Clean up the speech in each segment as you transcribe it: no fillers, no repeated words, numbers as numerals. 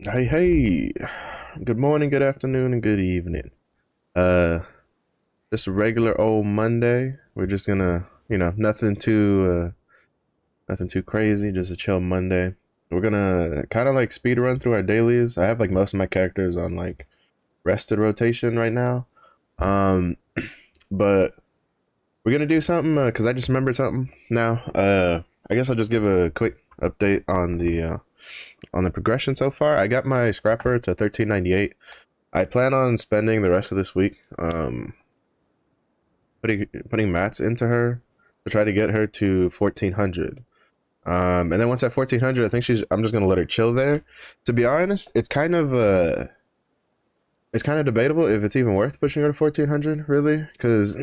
Hey, good morning, good afternoon, and good evening. Uh, just a regular old Monday. We're just gonna, nothing too crazy, just a chill Monday. We're gonna kind of like speed run through our dailies. I have like most of my characters on like rested rotation right now. Um, but we're gonna do something because I just remembered something now. I guess I'll just give a quick update on the progression so far. I got my scrapper to 1398. I plan on spending the rest of this week putting mats into her to try to get her to 1400. And then once at 1400, I think I'm just gonna let her chill there. To be honest, it's kind of debatable if it's even worth pushing her to 1400, really, because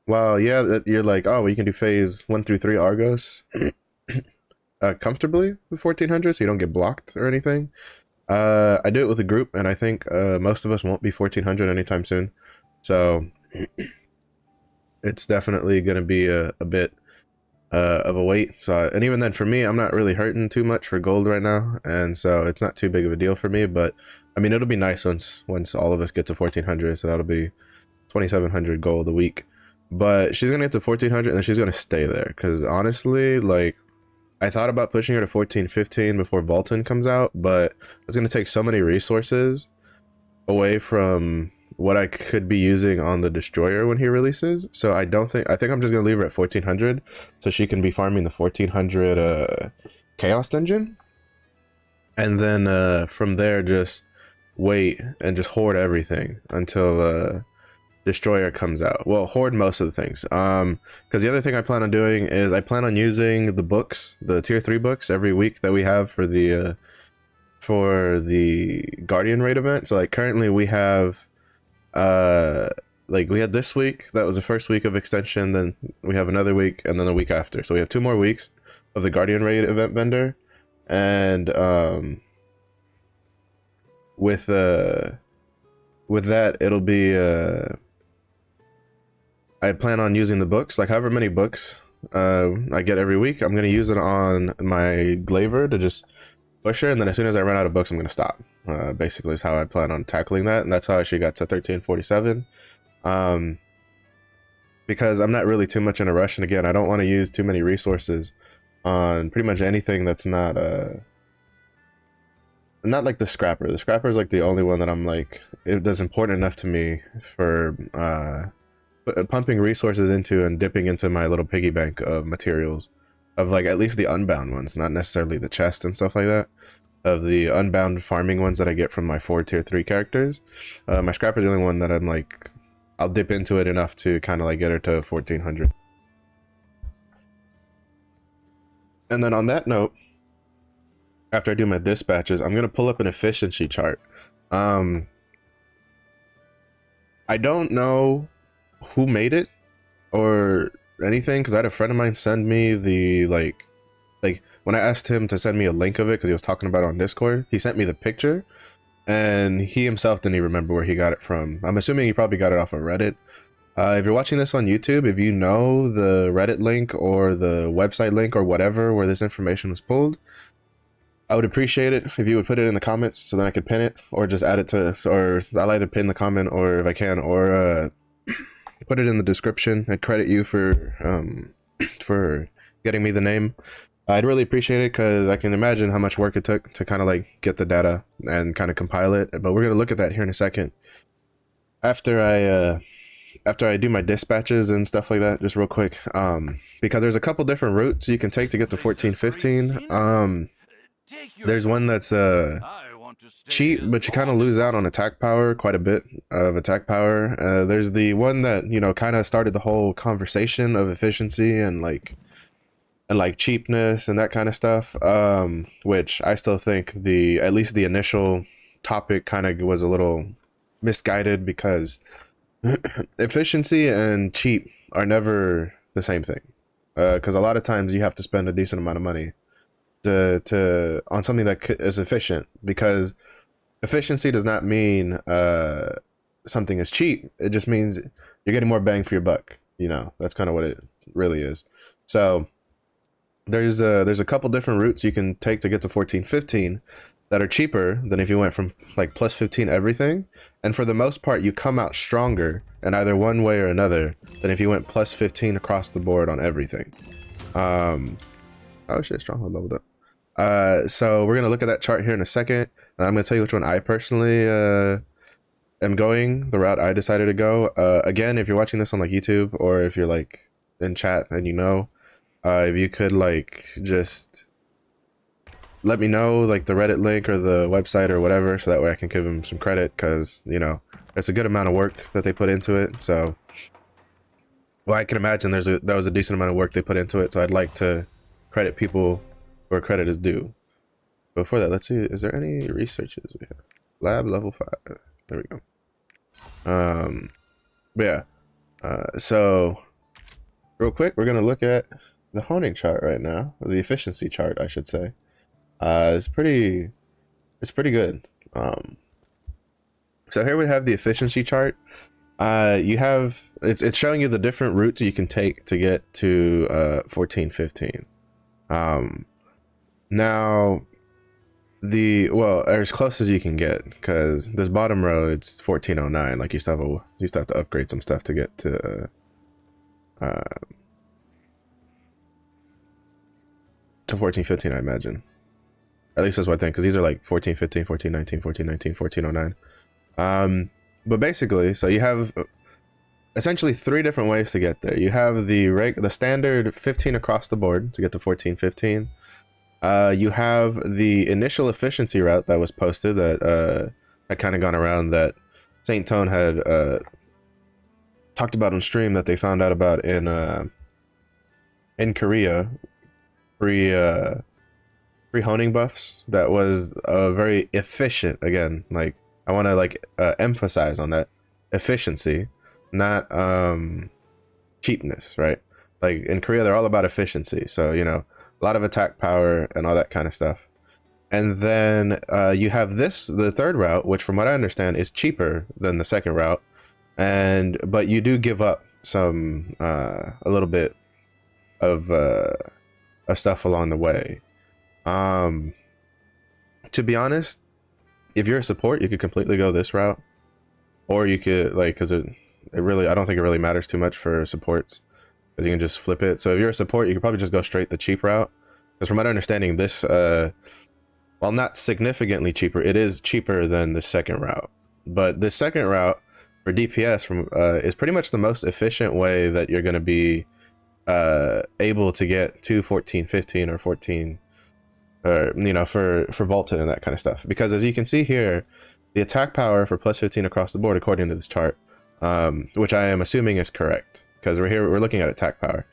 while yeah, you're like, oh, well, you can do phase 1 through 3 Argos comfortably with 1400, so you don't get blocked or anything. I do it with a group, and I think most of us won't be 1400 anytime soon. So it's definitely going to be a bit of a wait. So, and even then, for me, I'm not really hurting too much for gold right now, and so it's not too big of a deal for me. But I mean, it'll be nice once all of us get to 1400. So that'll be 2700 gold a week. But she's gonna get to 1400, and then she's gonna stay there. Because honestly, like, I thought about pushing her to 1415 before Volton comes out, but it's gonna take so many resources away from what I could be using on the destroyer when he releases. So I think I'm just gonna leave her at 1400 so she can be farming the 1400 chaos dungeon, and then from there just wait and just hoard everything until destroyer comes out. Well, hoard most of the things. Because the other thing I plan on doing is I plan on using the books, the tier 3 books every week that we have for the Guardian raid event. So like currently we have like we had this week, that was the first week of extension, then we have another week, and then the week after. So we have 2 more weeks of the Guardian raid event vendor. And with with that it'll be I plan on using the books, like however many books I get every week. I'm gonna use it on my Glaver to just push her, and then as soon as I run out of books, I'm gonna stop. Basically, is how I plan on tackling that, and that's how she got to 1347. Because I'm not really too much in a rush, and again, I don't want to use too many resources on pretty much anything that's not like the scrapper. The scrapper is like the only one that I'm like that's important enough to me for pumping resources into and dipping into my little piggy bank of materials, of like at least the unbound ones, not necessarily the chest and stuff like that, of the unbound farming ones that I get from my 4 tier 3 characters. My scrapper is the only one that I'm like, I'll dip into it enough to kind of like get her to 1400. And then on that note, after I do my dispatches, I'm gonna pull up an efficiency chart. I don't know who made it or anything, because I had a friend of mine send me the like when I asked him to send me a link of it because he was talking about it on Discord, he sent me the picture, and he himself didn't even remember where he got it from. I'm assuming he probably got it off of Reddit. If you're watching this on YouTube, if you know the Reddit link or the website link or whatever where this information was pulled, I would appreciate it if you would put it in the comments so then I could pin it, or just add it to, or I'll either pin the comment, or if I can, or put it in the description. I'd credit you for getting me the name. I'd really appreciate it because I can imagine how much work it took to kind of like get the data and kind of compile it. But we're gonna look at that here in a second after I do my dispatches and stuff like that, just real quick. Because there's a couple different routes you can take to get to 1415. There's one that's cheap, but you kind of lose out on attack power, quite a bit of attack power. There's the one that, you know, kind of started the whole conversation of efficiency and like cheapness and that kind of stuff, which I still think at least the initial topic kind of was a little misguided, because efficiency and cheap are never the same thing, because a lot of times you have to spend a decent amount of money to on something that is efficient, because efficiency does not mean something is cheap. It just means you're getting more bang for your buck. You know, that's kind of what it really is. So there's a couple different routes you can take to get to 1415. that are cheaper than if you went from like plus 15 everything. And for the most part, you come out stronger in either one way or another than if you went plus 15 across the board on everything. Oh shit, stronghold leveled up. So we're gonna look at that chart here in a second, and I'm gonna tell you which one I personally am going, the route I decided to go. Again, if you're watching this on like YouTube or if you're like in chat and you know, if you could like just let me know like the Reddit link or the website or whatever, so that way I can give them some credit, because you know it's a good amount of work that they put into it. So, well, I can imagine that was a decent amount of work they put into it. So I'd like to credit people where credit is due. Before that, let's see, is there any researches we have? Lab level 5. There we go. But yeah. So real quick, we're gonna look at the honing chart right now, or the efficiency chart, I should say. It's pretty good. So here we have the efficiency chart. You have it's showing you the different routes you can take to get to 1415. Now well, as close as you can get, because this bottom row it's 1409. Like you still have to upgrade some stuff to get to 1415, I imagine. At least that's what I think, because these are like 1415, 1419, 1419, 1409. But basically, so you have essentially 3 different ways to get there. You have the standard 15 across the board to get to 1415. You have the initial efficiency route that was posted that had kind of gone around, that Saint Tone had talked about on stream, that they found out about in Korea, free honing buffs. That was very efficient. Again, like I want to like emphasize on that efficiency, not cheapness, right? Like in Korea, they're all about efficiency. So you know, a lot of attack power and all that kind of stuff. And then you have the third route, which from what I understand is cheaper than the second route, but you do give up some a little bit of stuff along the way. To be honest, if you're a support, you could completely go this route, or you could like, because it really, I don't think it really matters too much for supports, because you can just flip it. So if you're a support, you could probably just go straight the cheap route, because from my understanding, this while not significantly cheaper, it is cheaper than the second route. But the second route for DPS is pretty much the most efficient way that you're going to be able to get to 1415 or 14, or you know, for Vaulted and that kind of stuff. Because as you can see here, the attack power for plus 15 across the board, according to this chart, which I am assuming is correct, because we're looking at attack power,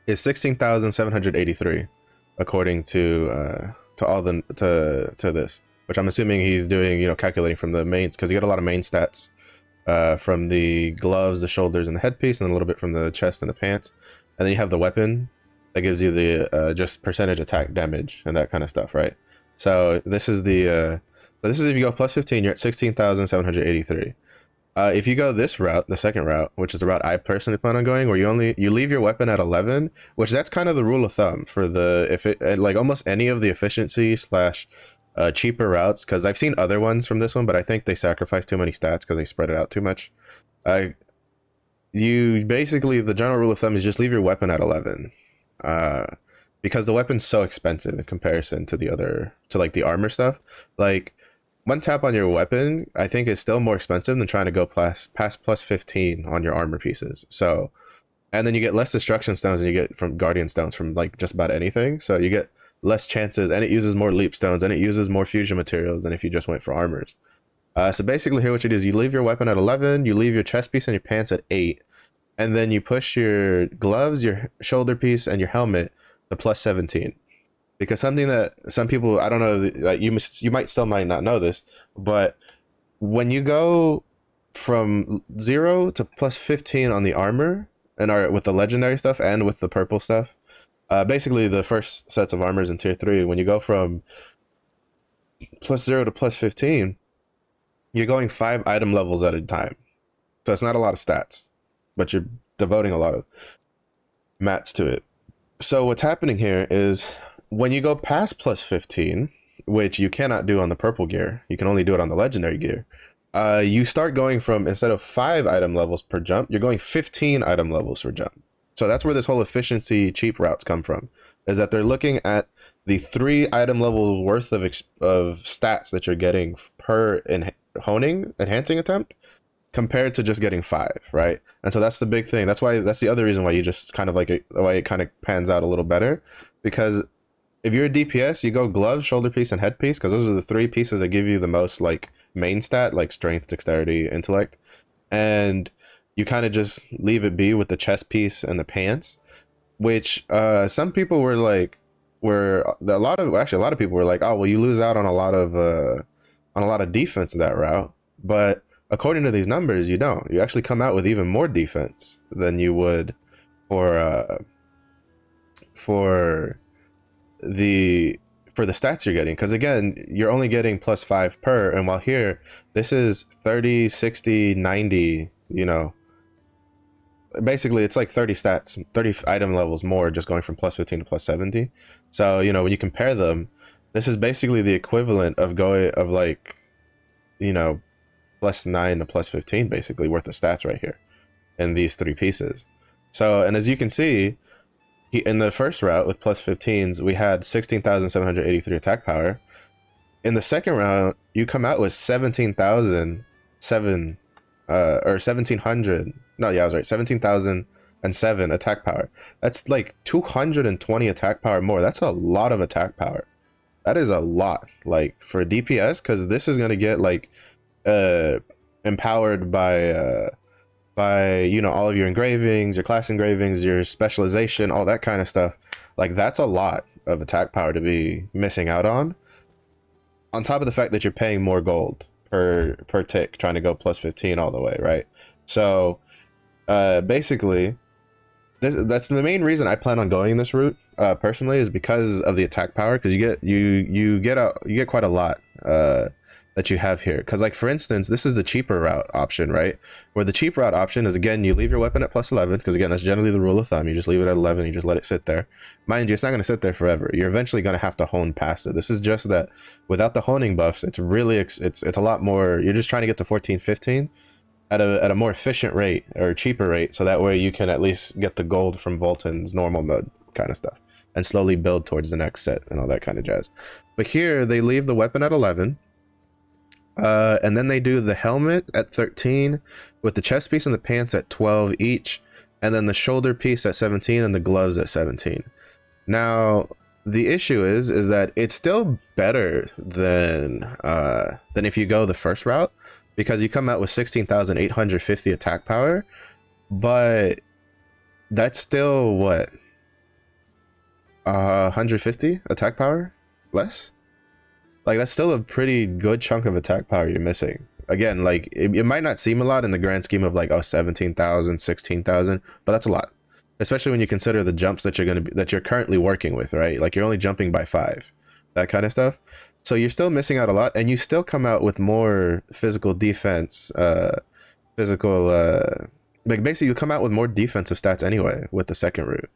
is 16,783, according to this, which I'm assuming he's doing, you know, calculating from the mains, because you get a lot of main stats from the gloves, the shoulders, and the headpiece, and a little bit from the chest and the pants, and then you have the weapon that gives you the just percentage attack damage and that kind of stuff, right? So this is if you go plus 15, you're at 16,783. If you go this route, the second route, which is the route I personally plan on going, where you leave your weapon at 11, which that's kind of the rule of thumb for like almost any of the efficiency slash cheaper routes, because I've seen other ones from this one, but I think they sacrifice too many stats because they spread it out too much. You basically, the general rule of thumb is just leave your weapon at 11, because the weapon's so expensive in comparison to like the armor stuff. Like, one tap on your weapon, I think, is still more expensive than trying to go past plus 15 on your armor pieces. So, and then you get less destruction stones than you get from guardian stones from like just about anything. So you get less chances, and it uses more leap stones, and it uses more fusion materials than if you just went for armors. So basically here what you do is you leave your weapon at 11, you leave your chest piece and your pants at 8, and then you push your gloves, your shoulder piece, and your helmet to plus 17. Because something that some people, I don't know, you might not know this, but when you go from 0 to plus 15 on the armor, and with the legendary stuff and with the purple stuff, basically the first sets of armors in tier 3, when you go from plus 0 to plus 15, you're going 5 item levels at a time. So it's not a lot of stats, but you're devoting a lot of mats to it. So what's happening here is, when you go past plus 15, which you cannot do on the purple gear, you can only do it on the legendary gear. You start going from, instead of 5 item levels per jump, you're going 15 item levels per jump. So that's where this whole efficiency cheap routes come from, is that they're looking at the 3 item levels worth of stats that you're getting per enhancing attempt compared to just getting 5, right? And so that's the big thing. That's the other reason why you just kind of like why it kind of pans out a little better, because if you're a DPS, you go glove, shoulder piece, and headpiece, because those are the 3 pieces that give you the most like main stat, like strength, dexterity, intellect, and you kind of just leave it be with the chest piece and the pants, which some people were like, a lot of people were like, oh well, you lose out on a lot of defense in that route, but according to these numbers, you don't. You actually come out with even more defense than you would for the stats you're getting, because again, you're only getting plus 5 per, and while here this is 30, 60, 90, you know, basically it's like 30 stats, 30 item levels more, just going from plus 15 to plus 70. So you know, when you compare them, this is basically the equivalent of like, you know, plus 9 to plus 15 basically worth of stats right here in these 3 pieces. So, and as you can see, in the first route with plus 15s, we had 16,783 attack power. In the second round, you come out with 17,007 attack power. That's like 220 attack power more. That's a lot of attack power. That is a lot, like for DPS, because this is gonna get like empowered by you know, all of your engravings, your class engravings, your specialization, all that kind of stuff. Like that's a lot of attack power to be missing out on top of the fact that you're paying more gold per tick trying to go plus 15 all the way, right? So basically that's the main reason I plan on going this route personally, is because of the attack power, because you get quite a lot that you have here. Because like for instance, this is the cheaper route option, right? Where the cheap route option is, again, you leave your weapon at plus 11, because again, that's generally the rule of thumb. You just leave it at 11, you just let it sit there. Mind you, it's not going to sit there forever. You're eventually going to have to hone past it. This is just that without the honing buffs, it's really it's a lot more. You're just trying to get to 14, 15 at a more efficient rate, or cheaper rate, so that way you can at least get the gold from Volton's normal mode kind of stuff and slowly build towards the next set and all that kind of jazz. But here they leave the weapon at 11. And then they do the helmet at 13, with the chest piece and the pants at 12 each, and then the shoulder piece at 17 and the gloves at 17. Now the issue is that it's still better than if you go the first route, because you come out with 16,850 attack power, but that's still what, 150 attack power less. Like that's still a pretty good chunk of attack power you're missing. Again, like it might not seem a lot in the grand scheme of like, oh, 17,000, 16,000, but that's a lot, especially when you consider the jumps that you're currently working with, right? Like you're only jumping by 5, that kind of stuff. So you're still missing out a lot, and you still come out with more physical defense, like basically you come out with more defensive stats anyway with the second route.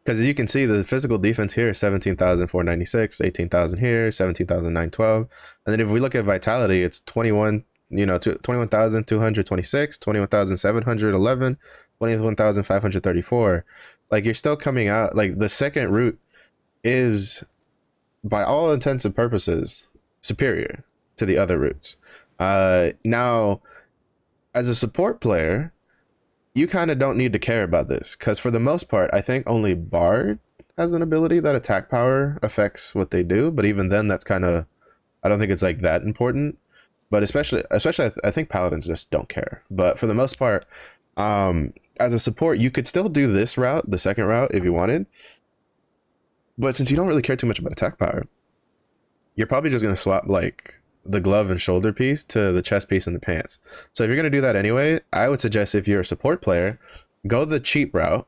Because as you can see, the physical defense here is 17,496, 18,000 here, 17,912. And then if we look at vitality, it's 21,226, 21,711, 21,534. Like you're still coming out, like the second route is, by all intents and purposes, superior to the other routes. Now, as a support player, you kind of don't need to care about this, because for the most part, I think only Bard has an ability that attack power affects what they do. But even then, that's kind of, I don't think it's like that important. But especially I think Paladins just don't care. But for the most part, as a support, you could still do this route, the second route, if you wanted. But since you don't really care too much about attack power, you're probably just going to swap like the glove and shoulder piece to the chest piece and the pants. So if you're going to do that anyway, I would suggest, if you're a support player, go the cheap route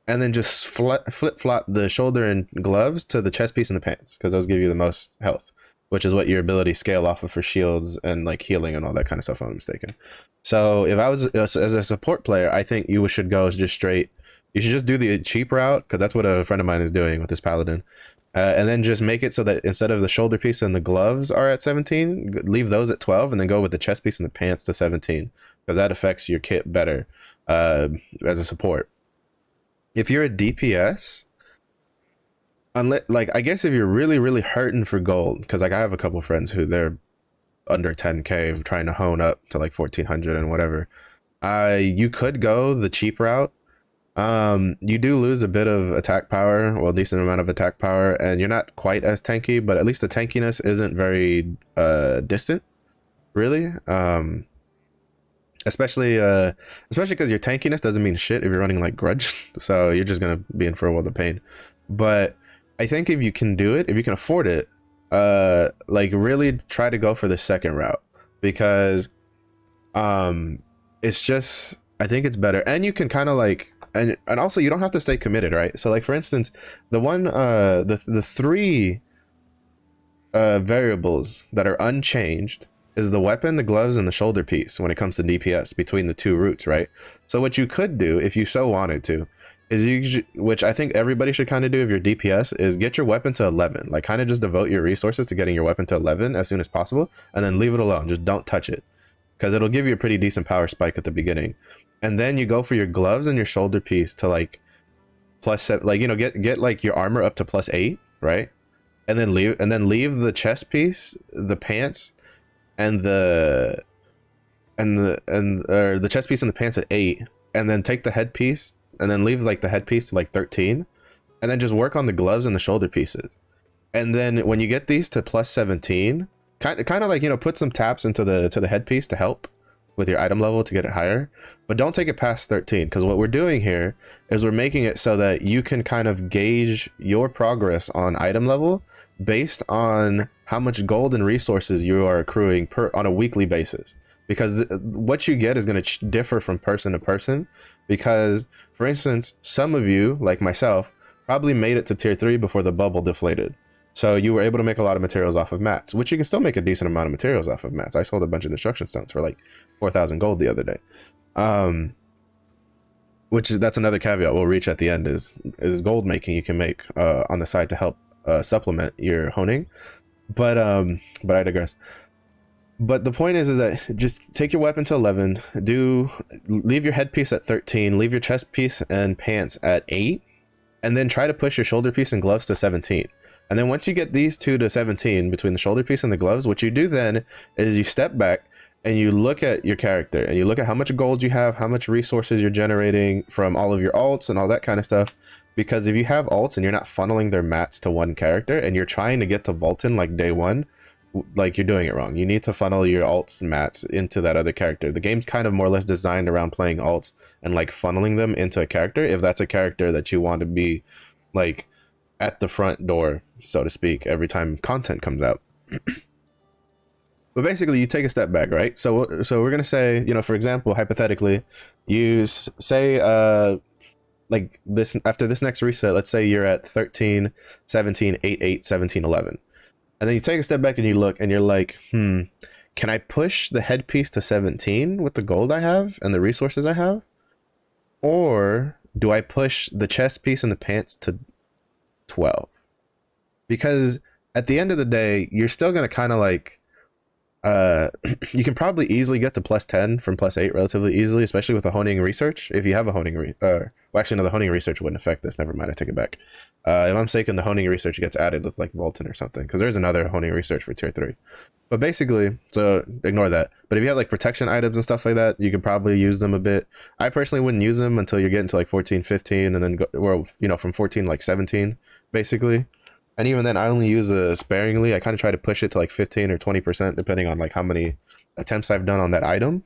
and then just flip-flop the shoulder and gloves to the chest piece and the pants, because those give you the most health, which is what your abilities scale off of for shields and like healing and all that kind of stuff, if I'm not mistaken. So if I was as a support player, I think you should go just straight, You should just do the cheap route, because that's what a friend of mine is doing with this paladin. And then just make it so that instead of the shoulder piece and the gloves are at 17, leave those at 12, and then go with the chest piece and the pants to 17, because that affects your kit better as a support. If you're a DPS, unless, like, I guess if you're really, really hurting for gold, because like I have a couple friends who they're under 10k trying to hone up to like 1400 and whatever, you could go the cheap route. You do lose a bit of attack power, well, a decent amount of attack power, and you're not quite as tanky, but at least the tankiness isn't very distant, really. Especially because your tankiness doesn't mean shit if you're running like Grudge, so you're just gonna be in for a world of pain. But I think if you can do it, if you can afford it, like really try to go for the second route, because it's just, I think it's better, and you can kind of like, and also you don't have to stay committed, right? So like for instance, the one the three variables that are unchanged is the weapon, the gloves, and the shoulder piece when it comes to DPS between the two routes, right? So what you could do if you so wanted to is which I think everybody should kind of do if you're DPS, is get your weapon to 11, like kind of just devote your resources to getting your weapon to 11 as soon as possible, and then leave it alone, just don't touch it, because it'll give you a pretty decent power spike at the beginning. And then you go for your gloves and your shoulder piece to like +7, like, you know, get like your armor up to +8, right? And then leave the chest piece, the pants, and the chest piece and the pants at 8, and then take the headpiece and then leave like the headpiece to like 13, and then just work on the gloves and the shoulder pieces. And then when you get these to +17, kind of like, you know, put some taps into the headpiece to help with your item level to get it higher, but don't take it past 13, because what we're doing here is we're making it so that you can kind of gauge your progress on item level based on how much gold and resources you are accruing on a weekly basis, because what you get is going to differ from person to person. Because for instance, some of you like myself probably made it to tier 3 before the bubble deflated, so you were able to make a lot of materials off of mats, which you can still make a decent amount of materials off of mats. I sold a bunch of destruction stones for like 4,000 gold the other day. That's another caveat we'll reach at the end, is gold making you can make on the side to help supplement your honing. But I digress. But the point is that just take your weapon to 11, leave your headpiece at 13, leave your chest piece and pants at 8, and then try to push your shoulder piece and gloves to 17. And then once you get these two to 17 between the shoulder piece and the gloves, what you do then is you step back and you look at your character and you look at how much gold you have, how much resources you're generating from all of your alts and all that kind of stuff. Because if you have alts and you're not funneling their mats to one character and you're trying to get to Vulcan like day one, like, you're doing it wrong. You need to funnel your alts and mats into that other character. The game's kind of more or less designed around playing alts and like funneling them into a character, if that's a character that you want to be like at the front door, so to speak, every time content comes out. But basically you take a step back, right? So we're gonna say, you know, for example, hypothetically, you say like this, after this next reset, let's say you're at 13, 17, 8, 8, 17, 11. And then you take a step back and you look and you're like, can I push the headpiece to 17 with the gold I have and the resources I have? Or do I push the chest piece and the pants to 12? Because at the end of the day, you're still going to kind of like, you can probably easily get to +10 from +8 relatively easily, especially with the honing research. If you have a honing, well, actually, no, the honing research wouldn't affect this. Never mind, I take it back. If I'm mistaken, the honing research gets added with like Vulcan or something, because there's another honing research for tier 3. But basically, so ignore that. But if you have like protection items and stuff like that, you could probably use them a bit. I personally wouldn't use them until you're getting to like 14, 15, and then go, or, you know, from 14 like 17, basically. And even then, I only use it sparingly. I kind of try to push it to like 15 or 20%, depending on like how many attempts I've done on that item.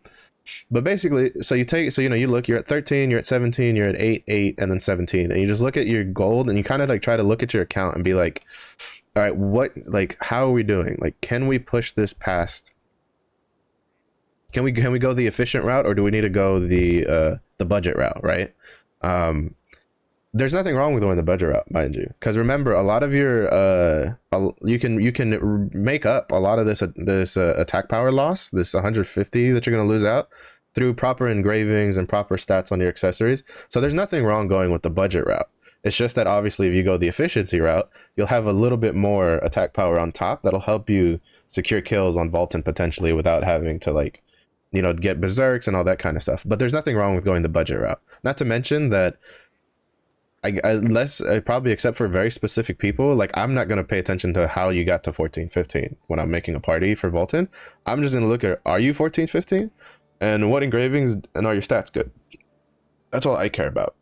But basically, so you know, you look, you're at 13, you're at 17, you're at 8, 8, and then 17. And you just look at your gold and you kind of like try to look at your account and be like, all right, what, like, how are we doing? Like, can we push this past? Can we go the efficient route, or do we need to go the budget route, right? There's nothing wrong with going the budget route, mind you, because remember, a lot of your you can make up a lot of this attack power loss, this 150 that you're going to lose out, through proper engravings and proper stats on your accessories. So there's nothing wrong going with the budget route. It's just that obviously if you go the efficiency route, you'll have a little bit more attack power on top that'll help you secure kills on Vaultin potentially without having to like, you know, get berserks and all that kind of stuff. But there's nothing wrong with going the budget route. Not to mention that probably except for very specific people, like I'm not going to pay attention to how you got to 14, 15 when I'm making a party for Vaultin. I'm just going to look at, are you 14, 15? And what engravings and are your stats good? That's all I care about.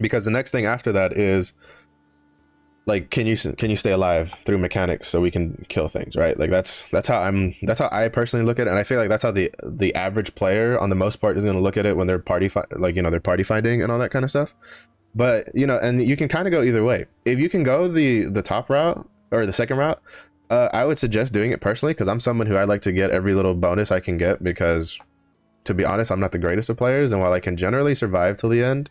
Because the next thing after that is like, can you stay alive through mechanics so we can kill things, right? Like that's how I personally look at it, and I feel like that's how the average player on the most part is going to look at it when they're party finding and all that kind of stuff. But you know, and you can kind of go either way. If you can go the top route or the second route, I would suggest doing it personally, because I'm someone who I like to get every little bonus I can get, because to be honest, I'm not the greatest of players, and while I can generally survive till the end,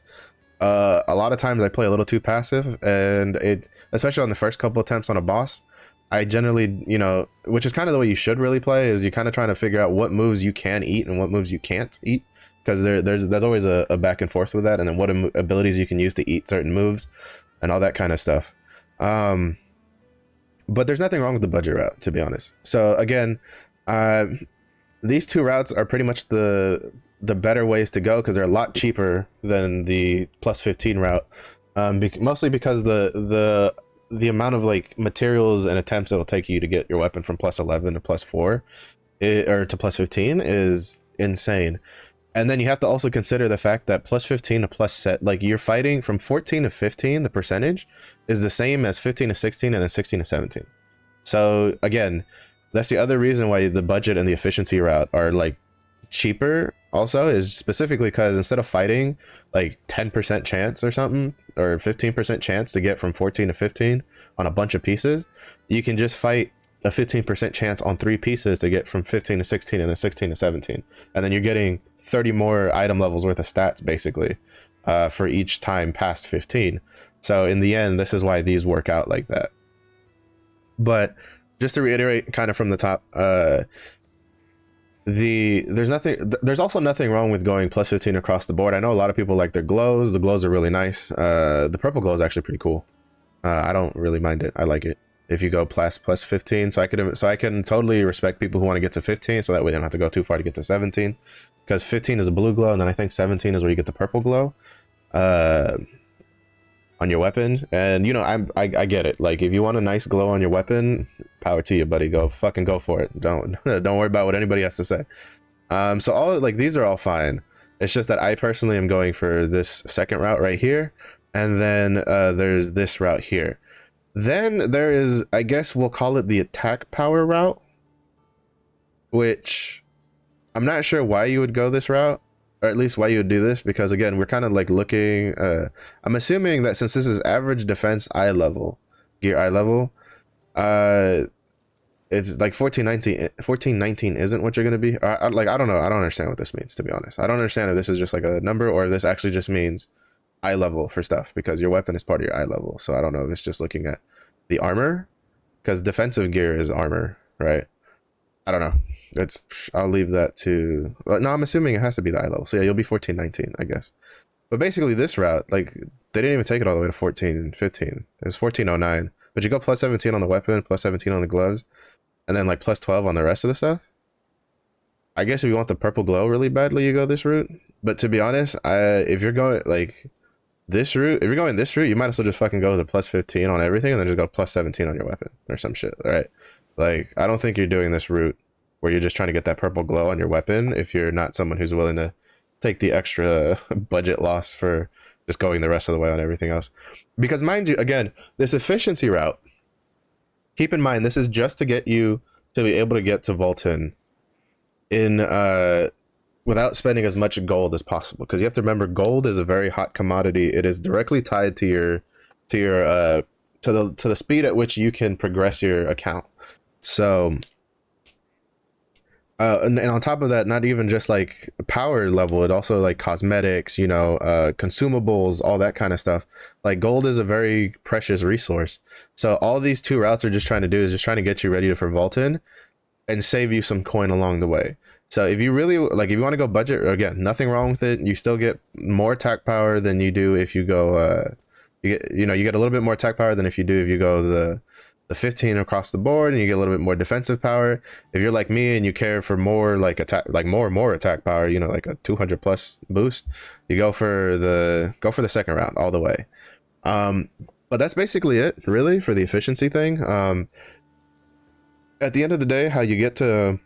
a lot of times I play a little too passive, and it, especially on the first couple attempts on a boss, I generally, you know, which is kind of the way you should really play, is you kind of trying to figure out what moves you can eat and what moves you can't eat, because there's always a back and forth with that, and then what abilities you can use to eat certain moves and all that kind of stuff. But there's nothing wrong with the budget route, to be honest. So again, these two routes are pretty much the better ways to go, because they're a lot cheaper than the plus 15 route, mostly because the amount of like materials and attempts it'll take you to get your weapon from plus 11 to plus 4 or to plus 15 is insane. And then you have to also consider the fact that plus 15 to plus set, like you're fighting from 14 to 15, the percentage is the same as 15 to 16 and then 16 to 17. So again, that's the other reason why the budget and the efficiency route are like cheaper also, is specifically because instead of fighting like 10% chance or something, or 15% chance to get from 14 to 15 on a bunch of pieces, you can just fight a 15% chance on 3 pieces to get from 15 to 16 and then 16 to 17, and then you're getting 30 more item levels worth of stats basically for each time past 15. So in the end, this is why these work out like that. But just to reiterate kind of from the top, there's also nothing wrong with going plus 15 across the board. I know a lot of people like their glows. The glows are really nice. The purple glow is actually pretty cool. I don't really mind it. I like it. If you go plus 15, so I can totally respect people who want to get to 15, so that way they don't have to go too far to get to 17, because 15 is a blue glow, and then I think 17 is where you get the purple glow on your weapon. And you know, I get it. Like if you want a nice glow on your weapon, power to you, buddy. Go for it. Don't worry about what anybody has to say. So all like these are all fine. It's just that I personally am going for this second route right here, and then there's this route here. Then there is, I guess we'll call it the attack power route, which I'm not sure why you would go this route, or at least why you would do this, because again, we're kind of like looking, I'm assuming that since this is average defense eye level, gear eye level, it's like 1419 isn't what you're going to be. I don't know. I don't understand what this means, to be honest. I don't understand if this is just like a number or if this actually just means eye level for stuff, because your weapon is part of your eye level. So I don't know if it's just looking at the armor, because defensive gear is armor, right? I don't know. I'll leave that to, no, I'm assuming it has to be the eye level. So yeah, you'll be 1419, I guess. But basically this route, like they didn't even take it all the way to 14 15. It was 1409, but you go plus 17 on the weapon, plus 17 on the gloves, and then like plus 12 on the rest of the stuff. I guess if you want the purple glow really badly, you go this route. But to be honest, if you're going like this route, if you're going this route, you might as well just fucking go with a plus 15 on everything and then just go plus 17 on your weapon or some shit, right? Like, I don't think you're doing this route where you're just trying to get that purple glow on your weapon if you're not someone who's willing to take the extra budget loss for just going the rest of the way on everything else. Because mind you, again, this efficiency route, keep in mind, this is just to get you to be able to get to Vaultin in without spending as much gold as possible, because you have to remember, gold is a very hot commodity. It is directly tied to the speed at which you can progress your account. So and on top of that, not even just like power level, it also like cosmetics, you know, consumables, all that kind of stuff. Like gold is a very precious resource. So all these two routes are just trying to do is just trying to get you ready for Vaultin and save you some coin along the way. So if you really like, if you want to go budget, again, nothing wrong with it. You still get more attack power than you do if you go. You get a little bit more attack power than if you go the 15 across the board, and you get a little bit more defensive power. If you're like me and you care for more like attack, like more attack power, like a 200 plus boost, you go for the second round all the way. But that's basically it, really, for the efficiency thing. At the end of the day, how you get to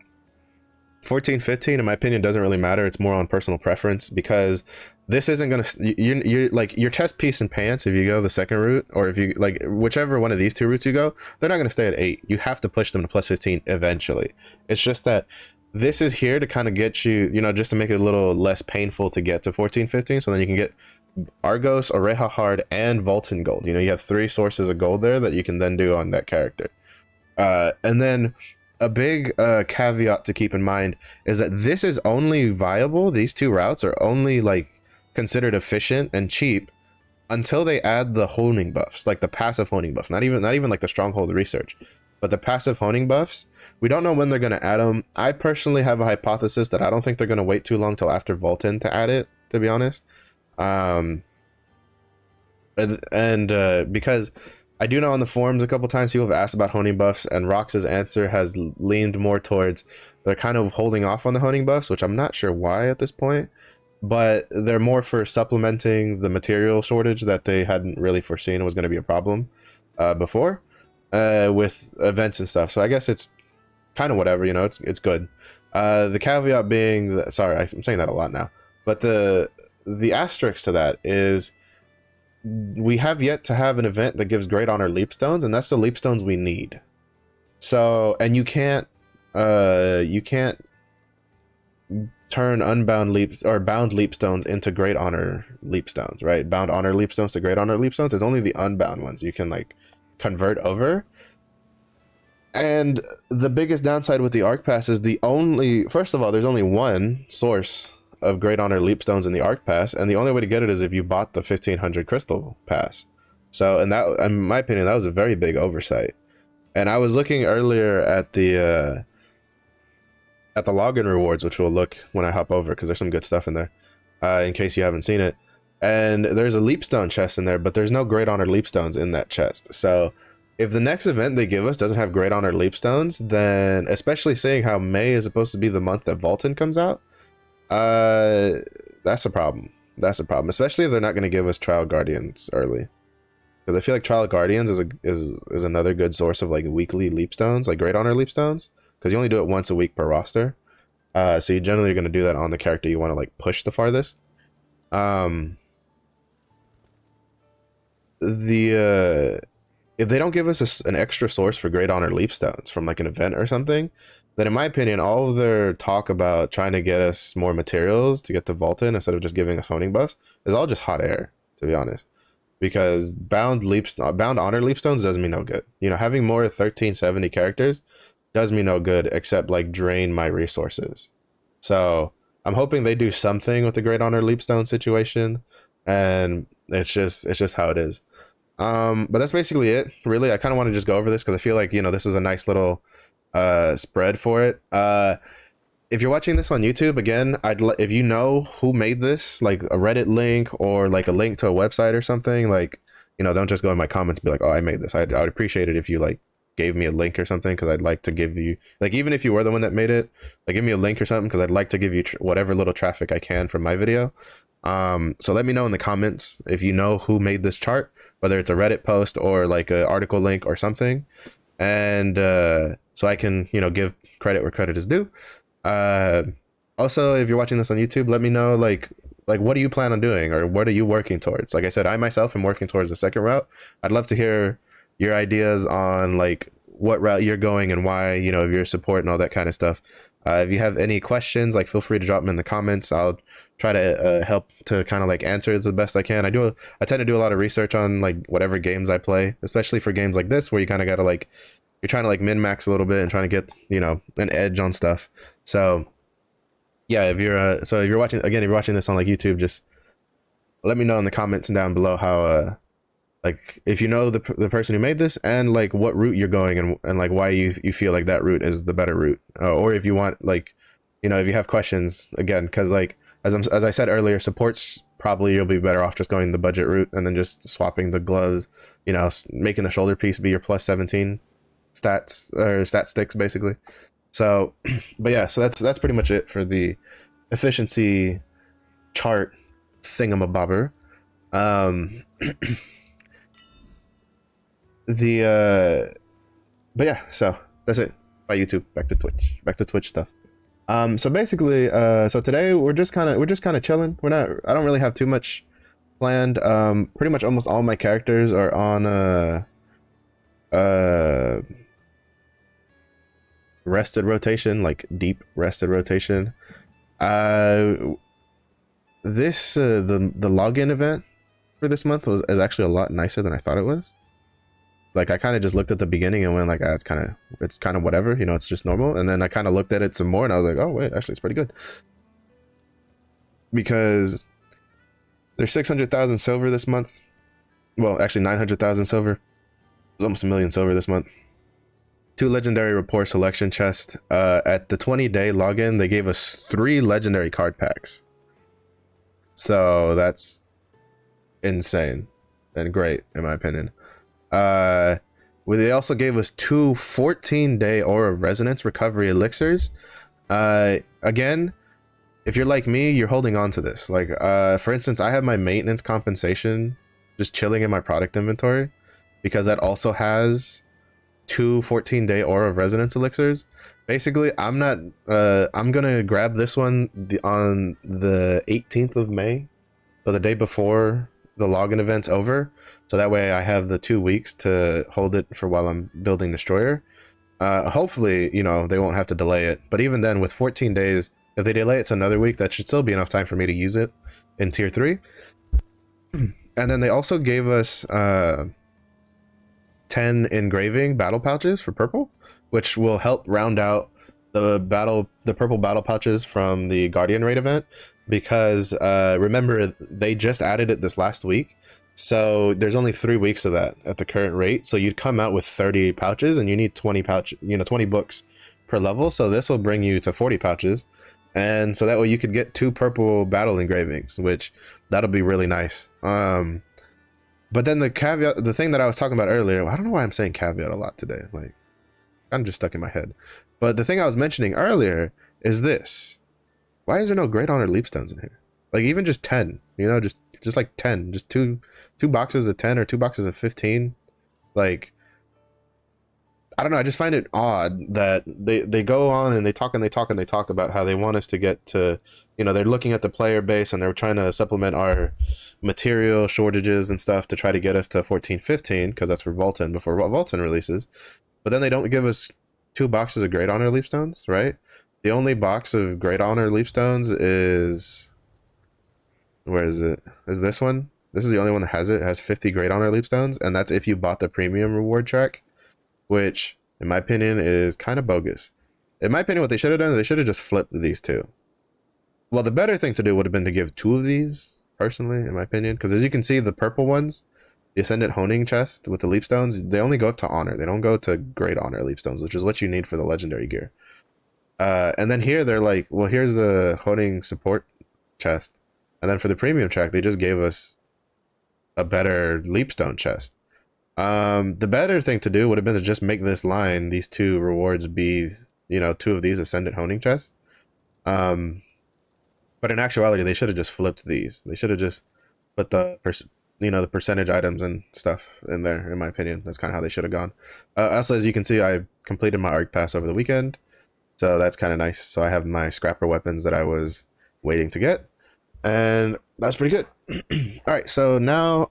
14, 15, in my opinion, doesn't really matter. It's more on personal preference, because this isn't gonna, you're like your chest piece and pants, if you go the second route, or if you like whichever one of these two routes you go, they're not gonna stay at 8. You have to push them to plus 15 eventually. It's just that this is here to kind of get you, just to make it a little less painful to get to 14, 15, so then you can get Argos, Oreja Hard, and Vulcan Gold. You have 3 sources of gold there that you can then do on that character. And then a big caveat to keep in mind is that this is only viable, these 2 routes are only like considered efficient and cheap until they add the honing buffs, like the passive honing buff, not even like the stronghold research, but the passive honing buffs. We don't know when they're going to add them. I personally have a hypothesis that I don't think they're going to wait too long till after Vulcan to add it, to be honest. Because I do know on the forums a couple times people have asked about honing buffs, and Rox's answer has leaned more towards they're kind of holding off on the honing buffs, which I'm not sure why at this point, but they're more for supplementing the material shortage that they hadn't really foreseen was going to be a problem before with events and stuff. So I guess it's kind of whatever, it's good. The caveat being that, sorry, I'm saying that a lot now, but the asterisk to that is we have yet to have an event that gives great honor leap stones, and that's the leap stones we need. So, and you can't turn unbound leaps or bound leap stones into great honor leap stones, right? Bound honor leap stones to great honor leap stones. There's only the unbound ones you can like convert over. And the biggest downside with the Arc Pass is first of all, there's only one source of great honor leap stones in the Arc Pass, and the only way to get it is if you bought the 1500 crystal pass. So, and that, in my opinion, that was a very big oversight. And I was looking earlier at the login rewards, which we'll look when I hop over, because there's some good stuff in there, in case you haven't seen it. And there's a leap stone chest in there, but there's no great honor leap stones in that chest. So if the next event they give us doesn't have great honor leap stones, then, especially seeing how May is supposed to be the month that Vulcan comes out, that's a problem. That's a problem, especially if they're not going to give us Trial Guardians early, because I feel like Trial Guardians is another good source of like weekly leap stones, like great honor leap stones, because you only do it once a week per roster. So you generally are going to do that on the character you want to like push the farthest. If they don't give us an extra source for great honor leap stones from like an event or something, then in my opinion, all of their talk about trying to get us more materials to get to Vulcan instead of just giving us honing buffs is all just hot air, to be honest. Because bound honor leap stones does me no good. Having more 1370 characters does me no good, except like drain my resources. So I'm hoping they do something with the great honor leap stone situation, and it's just how it is. But that's basically it, really. I kind of want to just go over this because I feel like this is a nice little spread for it. If you're watching this on YouTube, again, if you know who made this, like a Reddit link or like a link to a website or something, like don't just go in my comments and be like, oh, I made this. I'd appreciate it if you like gave me a link or something, because I'd like to give you, like, even if you were the one that made it, like, give me a link or something, because I'd like to give you whatever little traffic I can from my video. So let me know in the comments if you know who made this chart, whether it's a Reddit post or like an article link or something, and so I can give credit where credit is due. Also, if you're watching this on YouTube, let me know like what do you plan on doing, or what are you working towards? Like I said, I myself am working towards the second route. I'd love to hear your ideas on like what route you're going and why, your support and all that kind of stuff. If you have any questions, like, feel free to drop them in the comments. I'll try to help to kind of like answer it the best I can. I tend to do a lot of research on like whatever games I play, especially for games like this where you kind of got to like, you're trying to like min max a little bit and trying to get an edge on stuff. So yeah, if you're watching, again, if you're watching this on like YouTube, just let me know in the comments down below how like if you know the person who made this, and like what route you're going, and like why you feel like that route is the better route, or if you want like you know, if you have questions, again, because like as I said earlier, supports probably you'll be better off just going the budget route and then just swapping the gloves, you know, making the shoulder piece be your plus 17 stats or stat sticks basically. So, but yeah, so that's pretty much it for the efficiency chart thingamabobber. Um, but yeah, so that's it. By YouTube, back to Twitch stuff. So basically, so today we're just kind of chilling. I don't really have too much planned. Pretty much almost all my characters are on rested rotation, like deep rested rotation. This the login event for this month is actually a lot nicer than I thought it was. Like I kind of just looked at the beginning and went like, it's kind of whatever, you know, it's just normal. And then I kind of looked at it some more and I was like, oh wait, actually it's pretty good. Because there's 600,000 silver this month. Well, actually 900,000 silver. There's almost 1 million silver this month. 2 legendary rapport selection chests. At the 20-day login, they gave us 3 legendary card packs. So that's insane and great in my opinion. They also gave us 2 14-day Aura Resonance Recovery Elixirs. Again, if you're like me, you're holding on to this. Like, for instance, I have my maintenance compensation just chilling in my product inventory because that also has 2 14-day Aura Resonance Elixirs. Basically, I'm gonna grab this one on the 18th of May, so the day before the login event's over, so that way I have the 2 weeks to hold it for while I'm building Destroyer. Hopefully, you know, they won't have to delay it, but even then, with 14 days, if they delay it to another week, that should still be enough time for me to use it in tier 3. And then they also gave us 10 engraving battle pouches for purple, which will help round out the purple battle pouches from the Guardian Raid event, because remember, they just added it this last week, so there's only 3 weeks of that at the current rate, so you'd come out with 30 pouches and you need 20 books per level, so this will bring you to 40 pouches, and so that way you could get 2 purple battle engravings, which that'll be really nice. But then the caveat, the thing that I was talking about earlier, I don't know why I'm saying caveat a lot today, like kind of just stuck in my head, but the thing I was mentioning earlier is this: why is there no Great Honor Leapstones in here? Like even just 10, you know, just like 10, just two boxes of 10 or 2 boxes of 15. Like, I don't know, I just find it odd that they go on and they talk about how they want us to get to, you know, they're looking at the player base and they're trying to supplement our material shortages and stuff to try to get us to 14, 15, because that's for Volton before Volton releases. But then they don't give us 2 boxes of Great Honor Leapstones, right? The only box of Great Honor Leapstones is... where is it? Is this one? This is the only one that has it. It has 50 Great Honor Leapstones, and that's if you bought the premium reward track, which, in my opinion, is kind of bogus. In my opinion, what they should have done, they should have just flipped these 2. Well, the better thing to do would have been to give 2 of these, personally, in my opinion, because as you can see, the purple ones, the Ascendant Honing chest with the Leapstones, they only go up to Honor. They don't go to Great Honor Leapstones, which is what you need for the legendary gear. And then here they're like, well, here's a Honing support chest. And then for the premium track, they just gave us a better Leapstone chest. The better thing to do would have been to just make this line, these 2 rewards, be, you know, 2 of these Ascendant Honing chests. But in actuality, they should have just flipped these. They should have just put the the percentage items and stuff in there, in my opinion. That's kind of how they should have gone. Also, as you can see, I completed my ARC pass over the weekend, so that's kind of nice. So I have my scrapper weapons that I was waiting to get, and that's pretty good. All right, so now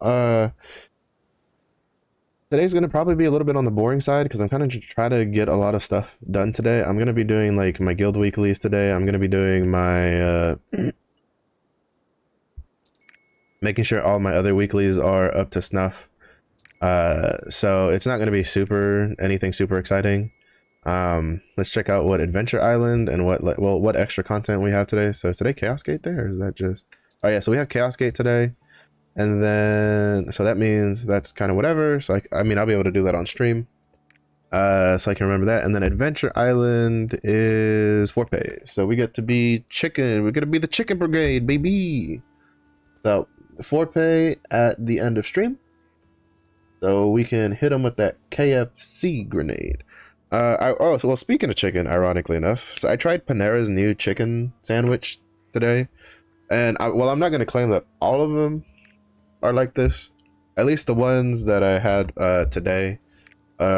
today's gonna probably be a little bit on the boring side because I'm kind of trying to get a lot of stuff done today. I'm gonna be doing like my guild weeklies today. I'm gonna be doing my making sure all my other weeklies are up to snuff. So it's not gonna be anything super exciting. Let's check out what Adventure Island and what extra content we have today. So is today Chaos Gate there, or is that just... oh yeah, so we have Chaos Gate today, and then so that means that's kind of whatever. So I mean, I'll be able to do that on stream. So I can remember that. And then Adventure Island is 4 pay. So we get to be chicken. We're gonna be the chicken brigade, baby. So 4 pay at the end of stream. So we can hit them with that KFC grenade. So speaking of chicken, ironically enough, so I tried Panera's new chicken sandwich today, and I'm not gonna claim that all of them are like this. At least the ones that I had today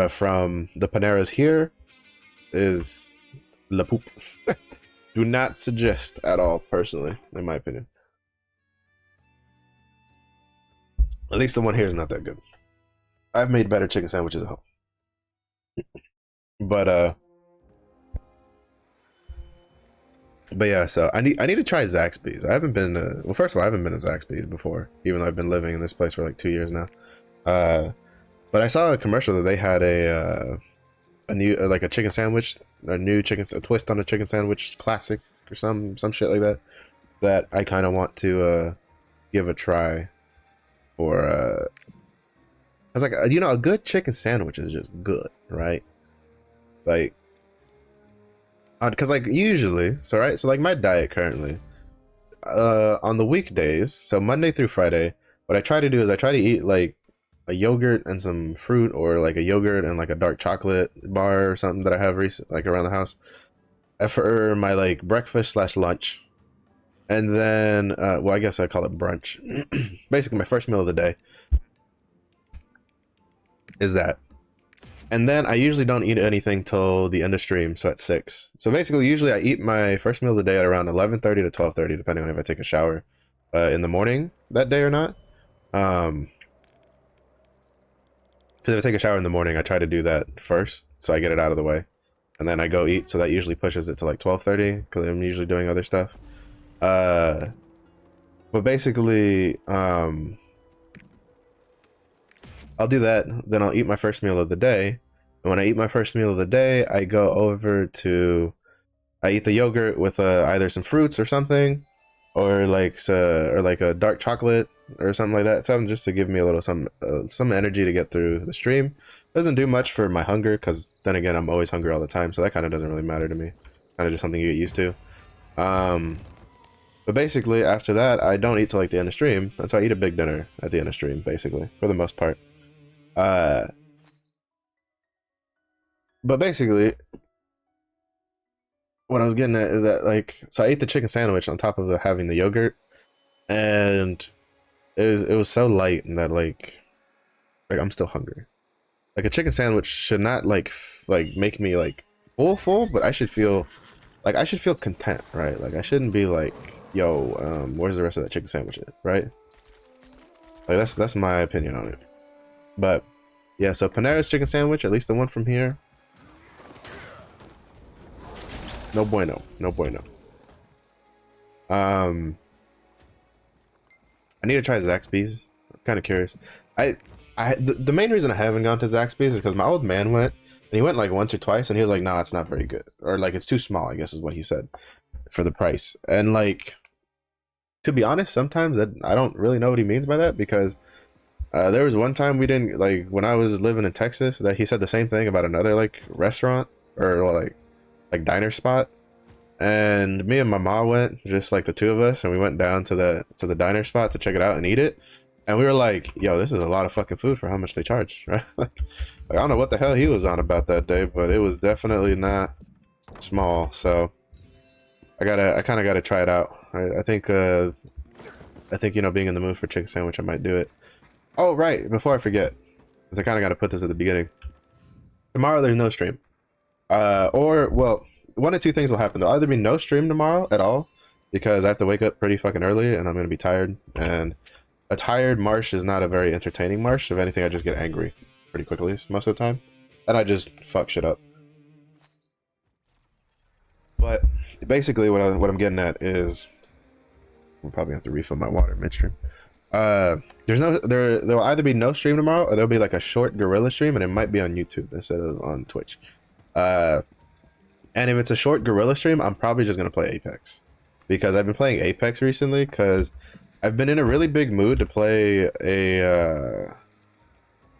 from the Paneras here is la poop. Do not suggest at all, personally, in my opinion. At least the one here is not that good. I've made better chicken sandwiches at home. But yeah, so I need to try Zaxby's. I haven't been well, first of all, I haven't been to Zaxby's before, even though I've been living in this place for like 2 years now. But I saw a commercial that they had a new like a chicken sandwich, a twist on a chicken sandwich classic or some shit like that I kind of want to give a try for I was like, a good chicken sandwich is just good, right? Like, because like usually, so like my diet currently, on the weekdays, so Monday through Friday, what I try to do is I try to eat like a yogurt and some fruit, or like a yogurt and like a dark chocolate bar or something that I have like around the house for my like breakfast / lunch. And then, well, I guess I call it brunch. Basically, my first meal of the day is that. And then I usually don't eat anything till the end of stream, so at 6. So basically, usually I eat my first meal of the day at around 11:30 to 12:30, depending on if I take a shower in the morning that day or not. Because if I take a shower in the morning, I try to do that first, so I get it out of the way, and then I go eat. So that usually pushes it to like 12:30, because I'm usually doing other stuff. But basically, I'll do that. Then I'll eat my first meal of the day. And when I eat my first meal of the day, I go over to, I eat the yogurt with either some fruits or something, or like a dark chocolate or something like that. Something just to give me a little some energy to get through the stream. Doesn't do much for my hunger, because then again, I'm always hungry all the time, so that kind of doesn't really matter to me. Kind of just something you get used to. But basically, after that, I don't eat till like the end of stream, and so I eat a big dinner at the end of stream, basically, for the most part. But basically, what I was getting at is that, like, so I ate the chicken sandwich on top of having the yogurt, and it was so light, and that like I'm still hungry. Like, a chicken sandwich should not like make me like full, but I should feel content, right? Like, I shouldn't be like, yo, where's the rest of that chicken sandwich at, right? Like, that's my opinion on it. But yeah, so Panera's chicken sandwich, at least the one from here, no bueno, no bueno. I need to try Zaxby's. I'm kind of curious. The main reason I haven't gone to Zaxby's is because my old man went, and he went like once or twice, and he was like, "No, it's not very good," or like, "It's too small," I guess is what he said, for the price. And like, to be honest, sometimes I don't really know what he means by that, because there was one time we didn't, like, when I was living in Texas, that he said the same thing about another like restaurant or like diner spot, and me and my mom went, just like the two of us, and we went down to the diner spot to check it out and eat it, and we were like, yo, this is a lot of fucking food for how much they charge, right? Like, I don't know what the hell he was on about that day, but it was definitely not small. So I kind of gotta try it out. I think being in the mood for chicken sandwich, I might do it. Oh right, before I forget, because I kind of got to put this at the beginning. Tomorrow there's no stream. Or, well, one of two things will happen. There'll either be no stream tomorrow at all, because I have to wake up pretty fucking early, and I'm going to be tired. And a tired Marsh is not a very entertaining Marsh. If anything, I just get angry pretty quickly most of the time. And I just fuck shit up. But basically, what I'm getting at is, I'll probably have to refill my water midstream. There'll either be no stream tomorrow, or there'll be like a short gorilla stream, and it might be on YouTube instead of on Twitch. And if it's a short gorilla stream, I'm probably just gonna play Apex, because I've been playing Apex recently, because I've been in a really big mood to play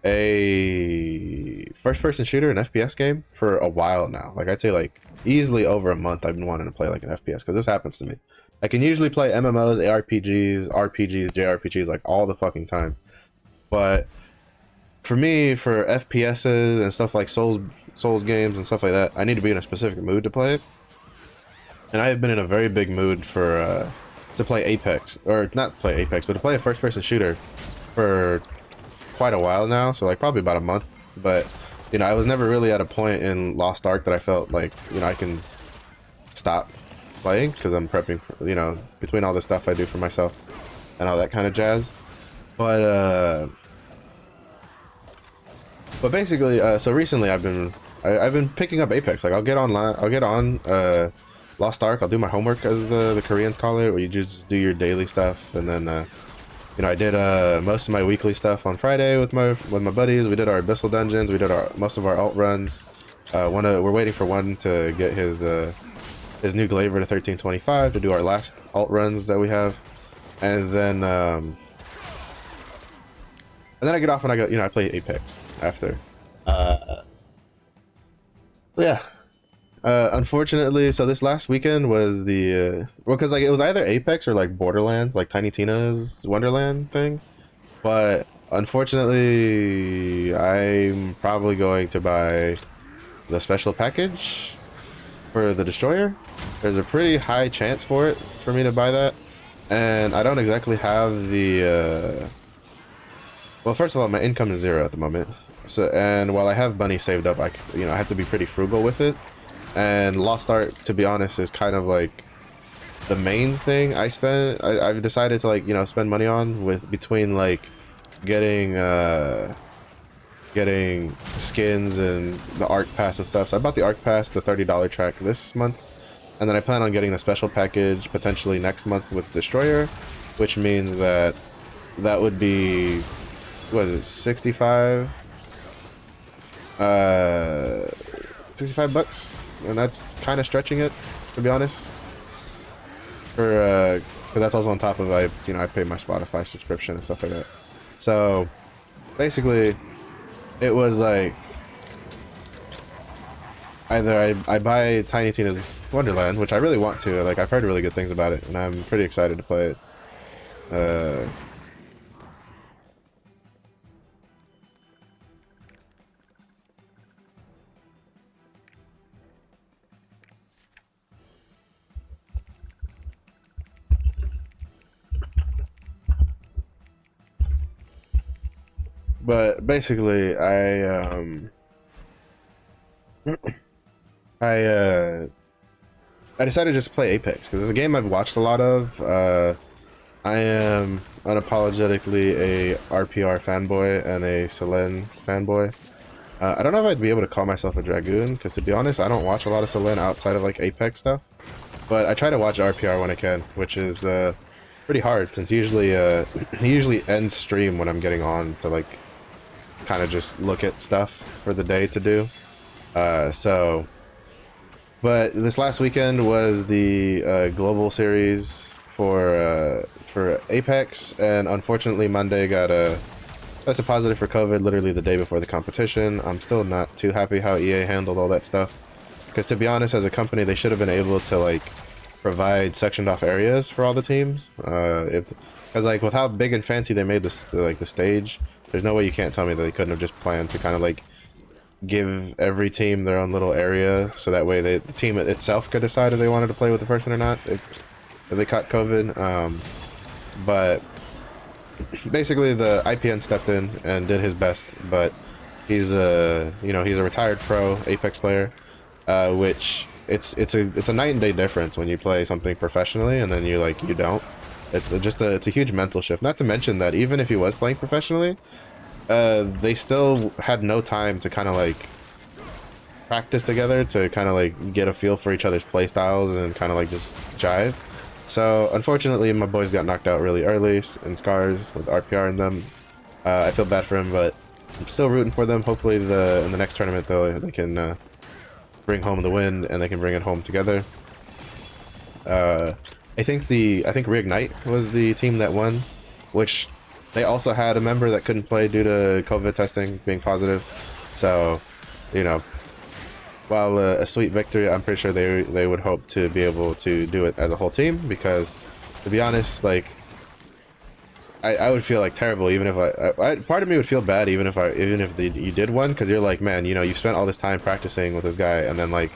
a first-person shooter, an FPS game, for a while now. Like I'd say like easily over a month I've been wanting to play like an FPS, because this happens to me. I can usually play MMOs, ARPGs, RPGs, JRPGs like all the fucking time. But for me, for FPSs and stuff like Souls games and stuff like that, I need to be in a specific mood to play it. And I have been in a very big mood for to play Apex, or not play Apex, but to play a first-person shooter for quite a while now. So like probably about a month. But you know, I was never really at a point in Lost Ark that I felt like, you know, I can stop playing, because I'm prepping for, you know, between all the stuff I do for myself and all that kind of jazz. But basically, so recently I've been picking up Apex. Like I'll get on Lost Ark. I'll do my homework, as the Koreans call it, where you just do your daily stuff, and then you know, I did most of my weekly stuff on Friday with my buddies. We did our Abyssal dungeons. We did most of our alt runs. We're waiting for one to get his new Glaver to 1325 to do our last alt runs that we have, and then I get off and I go, you know, I play Apex after. Yeah. Unfortunately, so this last weekend was the well, because like it was either Apex or like Borderlands, like Tiny Tina's Wonderland thing. But unfortunately, I'm probably going to buy the special package for the Destroyer. There's a pretty high chance for me to buy that, and I don't exactly have the well, first of all, my income is 0 at the moment. So, and while I have money saved up, I have to be pretty frugal with it. And Lost Ark, to be honest, is kind of like the main thing I spend. I've decided to, like, you know, spend money on, with between like getting skins and the Arc Pass and stuff. So I bought the Arc Pass, the $30 track, this month, and then I plan on getting the special package potentially next month with Destroyer, which means that would be, what is it, 65 bucks, and that's kind of stretching it, to be honest, for but that's also on top of I pay my Spotify subscription and stuff like that. So basically it was like either I buy Tiny Tina's Wonderland, which I really want to, like I've heard really good things about it and I'm pretty excited to play it. But basically, I decided to just play Apex because it's a game I've watched a lot of. I am unapologetically a RPR fanboy and a Selene fanboy. I don't know if I'd be able to call myself a Dragoon, because to be honest, I don't watch a lot of Selene outside of like Apex stuff. But I try to watch RPR when I can, which is pretty hard, since usually he usually ends stream when I'm getting on to like kind of just look at stuff for the day to do. But this last weekend was the global series for Apex, and unfortunately Monday got tested positive for COVID literally the day before the competition. I'm still not too happy how EA handled all that stuff, because to be honest, as a company, they should have been able to like provide sectioned off areas for all the teams. Because like with how big and fancy they made this, like the stage, there's no way you can't tell me that they couldn't have just planned to kind of like give every team their own little area, so that way the team itself could decide if they wanted to play with the person or not if they caught COVID. But basically the IPN stepped in and did his best, but he's he's a retired pro Apex player, which it's a night and day difference when you play something professionally and then you don't. It's a huge mental shift. Not to mention that even if he was playing professionally, they still had no time to kind of like practice together, to kind of like get a feel for each other's play styles and kind of like just jive. So unfortunately my boys got knocked out really early in Scars with RPR in them. I feel bad for him, but I'm still rooting for them. Hopefully in the next tournament though, they can bring home the win and they can bring it home together. I think Reignite was the team that won, which they also had a member that couldn't play due to COVID testing being positive. So, you know, while a sweet victory, I'm pretty sure they would hope to be able to do it as a whole team, because to be honest, like I would feel like terrible even if part of me would feel bad even if you did one, because you're like, man, you know, you spent all this time practicing with this guy and then like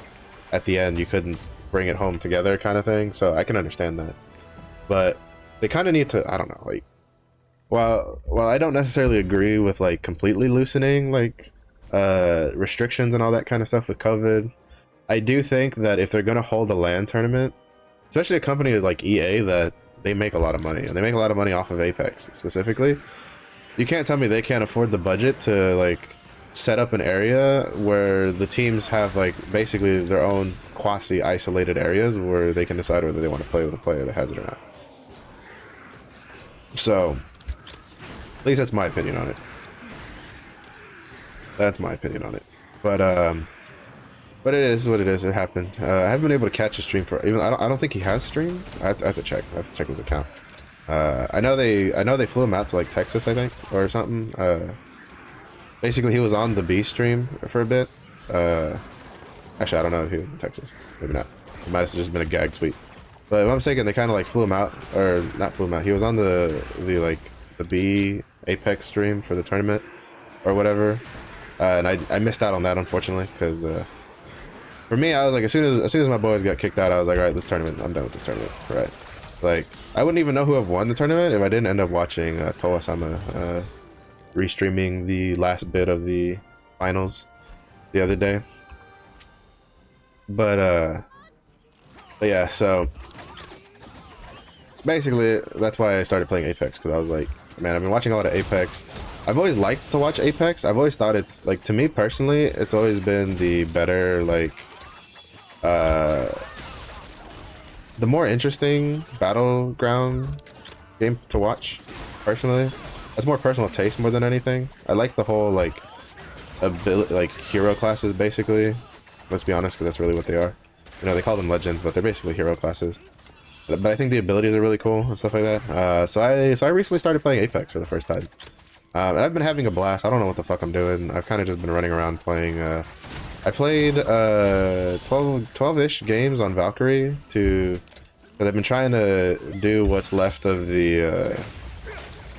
at the end you couldn't bring it home together kind of thing. So I can understand that, but they kind of need to, I don't know, like while I don't necessarily agree with like completely loosening like restrictions and all that kind of stuff with COVID, I do think that if they're going to hold a LAN tournament, especially a company like EA that they make a lot of money, and they make a lot of money off of Apex specifically, you can't tell me they can't afford the budget to like set up an area where the teams have like basically their own quasi isolated areas where they can decide whether they want to play with a player that has it or not. So at least that's my opinion on it. That's my opinion on it. But it is what it is. It happened. I haven't been able to catch a stream for even. I don't think he has streamed. I have to check. I have to check his account. I know they flew him out to like Texas, I think, or something. Basically, he was on the B stream for a bit. Actually, I don't know if he was in Texas. Maybe not. It might have just been a gag tweet. But if I'm mistaken, they kind of like flew him out, or not flew him out. He was on the B Apex stream for the tournament or whatever, and I missed out on that, unfortunately, because for me, I was like, as soon as my boys got kicked out, I was like, all right, this tournament, I'm done with this tournament, right? Like, I wouldn't even know who have won the tournament if I didn't end up watching Toa-sama restreaming the last bit of the finals the other day. But yeah, so basically that's why I started playing Apex, because I was like, man, I've been watching a lot of Apex. I've always liked to watch Apex. I've always thought it's like, to me personally, it's always been the better, like the more interesting battleground game to watch personally. That's more personal taste more than anything. I like the whole like ability, like hero classes basically. Let's be honest, because that's really what they are. You know, they call them legends, but they're basically hero classes. But I think the abilities are really cool and stuff like that. So I recently started playing Apex for the first time, and I've been having a blast. I don't know what the fuck I'm doing. I've kind of just been running around playing. I played 12-ish games on Valkyrie because I've been trying to do what's left of the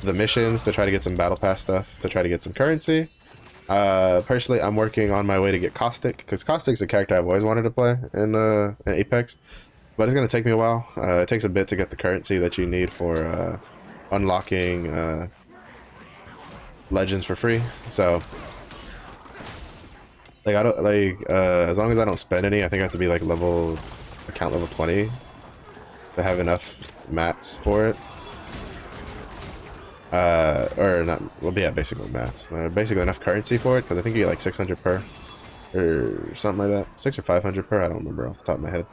missions to try to get some battle pass stuff, to try to get some currency. Personally, I'm working on my way to get Caustic, because Caustic's a character I've always wanted to play in Apex, but it's going to take me a while. It takes a bit to get the currency that you need for unlocking legends for free. So like I don't like as long as I don't spend any, I think I have to be like account level 20 to have enough mats for it. Or not, well, yeah, basically mats. Basically enough currency for it, because I think you get like 600 per, or something like that. 600 or 500 per, I don't remember off the top of my head.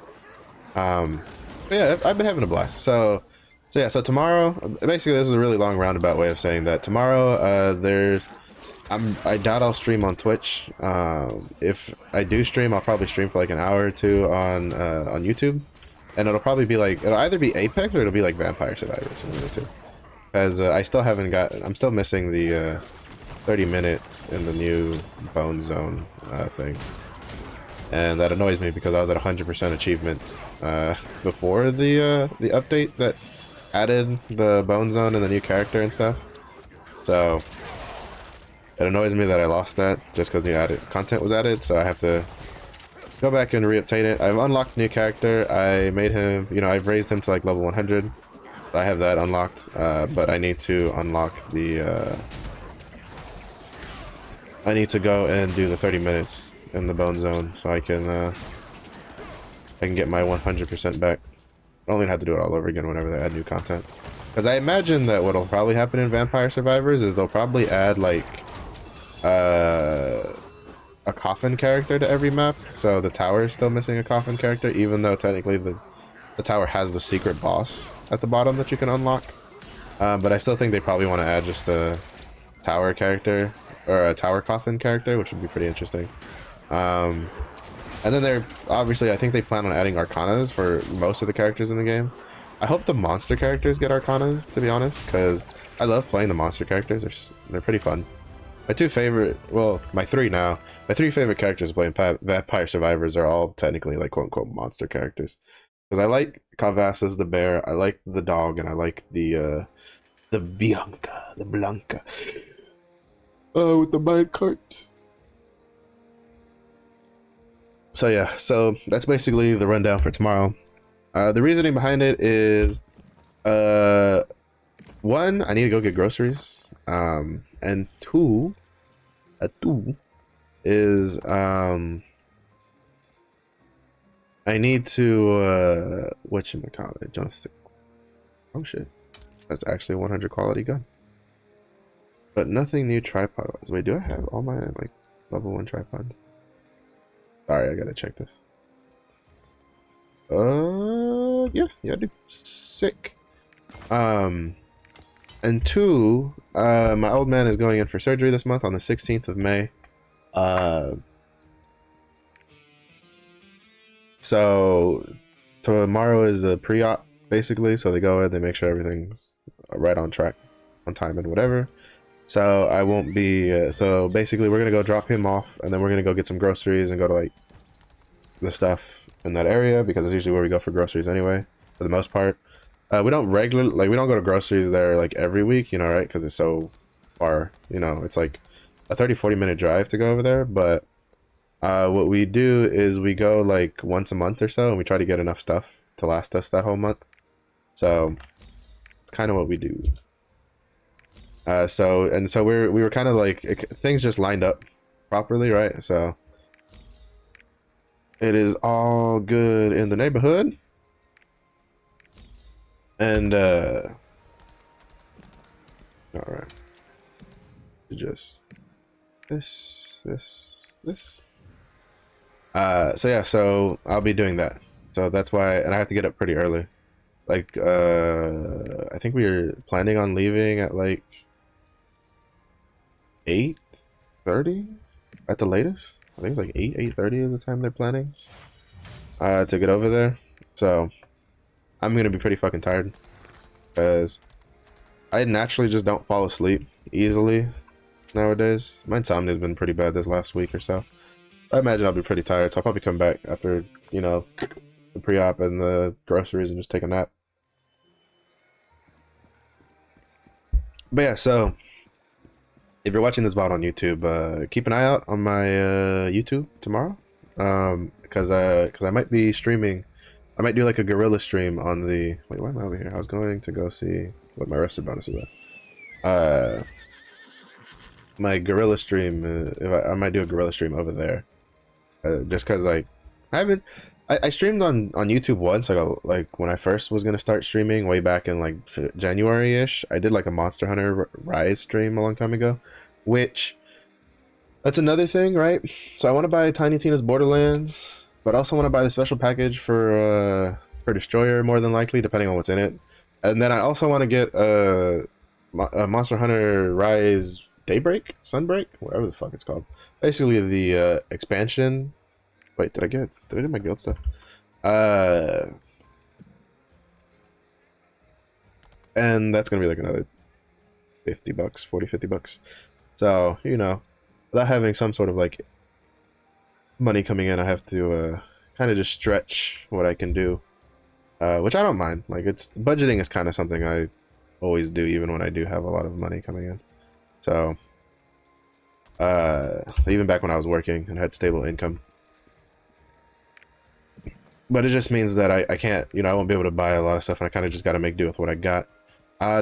But yeah, I've been having a blast. So yeah, tomorrow, basically this is a really long roundabout way of saying that tomorrow, I doubt I'll stream on Twitch. If I do stream, I'll probably stream for like an hour or two on YouTube, and it'll probably be like, it'll either be Apex or it'll be like Vampire Survivors, one of the two. Because I still haven't I'm still missing the 30 minutes in the new Bone Zone thing. And that annoys me, because I was at 100% achievements before the update that added the Bone Zone and the new character and stuff. So it annoys me that I lost that just because new added content was added, so I have to go back and re-obtain it. I've unlocked a new character. I made him, you know, I've raised him to like level 100. I have that unlocked, but I need to unlock the I need to go and do the 30 minutes in the Bone Zone so I can get my 100% back. I only have to do it all over again whenever they add new content. Because I imagine that what'll probably happen in Vampire Survivors is they'll probably add like a coffin character to every map, so the tower is still missing a coffin character, even though technically the tower has the secret boss at the bottom that you can unlock. But I still think they probably want to add just a tower character, or a tower coffin character, which would be pretty interesting. And then they're obviously, I think they plan on adding Arcanas for most of the characters in the game. I hope the monster characters get Arcanas, to be honest, because I love playing the monster characters. They're pretty fun. My two favorite, well, my three now. My three favorite characters playing Vampire Survivors are all technically like quote unquote monster characters. Because I like Calvasas the bear, I like the dog, and I like the Blanca, with the mine carts. So yeah, so that's basically the rundown for tomorrow. The reasoning behind it is, one, I need to go get groceries. And two is I need to whatchamacallit, just, oh shit, that's actually a 100 quality gun. But nothing new tripod wise. Wait, do I have all my like level 1 tripods? Sorry, I gotta check this. Yeah, I do. Sick. And two, my old man is going in for surgery this month on the 16th of May. So tomorrow is a pre-op basically. So they go in, they make sure everything's right on track, on time and whatever. So I won't be, so basically we're gonna go drop him off and then we're gonna go get some groceries and go to like the stuff in that area, because that's usually where we go for groceries anyway, for the most part. We don't regularly, like, we don't go to groceries there like every week, you know, right? Because it's so far, you know, it's like a 30-40 minute drive to go over there. But what we do is we go like once a month or so, and we try to get enough stuff to last us that whole month. So it's kind of what we do. So we were kind of like, things just lined up properly, right? So it is all good in the neighborhood. And all right, just this. So yeah, so I'll be doing that. So that's why, and I have to get up pretty early. Like I think we were planning on leaving at like 8:30 at the latest. I think it's like 8:30 is the time they're planning to get over there. So I'm gonna be pretty fucking tired, because I naturally just don't fall asleep easily nowadays. My insomnia's been pretty bad this last week or so. I imagine I'll be pretty tired, so I'll probably come back after, you know, the pre-op and the groceries and just take a nap. But yeah, so if you're watching this VOD on YouTube, keep an eye out on my YouTube tomorrow, because I might be streaming. I might do like a guerrilla stream on the, wait, why am I over here? I was going to go see what my rested bonus is at. My guerrilla stream, I might do a guerrilla stream over there. Just cause like, I streamed on YouTube once, like when I first was gonna start streaming way back in like January-ish. I did like a Monster Hunter Rise stream a long time ago, which, that's another thing, right? So I want to buy Tiny Tina's Borderlands, but I also want to buy the special package for Destroyer, more than likely, depending on what's in it. And then I also want to get a Monster Hunter Rise Daybreak? Sunbreak? Whatever the fuck it's called. Basically the expansion. Wait, did I do my guild stuff? And that's gonna be like another 50 bucks, 40, 50 bucks. So, you know, without having some sort of like money coming in, I have to kind of just stretch what I can do, which I don't mind. Like, it's budgeting is kind of something I always do, even when I do have a lot of money coming in. So even back when I was working and had stable income. But it just means that I can't, you know, I won't be able to buy a lot of stuff, and I kind of just got to make do with what I got.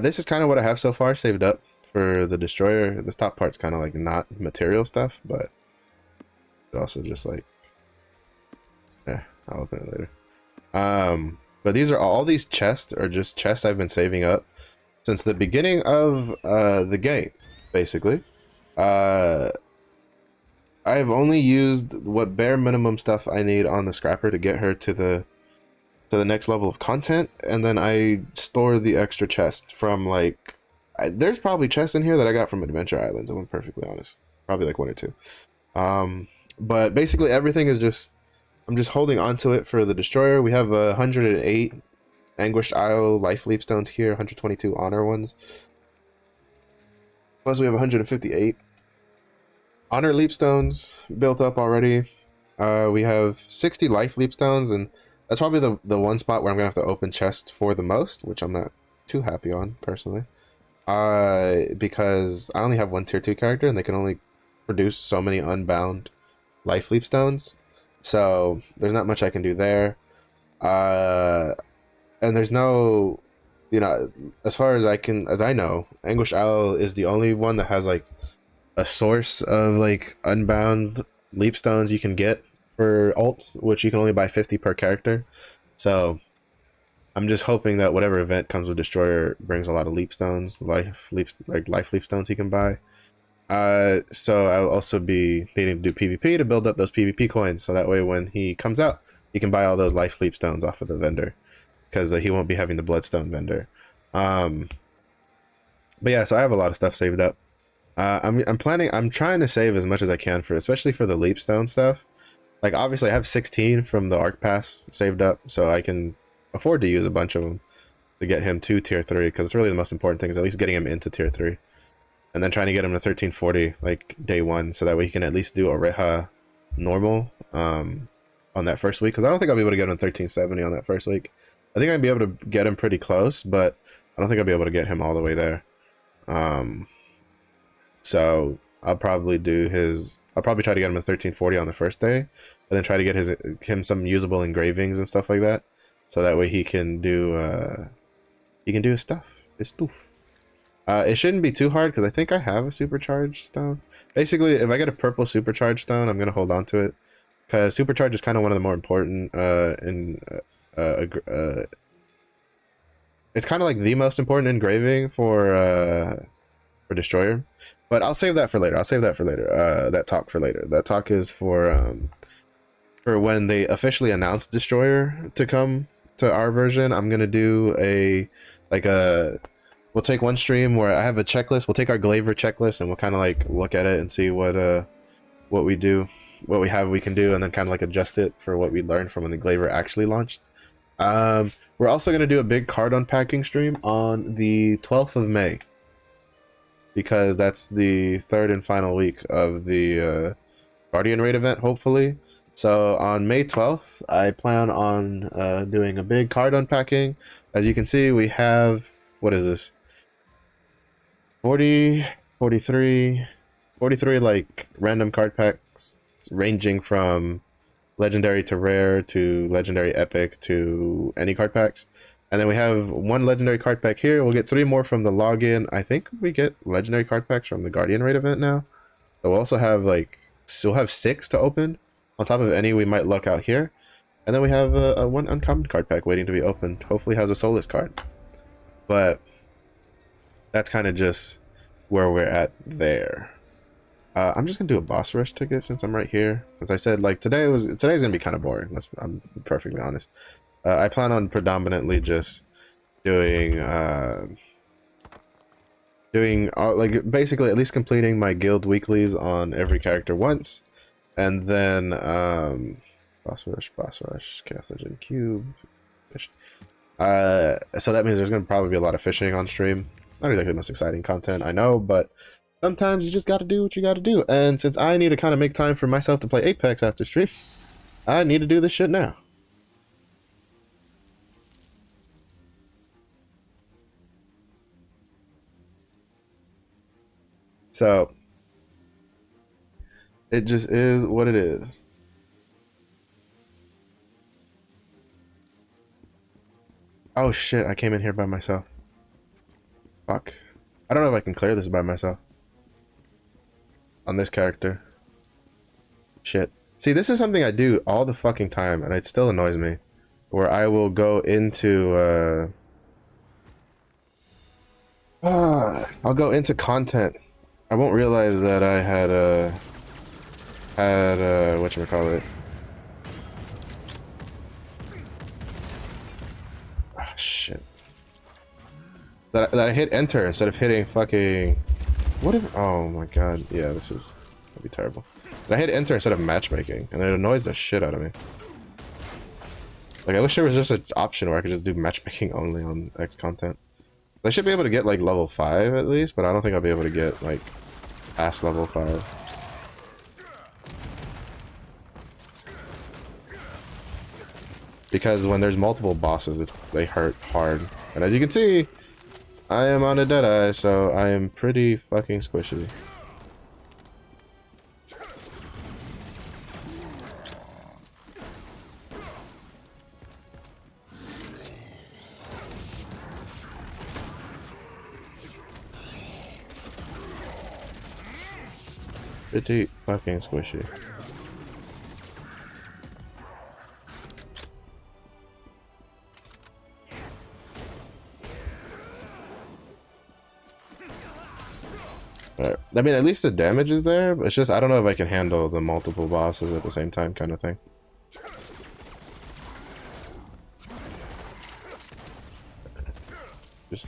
This is kind of what I have so far saved up for the Destroyer. This top part's kind of like not material stuff, but it also just like, I'll open it later. But these are all these chests are just chests I've been saving up since the beginning of the game, basically. I've only used what bare minimum stuff I need on the scrapper to get her to the next level of content, and then I store the extra chest from like, there's probably chests in here that I got from Adventure Islands, if I'm perfectly honest. Probably like 1 or 2. But basically everything is just, I'm just holding onto it for the Destroyer. We have 108 Anguished Isle Life Leap Stones here, 122 Honor ones. Plus we have 158 honor leap stones built up already. We have 60 life leap stones, and that's probably the one spot where I'm gonna have to open chests for the most, which I'm not too happy on personally. Because I only have one tier 2 character and they can only produce so many unbound life leap stones. So there's not much I can do there. And there's no, you know, as far as I know, Anguish Owl is the only one that has like a source of like unbound leap stones you can get for ults, which you can only buy 50 per character. So I'm just hoping that whatever event comes with Destroyer brings a lot of leap stones, life leap stones he can buy. So I'll also be needing to do PvP to build up those PvP coins, so that way when he comes out, he can buy all those life leap stones off of the vendor, because he won't be having the bloodstone vendor. But yeah, so I have a lot of stuff saved up. I'm trying to save as much as I can for, especially for the leap stone stuff. Like obviously I have 16 from the Arc Pass saved up, so I can afford to use a bunch of them to get him to tier 3, because it's really the most important thing is at least getting him into tier 3. And then trying to get him to 1340 like day 1, so that way he can at least do a Reha normal on that first week, because I don't think I'll be able to get him 1370 on that first week. I think I'd be able to get him pretty close, but I don't think I'll be able to get him all the way there. So I'll probably try to get him a 1340 on the first day, and then try to get him some usable engravings and stuff like that, so that way he can do his stuff. It shouldn't be too hard because I think I have a supercharged stone. Basically, if I get a purple supercharged stone, I'm gonna hold on to it, because supercharge is kind of one of the more important it's kind of like the most important engraving for Destroyer. But I'll save that for later. That talk for later. That talk is for when they officially announce Destroyer to come to our version. I'm gonna do we'll take one stream where I have a checklist. We'll take our Glaver checklist and we'll kind of like look at it and see what we can do, and then kind of like adjust it for what we learned from when the Glaver actually launched. We're also gonna do a big card unpacking stream on the 12th of May. Because that's the third and final week of the Guardian Raid event, hopefully. So on May 12th, I plan on doing a big card unpacking. As you can see, we have, what is this? 40, 43 like random card packs ranging from legendary to rare to legendary epic to any card packs. And then we have one legendary card pack here. We'll get 3 more from the login. I think we get legendary card packs from the Guardian Raid event now. So we'll also have we'll have 6 to open on top of any we might luck out here. And then we have a one uncommon card pack waiting to be opened. Hopefully has a Soulless card. But that's kind of just where we're at there. I'm just gonna do a boss rush ticket since I'm right here. Since I said like today's gonna be kind of boring. I'm perfectly honest. I plan on predominantly just doing basically at least completing my guild weeklies on every character once, and then boss rush, chaos legend cube, fish. So that means there's gonna probably be a lot of fishing on stream. Not exactly the most exciting content, I know, but sometimes you just gotta do what you gotta do. And since I need to kind of make time for myself to play Apex after stream, I need to do this shit now. So it just is what it is. Oh shit, I came in here by myself. Fuck. I don't know if I can clear this by myself. On this character. Shit. See, this is something I do all the fucking time, and it still annoys me. Where I will go into, I'll go into content. I won't realize that I had whatchamacallit. Ah, shit. That I hit enter instead of hitting fucking... What if... Oh my god. Yeah, this is... That'd be terrible. But I hit enter instead of matchmaking, and it annoys the shit out of me. Like, I wish there was just an option where I could just do matchmaking only on X content. I should be able to get like level 5 at least, but I don't think I'll be able to get like past level 5. Because when there's multiple bosses, they hurt hard. And as you can see, I am on a Deadeye, so I am pretty fucking squishy. Pretty fucking squishy. Right. I mean, at least the damage is there, but it's just I don't know if I can handle the multiple bosses at the same time kind of thing. Just...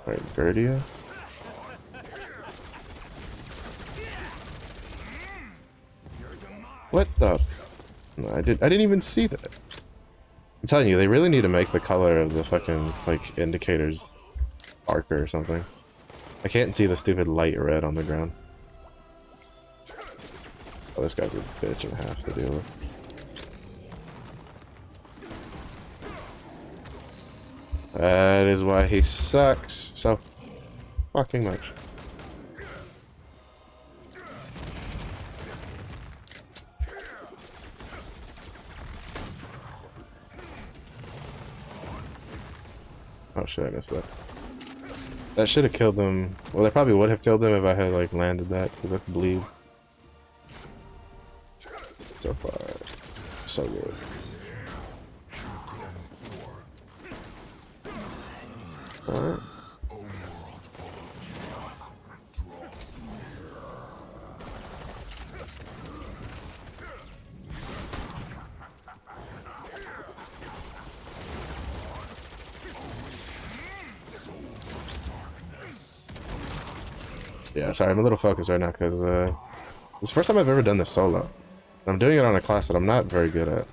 Alright, Gerdia. What the? No, I didn't even see that. I'm telling you, they really need to make the color of the fucking like indicators darker or something. I can't see the stupid light red on the ground. Oh, this guy's a bitch and a half to deal with. That is why he sucks so fucking much. Oh shit, I missed that. That should have killed them. Well, they probably would have killed him if I had like landed that, because that's bleed. So far, so good. Alright. Yeah, sorry, I'm a little focused right now because it's the first time I've ever done this solo. I'm doing it on a class that I'm not very good at.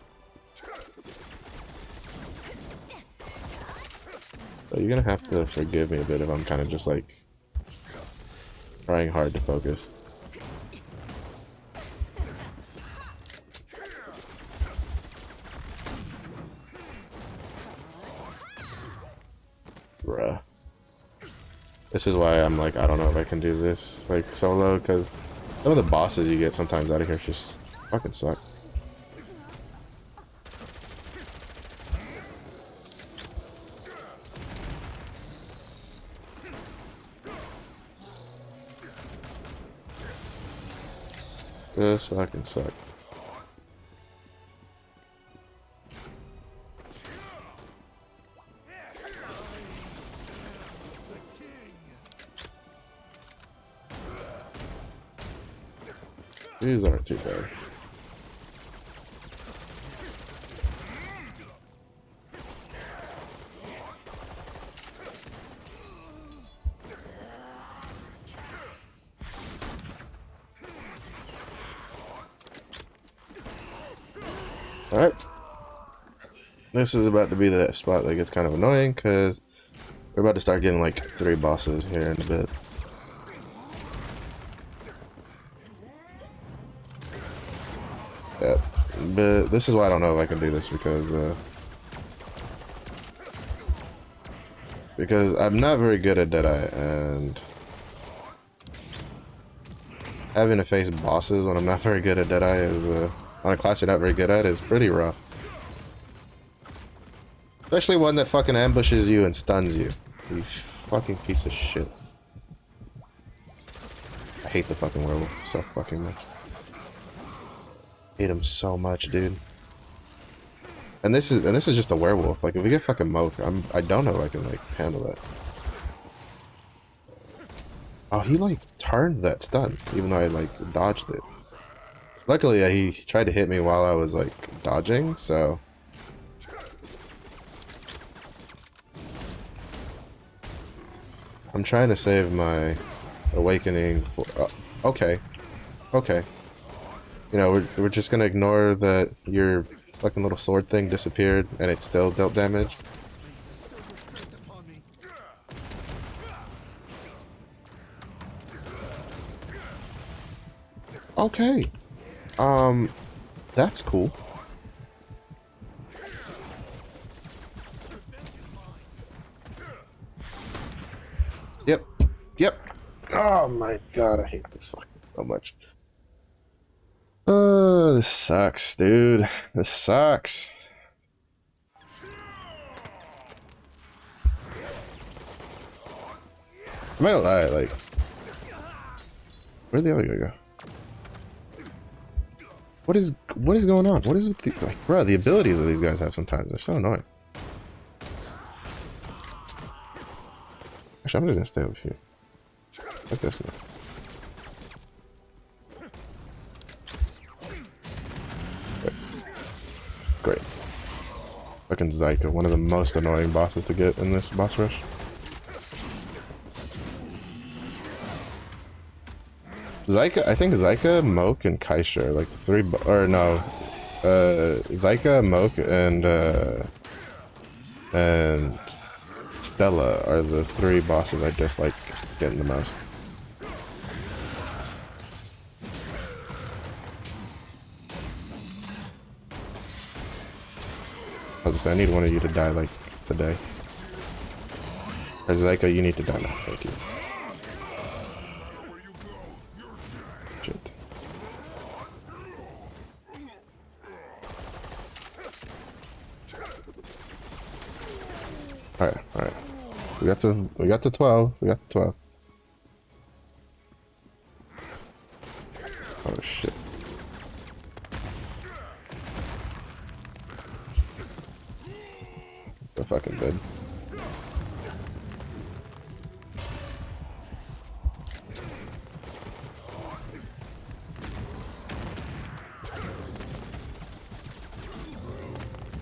So you're gonna have to forgive me a bit if I'm kind of just like trying hard to focus. Bruh. This is why I'm like, I don't know if I can do this like solo, because some of the bosses you get sometimes out of here just fucking suck. This fucking suck. These aren't too bad. Alright. This is about to be the spot that gets kind of annoying because we're about to start getting like 3 bosses here in a bit. Yeah, but this is why I don't know if I can do this because I'm not very good at Deadeye, and having to face bosses when I'm not very good at Deadeye is on a class you're not very good at is pretty rough. Especially one that fucking ambushes you and stuns you. You fucking piece of shit. I hate the fucking werewolf so fucking much. Hate him so much, dude. And this is just a werewolf. Like if we get fucking moked, I don't know if I can like handle that. Oh, he like turned that stun, even though I like dodged it. Luckily, he tried to hit me while I was like dodging, so. I'm trying to save my awakening. For, okay, okay. You know, we're just gonna ignore that your fucking little sword thing disappeared and it still dealt damage. Okay. That's cool. Yep. Yep. Oh my god, I hate this fucking so much. This sucks, dude. This sucks. I'm not gonna lie, like, where'd the other guy go? What is going on? What is with the, like, bro, the abilities that these guys have sometimes, they're so annoying. Actually, I'm just gonna stay over here. Like this now. Great. Fucking Zyka, one of the most annoying bosses to get in this boss rush. Zyka, I think Zyka, Moke, and Kaisha are like the three, or no, Zyka, Moke, and Stella are the three bosses I dislike getting the most. I was just saying, I need one of you to die like today. Or Zyka, you need to die now. Thank you. Shit. Alright, alright. We got to 12. We got to 12. Oh shit. The fucking bed.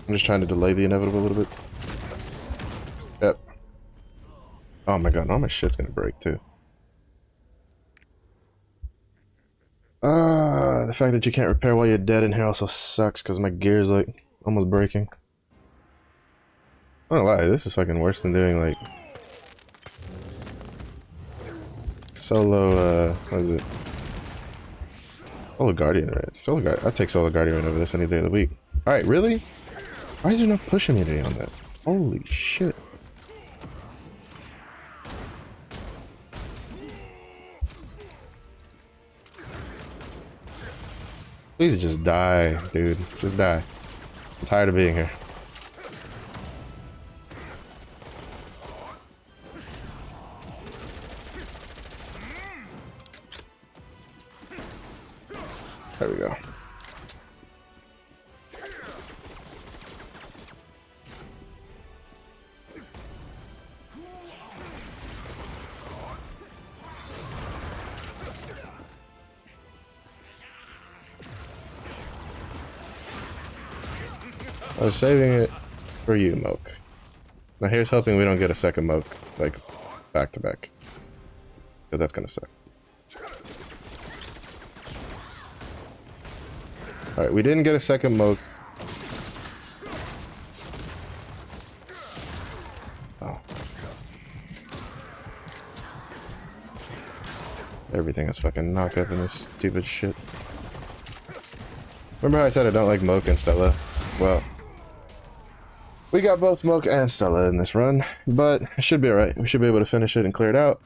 I'm just trying to delay the inevitable a little bit. Yep. Oh my god, all my shit's gonna break too. The fact that you can't repair while you're dead in here also sucks because my gear's like almost breaking. I'm not gonna lie, this is fucking worse than doing like solo, what is it? Solo Guardian, right? Solo Guardian. I'd take Solo Guardian over this any day of the week. Alright, really? Why is there no push immunity on that? Holy shit. Please just die, dude. Just die. I'm tired of being here. There we go. I was saving it for you, Moke. Now here's hoping we don't get a second Moke, like, back to back. Because that's gonna suck. Alright, we didn't get a second Moke. Oh. Everything is fucking knocked up in this stupid shit. Remember how I said I don't like Moke and Stella? Well, we got both Moke and Stella in this run, but it should be alright. We should be able to finish it and clear it out.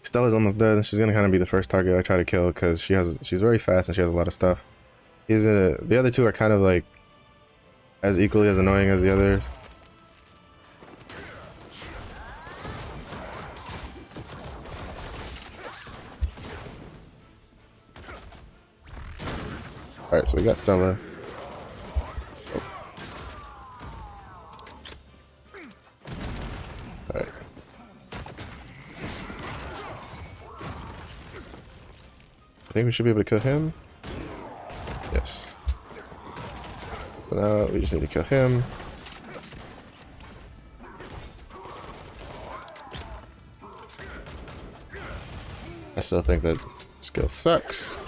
Stella's almost dead. She's gonna kind of be the first target I try to kill because she's very fast and she has a lot of stuff. The other two are kind of like as equally as annoying as the others. Alright, so we got Stella. Alright. I think we should be able to kill him. Yes. So now we just need to kill him. I still think that skill sucks.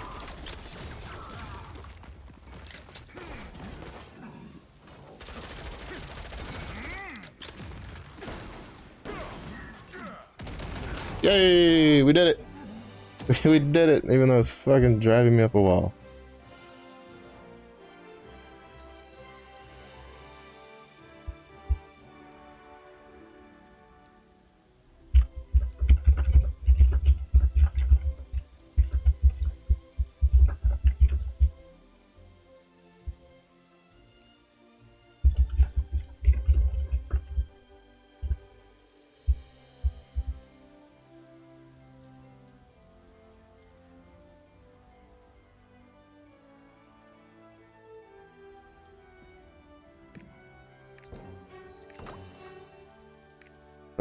Yay! We did it! We did it, even though it's fucking driving me up a wall.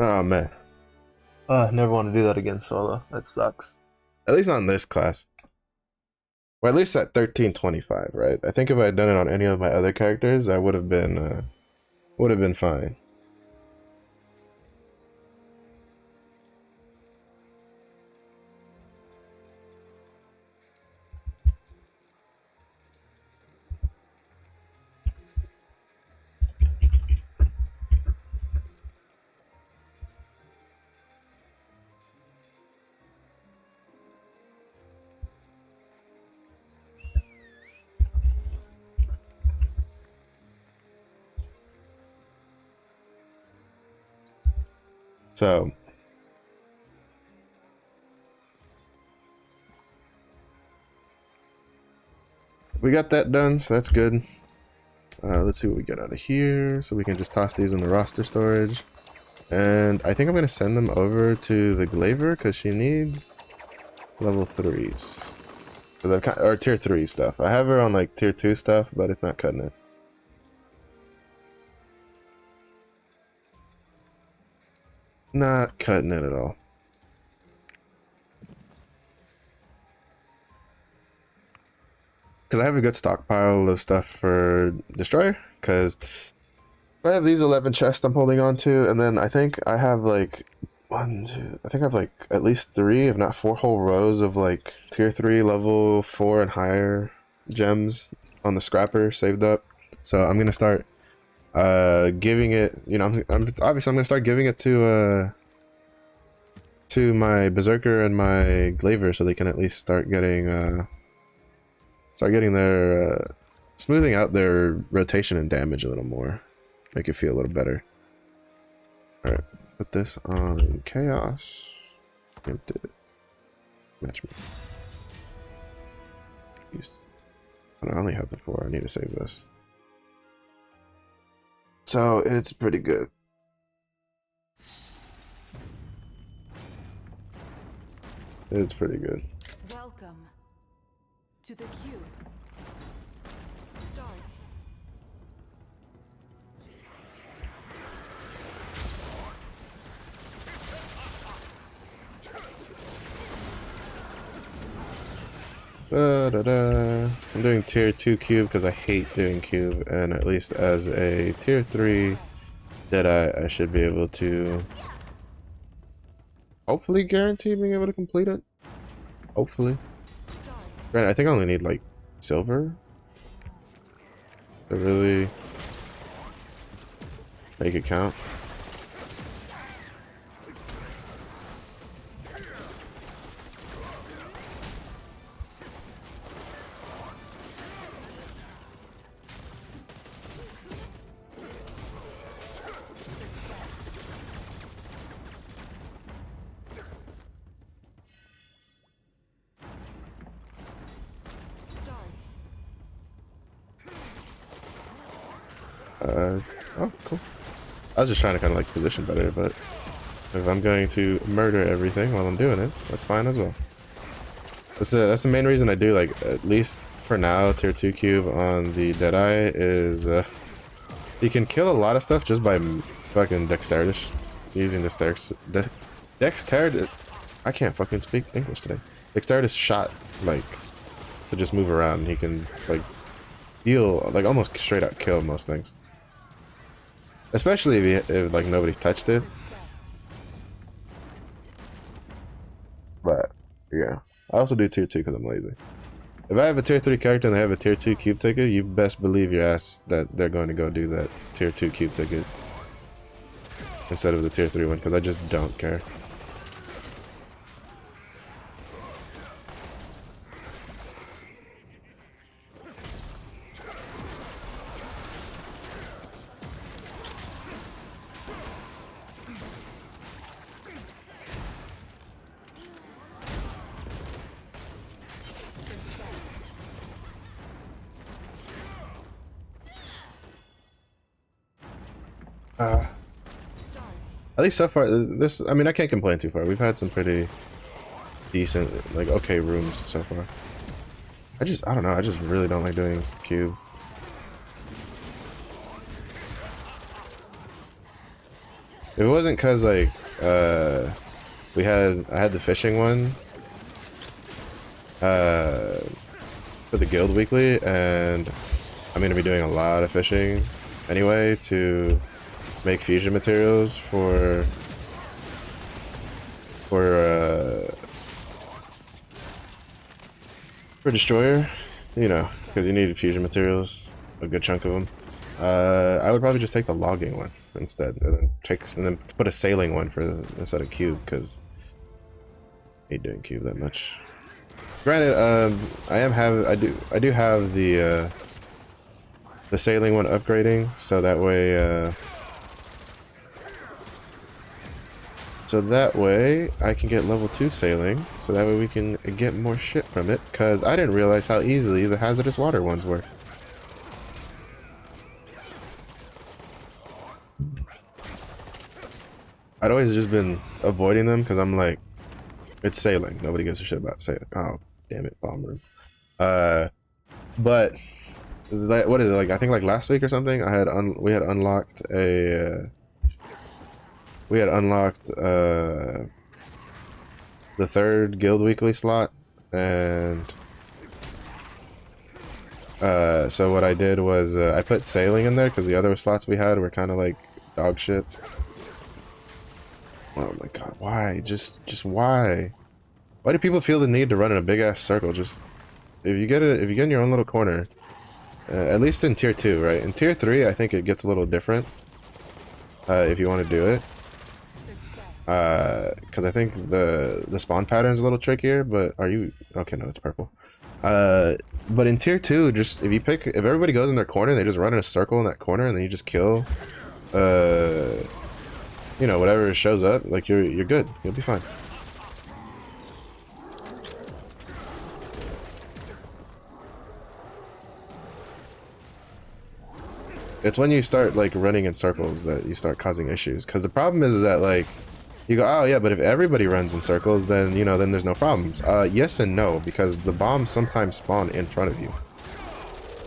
Oh man. I never want to do that again solo. That sucks. At least not in this class. Or at least at 1325, right? I think if I had done it on any of my other characters, I would have been fine. So we got that done, so that's good. Let's see what we get out of here. So we can just toss these in the roster storage. And I think I'm going to send them over to the Glaver because she needs level 3s. Or tier 3 stuff. I have her on like tier 2 stuff, but it's not cutting it. Not cutting it at all. Because I have a good stockpile of stuff for Destroyer. Because I have these 11 chests I'm holding on to, and then I think I have like I think I have like at least 3, if not 4 whole rows of like tier 3, level 4 and higher gems on the scrapper saved up. So I'm going to start giving it, you know, I'm obviously I'm going to start giving it to my Berserker and my Glaver so they can at least start getting their smoothing out their rotation and damage a little more, make it feel a little better. All right, put this on chaos. Match me. Use. I only have the 4. I need to save this. So it's pretty good. It's pretty good. Welcome to the cube. Start. I'm doing tier 2 cube because I hate doing cube, and at least as a tier 3 Deadeye, I should be able to hopefully guarantee being able to complete it. Hopefully. Granted, I think I only need like silver to really make it count. Oh, cool. I was just trying to kind of like position better, but if I'm going to murder everything while I'm doing it, that's fine as well. That's the main reason I do, like, at least for now, tier 2 cube on the Deadeye is, you can kill a lot of stuff just by fucking dexterity, using the dexterity. I can't fucking speak English today. Dexterity shot, like, to just move around. He can, like, deal, like, almost straight out kill most things. Especially if like nobody's touched it. But Yeah. I also do tier 2 because I'm lazy. If I have a tier 3 character and they have a tier 2 cube ticket, you best believe your ass that they're going to go do that tier 2 cube ticket instead of the tier 3 one, because I just don't care. At least so far, this, I mean, I can't complain too far. We've had some pretty decent, like, okay rooms so far. I don't know, I just really don't like doing cube. If it wasn't because, like, I had the fishing one, for the guild weekly, and I'm going to be doing a lot of fishing anyway to make fusion materials for destroyer, you know, because you need fusion materials, a good chunk of them. I would probably just take the logging one instead, and then put a sailing one for instead of cube, because I hate doing cube that much. Granted, I do have the sailing one upgrading, so that way I can get level 2 sailing, so that way we can get more shit from it, because I didn't realize how easily the hazardous water ones were. I'd always just been avoiding them because I'm like, it's sailing. Nobody gives a shit about sailing. Oh, damn it, bomb room. But what is it, like, I think like last week or something, we had unlocked the third guild weekly slot, and so what I did was I put sailing in there because the other slots we had were kind of like dog shit. Oh my god, why? Just why? Why do people feel the need to run in a big ass circle? Just if you get in your own little corner, at least in tier 2, right? In tier 3, I think it gets a little different if you want to do it. Because I think the spawn pattern is a little trickier, but okay, no, it's purple. But in tier 2, just if everybody goes in their corner, they just run in a circle in that corner, and then you just kill, you know, whatever shows up, like you're good. You'll be fine. It's when you start like running in circles that you start causing issues. Because the problem is that, like, you go, oh yeah, but if everybody runs in circles, then, you know, then there's no problems. Yes and no, because the bombs sometimes spawn in front of you.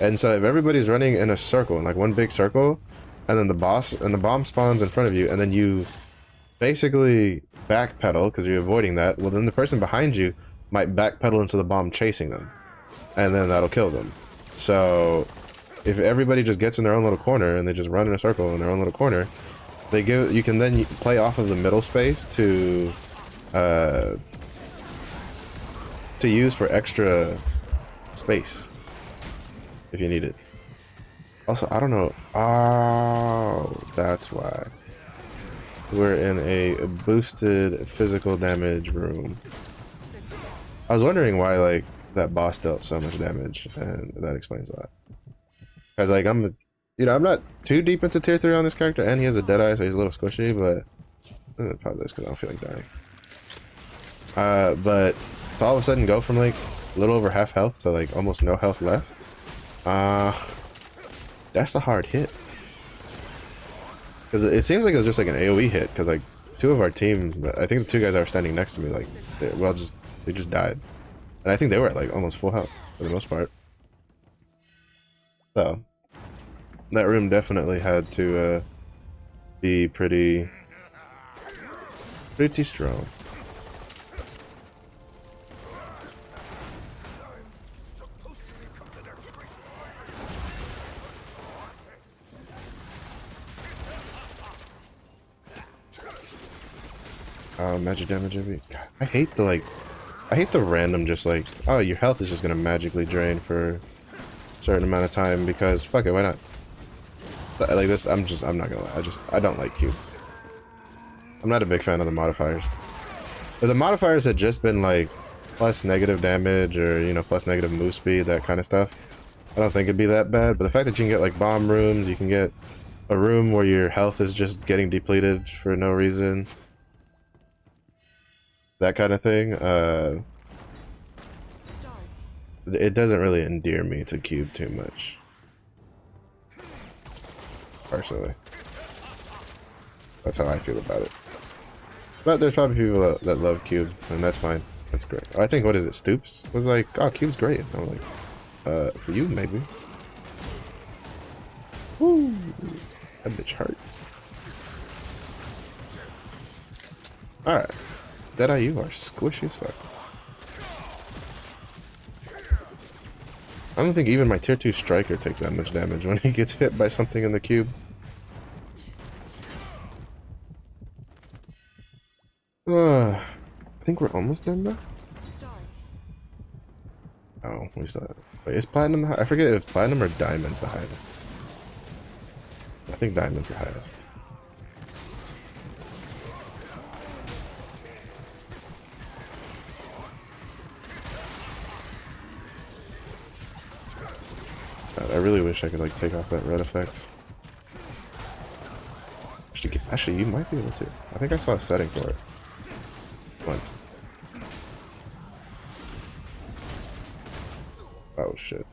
And so if everybody's running in a circle, in like one big circle, and then the bomb spawns in front of you, and then you basically backpedal because you're avoiding that, well, then the person behind you might backpedal into the bomb chasing them, and then that'll kill them. So if everybody just gets in their own little corner and they just run in a circle in their own little corner, you can then play off of the middle space to use for extra space if you need it. Also, I don't know. Oh, that's why. We're in a boosted physical damage room. I was wondering why, like, that boss dealt so much damage, and that explains that. Because, like, I'm not too deep into tier 3 on this character, and he has a dead eye, so he's a little squishy, but I'm gonna pop this because I don't feel like dying. But to all of a sudden go from, like, a little over half health to, like, almost no health left, that's a hard hit. Because it seems like it was just like an AoE hit, because like 2 of our team, I think the 2 guys that were standing next to me, like, they just died. And I think they were at like almost full health for the most part. So that room definitely had to be pretty strong. Magic damage every. God, I hate the, like, I hate the random just like, oh, your health is just gonna magically drain for a certain amount of time because fuck it, why not? Like this, I'm not gonna lie, I don't like cube. I'm not a big fan of the modifiers. If the modifiers had just been like plus negative damage or, you know, plus negative move speed, that kind of stuff, I don't think it'd be that bad. But the fact that you can get like bomb rooms, you can get a room where your health is just getting depleted for no reason, that kind of thing, it doesn't really endear me to cube too much, personally. That's how I feel about it. But there's probably people that love cube, and that's fine. That's great. I think, what is it, Stoops was like, oh, cube's great. I'm like, for you, maybe. Woo! That bitch hurt. Alright. Deadeye, you are squishy as fuck. I don't think even my tier 2 striker takes that much damage when he gets hit by something in the cube. I think we're almost done though. Oh, we still have... Wait, is platinum high? I forget if platinum or diamond's the highest. I think diamond's the highest. God, I really wish I could like take off that red effect. Actually, you might be able to. I think I saw a setting for it once. Oh shit!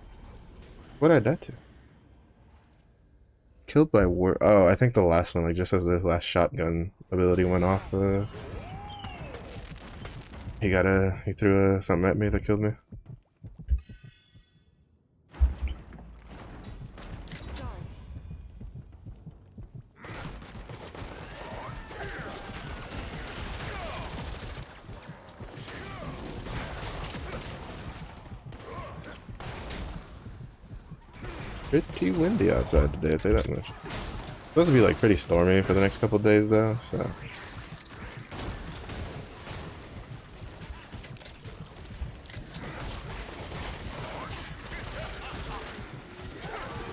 What did I die to? Killed by war. Oh, I think the last one, like just as the last shotgun ability went off, he threw something at me that killed me. Pretty windy outside today, I'd say that much. It's supposed to be like pretty stormy for the next couple days though, so.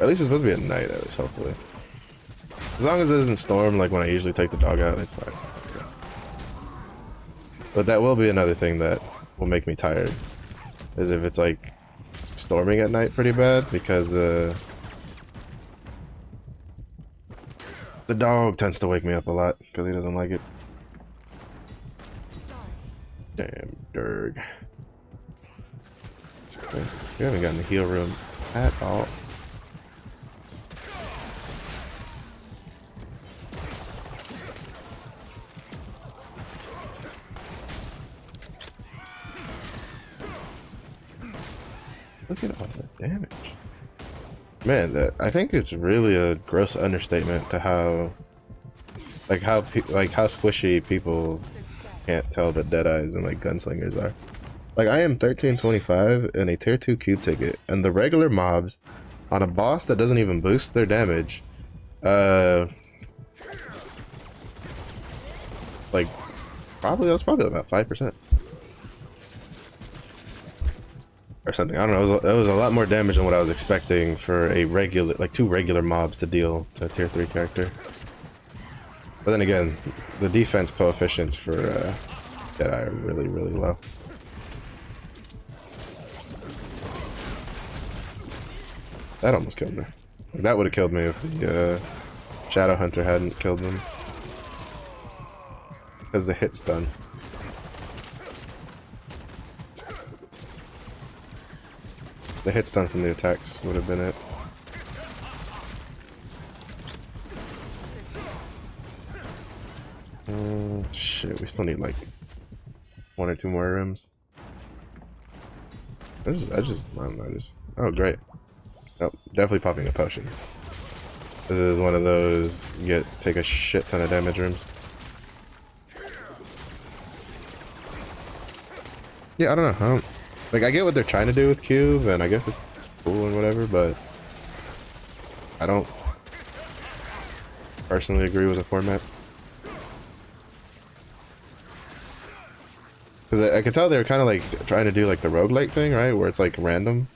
At least it's supposed to be at night, at least, hopefully. As long as it doesn't storm like when I usually take the dog out, it's fine. Okay. But that will be another thing that will make me tired, is if it's like storming at night pretty bad, because the dog tends to wake me up a lot because he doesn't like it. Damn Durg. Okay. We haven't gotten the heal room at all. Look at all that damage. Man, I think it's really a gross understatement to how squishy people can't tell that Deadeyes and like gunslingers are. Like, I am 1325 and a tier 2 cube ticket, and the regular mobs on a boss that doesn't even boost their damage, like that's probably about 5%. Or something. I don't know. It was a lot more damage than what I was expecting for a regular, like 2 regular mobs to deal to a tier 3 character. But then again, the defense coefficients for Deadeye are really, really low. That almost killed me. That would have killed me if the Shadow Hunter hadn't killed them. Because the hit's done. The hit stun from the attacks would have been it. Shit, we still need like 1 or 2 more rooms. I don't know, oh great. Nope, definitely popping a potion. This is one of those take a shit ton of damage rooms. Yeah, I don't know. Like, I get what they're trying to do with Cube, and I guess it's cool and whatever, but I don't personally agree with the format. Because I could tell they were kind of like trying to do like the roguelike thing, right? Where it's like random.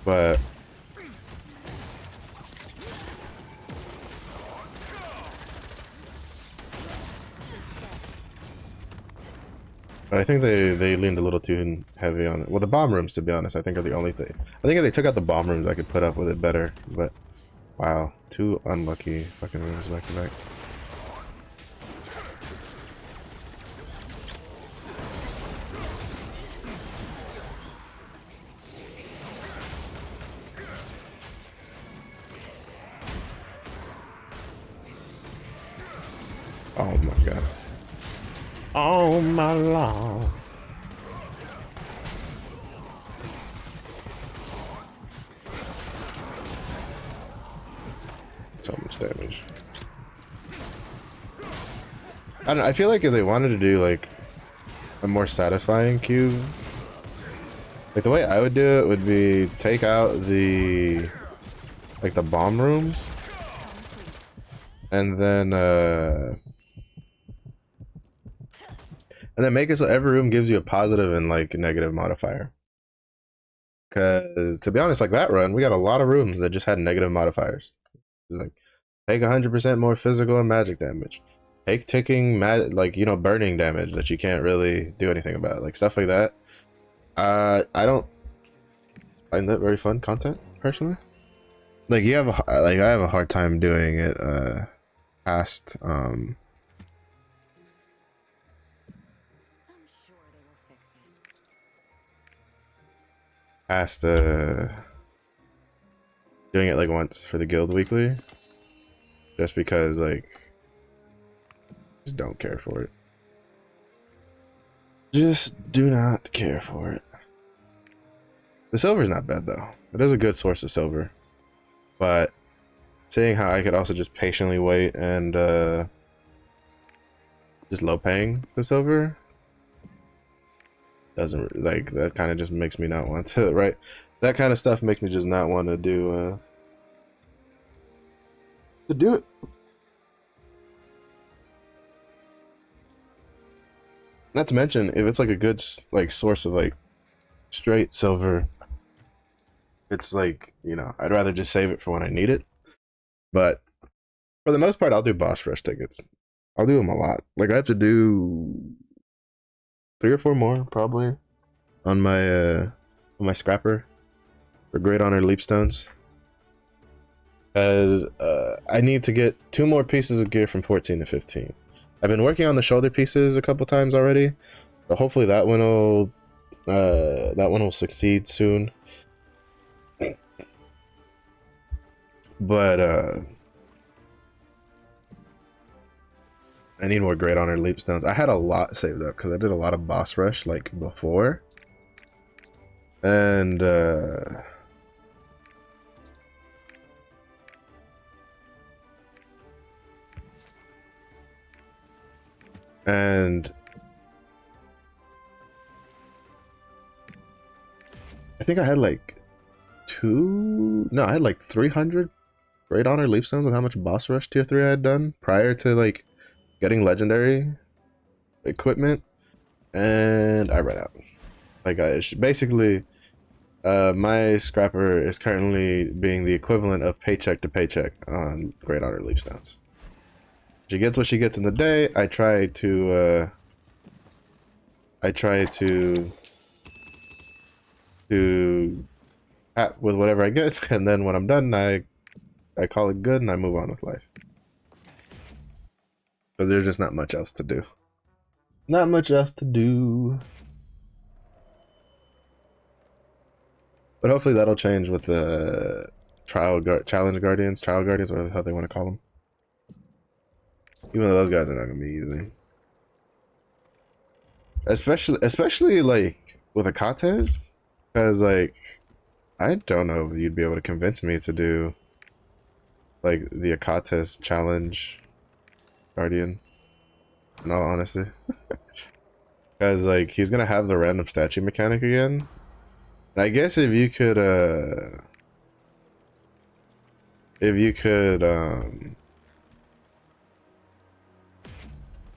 But I think they leaned a little too heavy on it. Well, the bomb rooms, to be honest, I think are the only thing. I think if they took out the bomb rooms, I could put up with it better. But wow, 2 unlucky fucking rooms back to back. Oh my god. Oh my lord. So much damage. I don't know, I feel like if they wanted to do like a more satisfying cube, like the way I would do it would be take out the like the bomb rooms and then make it so every room gives you a positive and like negative modifier. Because to be honest, like that run, we got a lot of rooms that just had negative modifiers. Like take 100% more physical and magic damage. Take ticking, like, you know, burning damage that you can't really do anything about. Like stuff like that. I don't find that very fun content personally. Like you have I have a hard time doing it past past doing it like once for the guild weekly, just because like just don't care for it. Just do not care for it. The silver's not bad though. It is a good source of silver, but seeing how I could also just patiently wait and just low paying the silver doesn't, like, that kind of just makes me not want to, right? That kind of stuff makes me just not want to do it. Not to mention, if it's like a good like source of like straight silver, it's like, you know, I'd rather just save it for when I need it. But for the most part, I'll do boss rush tickets. I'll do them a lot. Like I have to do 3 or 4 more probably on my scrapper for Great Honor Leapstones. Because I need to get 2 more pieces of gear from 14 to 15. I've been working on the shoulder pieces a couple times already, so hopefully that one will succeed soon. But I need more Great Honor Leapstones. I had a lot saved up because I did a lot of boss rush like before, and I think I had like I had like 300 Great Honor Leapstones with how much boss rush tier 3 I had done prior to like getting legendary equipment, and I ran out. Like basically my scrapper is currently being the equivalent of paycheck to paycheck on Great Honor Leapstones. She gets what she gets in the day. I try to hat with whatever I get, and then when I'm done, I call it good and I move on with life. But there's just not much else to do. Not much else to do. But hopefully that'll change with the challenge guardians, whatever the hell they want to call them. Even though those guys are not gonna be easy. Especially like with Akates, because like I don't know if you'd be able to convince me to do like the Akates challenge guardian, in all honesty. Because like he's gonna have the random statue mechanic again. And I guess if you could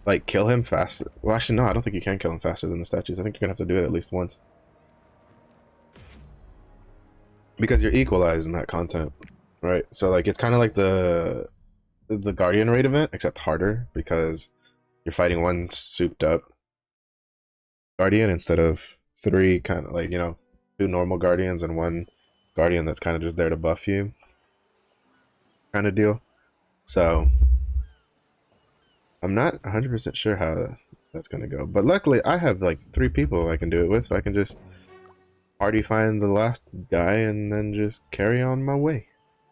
like kill him faster. Well, actually, no, I don't think you can kill him faster than the statues. I think you're gonna have to do it at least once because you're equalizing that content, right? So like it's kind of like the Guardian raid event, except harder because you're fighting one souped up Guardian instead of three kind of like, you know, two normal Guardians and one Guardian that's kind of just there to buff you kind of deal. So I'm not 100% sure how that's going to go. But luckily I have like 3 people I can do it with, so I can just party find the last guy and then just carry on my way.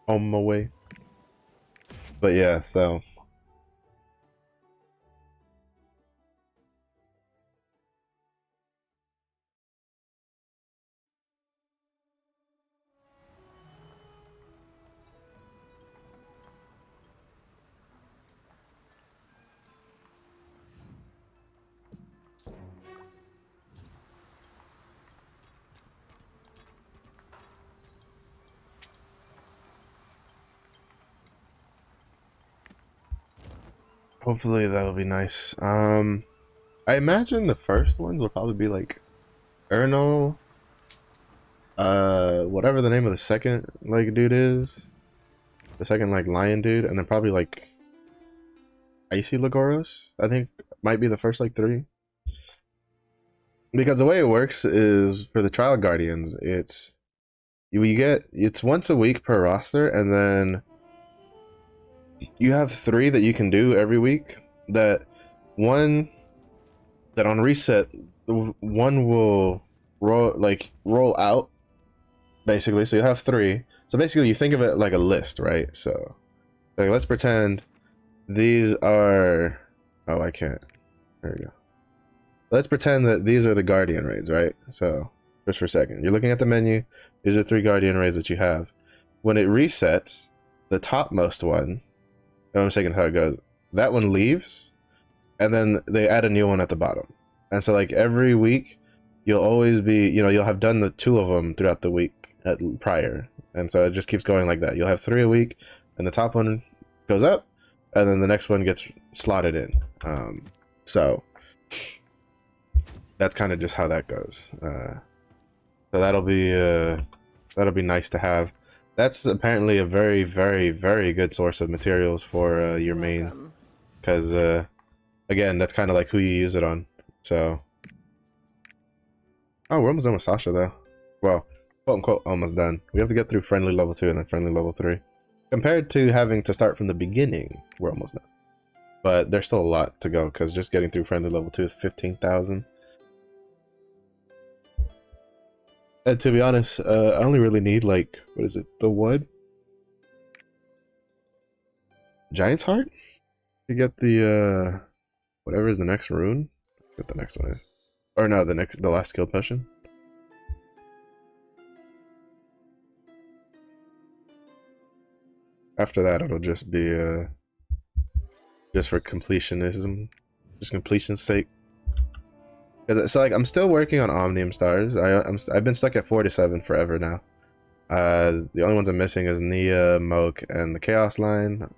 On my way. But yeah, so hopefully that'll be nice. I imagine the first ones will probably be like Ernal, whatever the name of the second like dude is, the second like lion dude, and then probably like Icy Lagoros, I think might be the first like 3. Because the way it works is for the trial guardians, it's it's once a week per roster, and then you have 3 that you can do every week. That one that on reset, one will roll out basically. So you have 3. So basically, you think of it like a list, right? So like let's pretend these are. Oh, I can't. There we go. Let's pretend that these are the Guardian raids, right? So, just for a second. You're looking at the menu. These are 3 Guardian raids that you have. When it resets, the topmost one, I'm saying how it goes, that one leaves, and then they add a new one at the bottom. And so, like, every week, you'll always be, you know, you'll have done the 2 of them throughout the week prior. And so it just keeps going like that. You'll have 3 a week, and the top one goes up, and then the next one gets slotted in. So that's kind of just how that goes. So that'll be nice to have. That's apparently a very, very, very good source of materials for your main, because again, that's kind of like who you use it on. So, oh, we're almost done with Sasha though. Well, quote unquote, almost done. We have to get through friendly level 2 and then friendly level 3. Compared to having to start from the beginning, we're almost done. But there's still a lot to go because just getting through friendly level 2 is 15,000. And to be honest, I only really need like, what is it? The what? Giant's Heart? To get the, whatever is the next rune? What the next one is. Or no, the last skill potion. After that, it'll just be, just for completionism. Just completion's sake. So like I'm still working on Omnium Stars. I've been stuck at 47 forever now. The only ones I'm missing is Nia, Moke, and the Chaos line.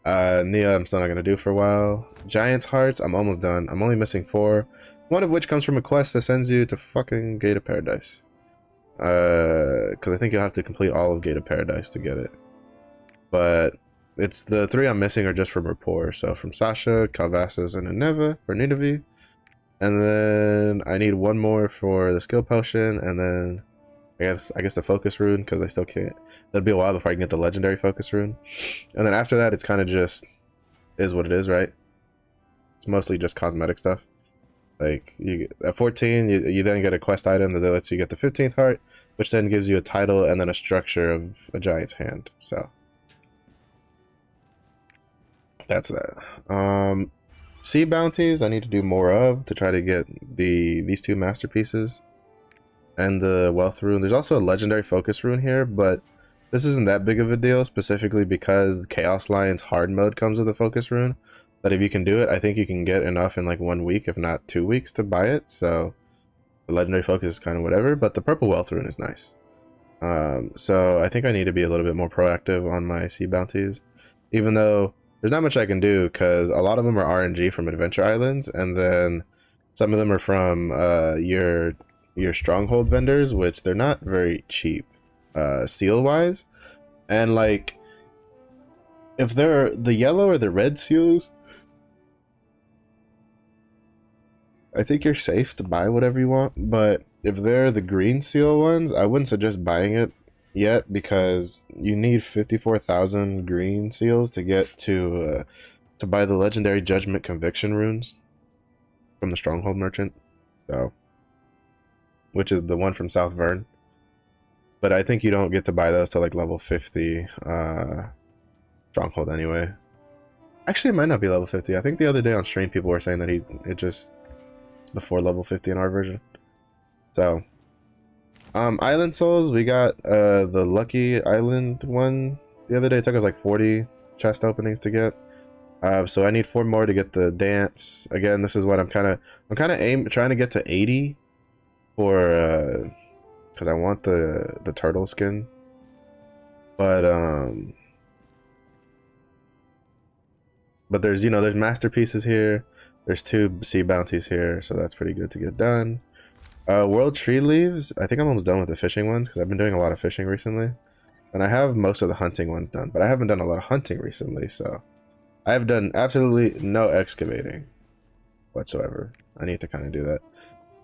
Nia I'm still not gonna do for a while. Giant's Hearts I'm almost done. I'm only missing 4. One of which comes from a quest that sends you to fucking Gate of Paradise. Because I think you'll have to complete all of Gate of Paradise to get it. But it's the 3 I'm missing are just from rapport. So from Sasha, Calvasas, and Nineveh. And then I need 1 more for the skill potion, and then I guess the focus rune, because I still can't. It'll be a while before I can get the legendary focus rune. And then after that, it's kind of just is what it is, right? It's mostly just cosmetic stuff. Like you at 14, you then get a quest item that lets you get the 15th heart, which then gives you a title and then a structure of a giant's hand. So that's that. Sea bounties I need to do more of to try to get these 2 masterpieces and the wealth rune. There's also a legendary focus rune here, but this isn't that big of a deal, specifically because Chaos Lion's hard mode comes with a focus rune. That if you can do it, I think you can get enough in like 1 week, if not 2 weeks, to buy it. So the legendary focus is kind of whatever, but the purple wealth rune is nice. So I think I need to be a little bit more proactive on my sea bounties, even though there's not much I can do because a lot of them are RNG from Adventure Islands, and then some of them are from your stronghold vendors, which they're not very cheap, seal wise. And like, if they're the yellow or the red seals, I think you're safe to buy whatever you want. But if they're the green seal ones, I wouldn't suggest buying it yet because you need 54,000 green seals to get to buy the legendary Judgment Conviction runes from the Stronghold Merchant, so, which is the one from South Vern. But I think you don't get to buy those till like level 50 Stronghold anyway. Actually, it might not be level 50. I think the other day on stream people were saying that it just before level 50 in our version. So Island Souls, we got the Lucky Island one the other day. It took us like 40 chest openings to get. So I need 4 more to get the dance. Again, this is what I'm kind of trying to get to 80 for because I want the turtle skin. But there's, you know, there's masterpieces here. There's 2 sea bounties here, so that's pretty good to get done. World tree leaves. I think I'm almost done with the fishing ones because I've been doing a lot of fishing recently, and I have most of the hunting ones done, but I haven't done a lot of hunting recently, so I have done absolutely no excavating whatsoever. I need to kind of do that,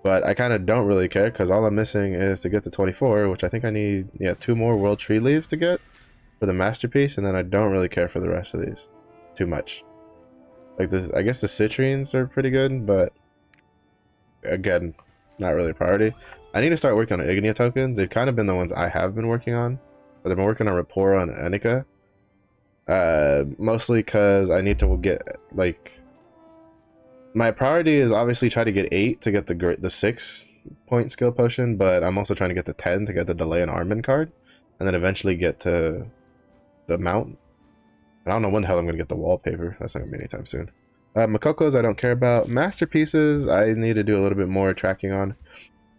but I kind of don't really care because all I'm missing is to get to 24, which I think I need, yeah, 2 more world tree leaves to get for the masterpiece, and then I don't really care for the rest of these too much. Like this, I guess the citrines are pretty good, but again, not really a priority. I need to start working on Ignia tokens. They've kind of been the ones I have been working on, but I've been working on Rapora and Enika. Mostly because I need to get, like, my priority is obviously try to get 8 to get the 6-point skill potion, but I'm also trying to get the 10 to get the delay and armament card, and then eventually get to the mount. I don't know when the hell I'm gonna get the wallpaper. That's not gonna be anytime soon. Makokos I don't care about. Masterpieces I need to do a little bit more tracking on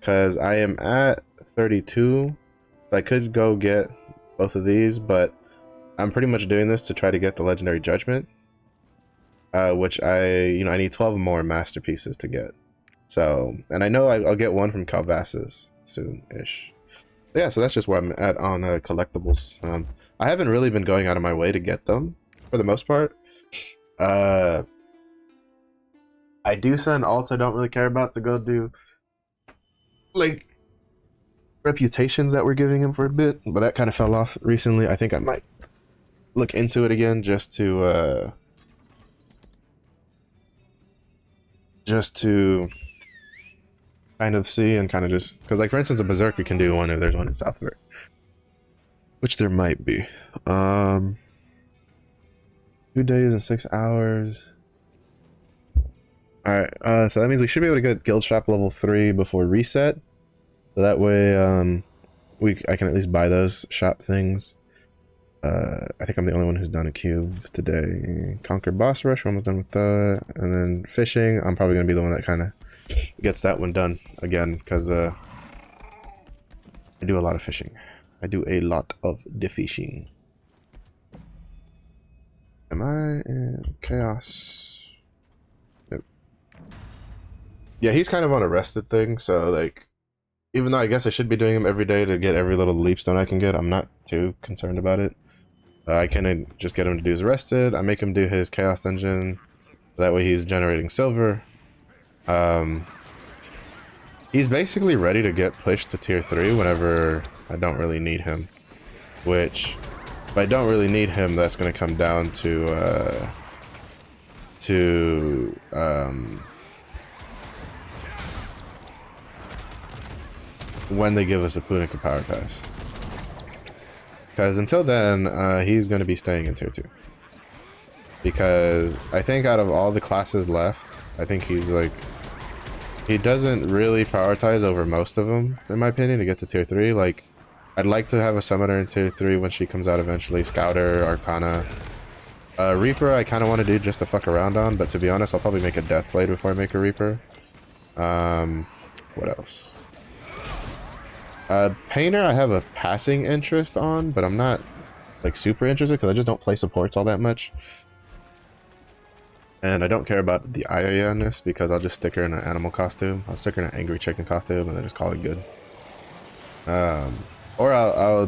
because I am at 32. I could go get both of these, but I'm pretty much doing this to try to get the legendary judgment, which I need 12 more masterpieces to get. So, and I know I'll get one from Calvasas soon-ish. Yeah, so that's just where I'm at on collectibles. I haven't really been going out of my way to get them for the most part. I do send alts I don't really care about to go do like reputations that we're giving him for a bit, but that kind of fell off recently. I think I might look into it again just to kind of see and kind of just because, like, for instance, a berserker can do one if there's one in Southwark, which there might be. 2 days and 6 hours. All right, so that means we should be able to get guild shop level 3 before reset, so that way I can at least buy those shop things. I think I'm the only one who's done a cube today. Conquer boss rush, we're almost done with that, and then fishing. I'm probably gonna be the one that kind of gets that one done again because I do a lot of fishing. I do a lot of the fishing. Am I in chaos? Nope. Yeah, he's kind of on a rested thing, so like, even though I guess I should be doing him every day to get every little leapstone I can get, I'm not too concerned about it. I can just get him to do his rested. I make him do his chaos dungeon. That way he's generating silver. He's basically ready to get pushed to tier 3 whenever I don't really need him. Which, if I don't really need him, that's going to come down to when they give us a Punica Power Pass. Because until then, he's going to be staying in tier 2. Because I think out of all the classes left, I think he's like, he doesn't really prioritize over most of them, in my opinion, to get to tier 3. Like, I'd like to have a summoner in tier 3 when she comes out eventually. Scouter, Arcana. Reaper I kind of want to do just to fuck around on, but to be honest, I'll probably make a Deathblade before I make a Reaper. What else? Painter I have a passing interest on, but I'm not like super interested because I just don't play supports all that much. And I don't care about the Aya in this because I'll just stick her in an animal costume. I'll stick her in an angry chicken costume and then just call it good. Or I'll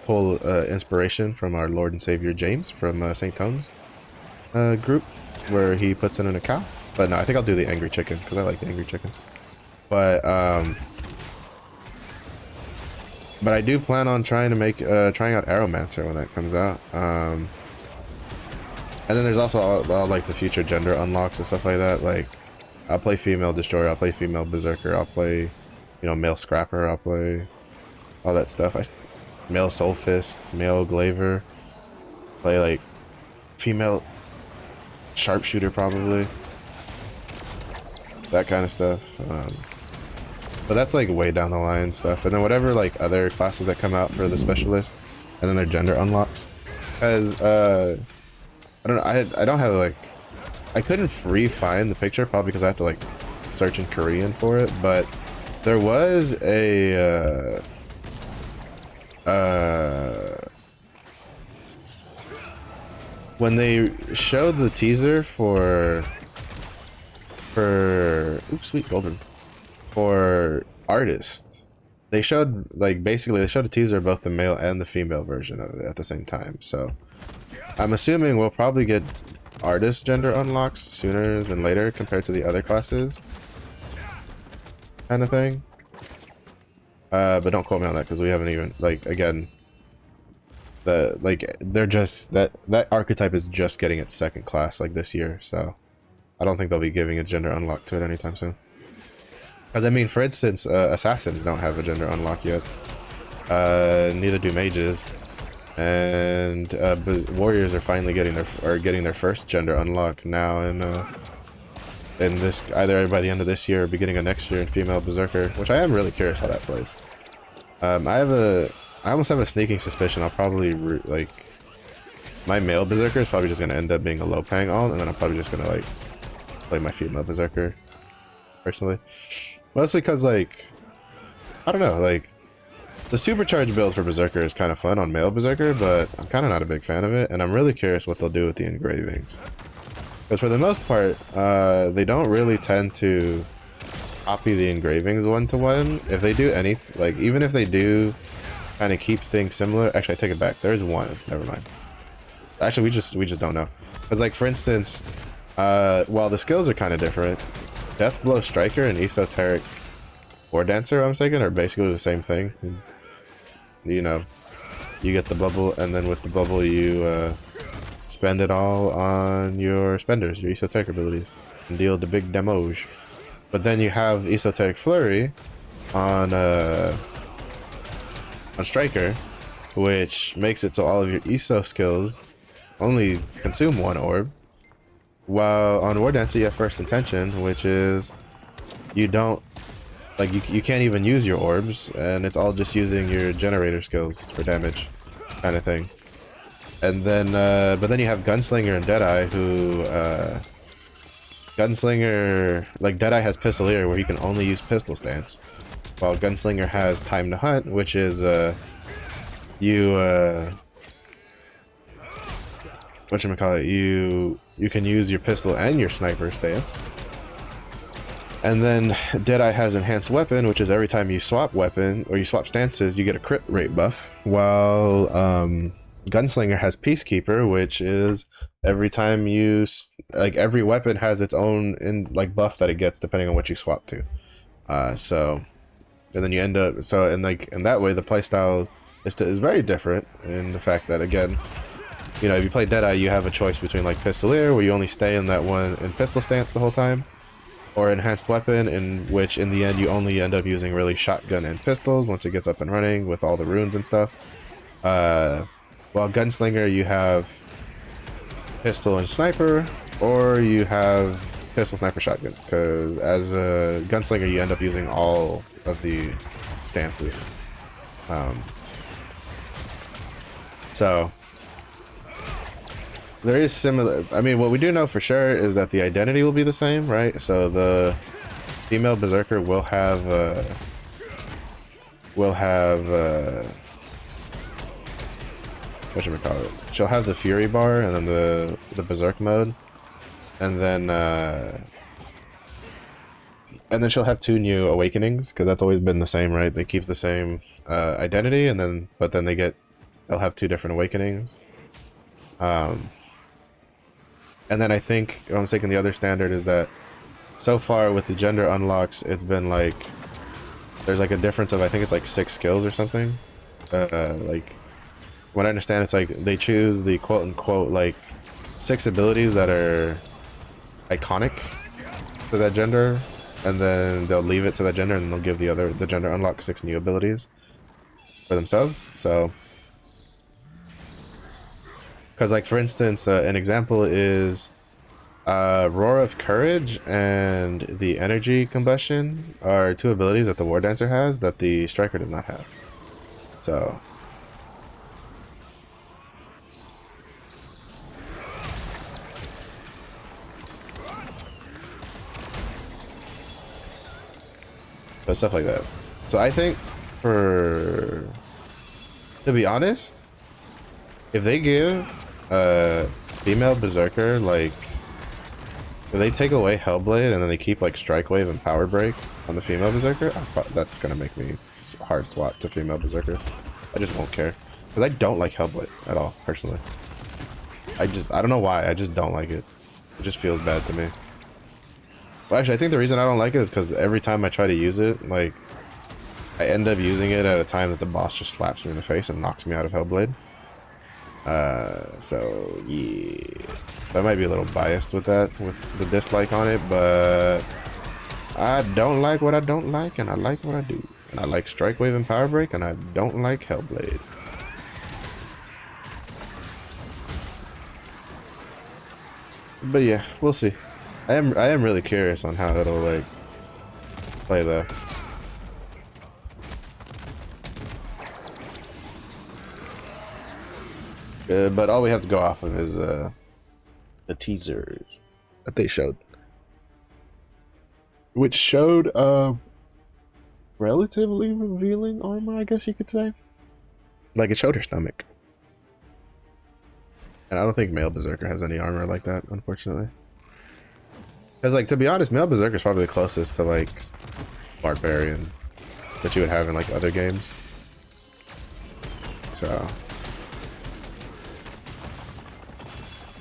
pull inspiration from our Lord and Savior James from St. Tone's group, where he puts in a cow. But no, I think I'll do the angry chicken because I like the angry chicken. But I do plan on trying out Aeromancer when that comes out. And then there's also all like the future gender unlocks and stuff like that. Like, I'll play female destroyer, I'll play female berserker, I'll play, male scrapper, I'll play all that stuff. Male soul fist, male glaver, play like female sharpshooter probably, that kind of stuff. But that's like way down the line stuff. And then whatever like other classes that come out for the specialist, and then their gender unlocks. Because I don't know, I don't have like, I couldn't find the picture probably because I have to like search in Korean for it, but there was a when they showed the teaser for oops, sweet golden, for artists, they showed like basically they showed a teaser of both the male and the female version of it at the same time. So I'm assuming we'll probably get artist gender unlocks sooner than later compared to the other classes, kind of thing. But don't quote me on that because we haven't even, like, again, they're just that archetype is just getting its second class like this year, so I don't think they'll be giving a gender unlock to it anytime soon. Because I mean, for instance, assassins don't have a gender unlock yet. Neither do mages. And but warriors are finally getting their first gender unlock now in this, either by the end of this year or beginning of next year, in female berserker, which I am really curious how that plays. I almost have a sneaking suspicion I'll probably like my male berserker is probably just gonna end up being a low pang alt, and then I'm probably just gonna like play my female berserker personally, mostly because like I don't know, like the supercharged build for berserker is kind of fun on male berserker, but I'm kind of not a big fan of it, and I'm really curious what they'll do with the engravings. Because for the most part, they don't really tend to copy the engravings one-to-one. If they do anything, like even if they do kind of keep things similar, actually I take it back. There's one. Never mind. Actually, we just don't know. Because like for instance, while the skills are kind of different, Deathblow Striker and Esoteric War Dancer, I'm thinking, are basically the same thing. You know, you get the bubble, and then with the bubble you spend it all on your spenders, your esoteric abilities, and deal the big damage. But then you have Esoteric Flurry on Striker, which makes it so all of your ESO skills only consume one orb, while on War Dancer you have First Intention, which is you don't, like, you can't even use your orbs, and it's all just using your generator skills for damage, kind of thing. And then, but then you have Gunslinger and Deadeye, who, Gunslinger, like, Deadeye has Pistolier, where he can only use pistol stance, while Gunslinger has Time to Hunt, which is, whatchamacallit, you can use your pistol and your sniper stance. And then Deadeye has Enhanced Weapon, which is every time you swap weapon or you swap stances, you get a crit rate buff. While Gunslinger has Peacekeeper, which is every time you, like, every weapon has its own buff that it gets depending on what you swap to. So, and then you end up, so in that way the playstyle is very different in the fact that, again, you know, if you play Deadeye, you have a choice between like Pistolier, where you only stay in that one in pistol stance the whole time, or Enhanced Weapon, in which in the end you only end up using really shotgun and pistols once it gets up and running with all the runes and stuff. While Gunslinger, you have pistol and sniper, or you have pistol, sniper, shotgun, because as a Gunslinger you end up using all of the stances. So there is similar, I mean, what we do know for sure is that the identity will be the same, right? So the female berserker will have whatchamacallit, she'll have the fury bar and then the berserk mode, and then she'll have 2 new awakenings, because that's always been the same, right? They keep the same identity, and then they'll have 2 different awakenings. And then I think what I'm taking the other standard is that so far with the gender unlocks, it's been like there's like a difference of, I think it's like 6 skills or something. Like what I understand, it's like they choose the quote unquote like 6 abilities that are iconic to that gender, and then they'll leave it to that gender, and they'll give the gender unlock 6 new abilities for themselves. So, because like for instance, an example is Roar of Courage and the Energy Combustion are 2 abilities that the War Dancer has that the Striker does not have. So but stuff like that. So I think to be honest, if they give a female berserker, like if they take away Hellblade and then they keep like Strike Wave and Power Break on the female berserker, that's gonna make me hard swap to female berserker. I just won't care, because I don't like Hellblade at all personally. I don't know why, I just don't like it. It just feels bad to me. Well, actually, I think the reason I don't like it is because every time I try to use it, like, I end up using it at a time that the boss just slaps me in the face and knocks me out of Hellblade. So, yeah. I might be a little biased with that, with the dislike on it, but I don't like what I don't like, and I like what I do. And I like Strike Wave and Power Break, and I don't like Hellblade. But yeah, we'll see. I am really curious on how it'll like play though. But all we have to go off of is the teasers that they showed, which showed relatively revealing armor, I guess you could say. Like it showed her stomach, and I don't think male berserker has any armor like that, unfortunately. Because, like, to be honest, male berserker is probably the closest to, like, barbarian that you would have in, like, other games. So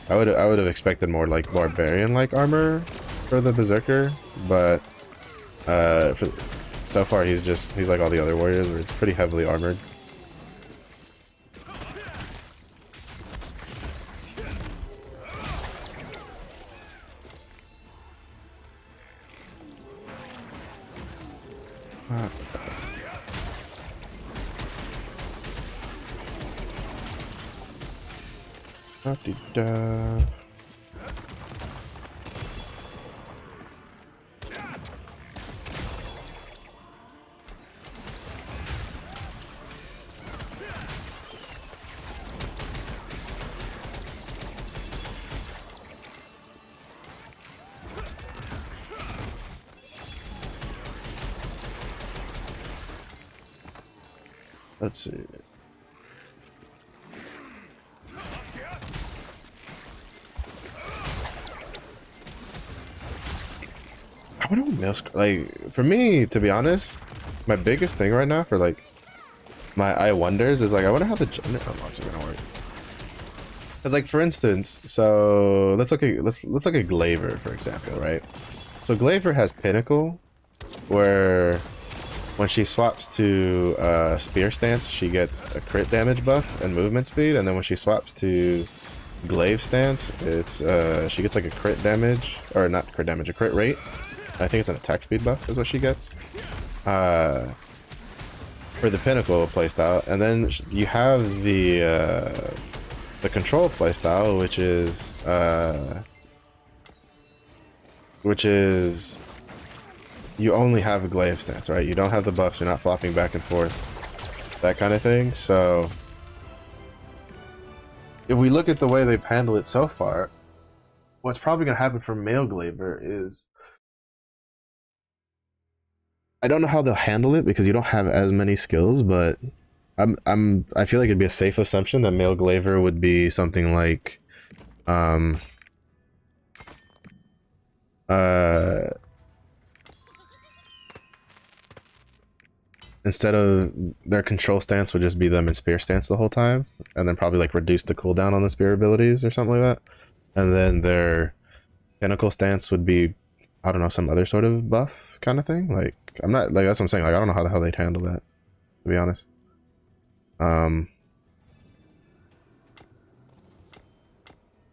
I would have expected more, like, barbarian-like armor for the berserker, but so far he's like all the other warriors, where it's pretty heavily armored. Da-dee-da. Let's see. I wonder what male like for me, to be honest, my biggest thing right now for like my I wonders is like I wonder how the gender unlocks are gonna work. Because like for instance, so let's look at Glaver for example, right? So Glaver has Pinnacle, where when she swaps to Spear Stance, she gets a crit damage buff and movement speed, and then when she swaps to Glaive Stance, it's she gets like a crit damage, or not crit damage, a crit rate. I think it's an attack speed buff is what she gets for the Pinnacle playstyle. And then you have the Control playstyle, which is you only have a Glaive Stance, right? You don't have the buffs, you're not flopping back and forth, that kind of thing. So if we look at the way they've handled it so far, what's probably going to happen for male Glaver is, I don't know how they'll handle it because you don't have as many skills, but I feel like it'd be a safe assumption that male Glaver would be something like Instead of their control stance would just be them in spear stance the whole time, and then probably like reduce the cooldown on the spear abilities or something like that. And then their tentacle stance would be, I don't know, some other sort of buff kind of thing. Like, I'm not, like, that's what I'm saying. Like, I don't know how the hell they'd handle that, to be honest.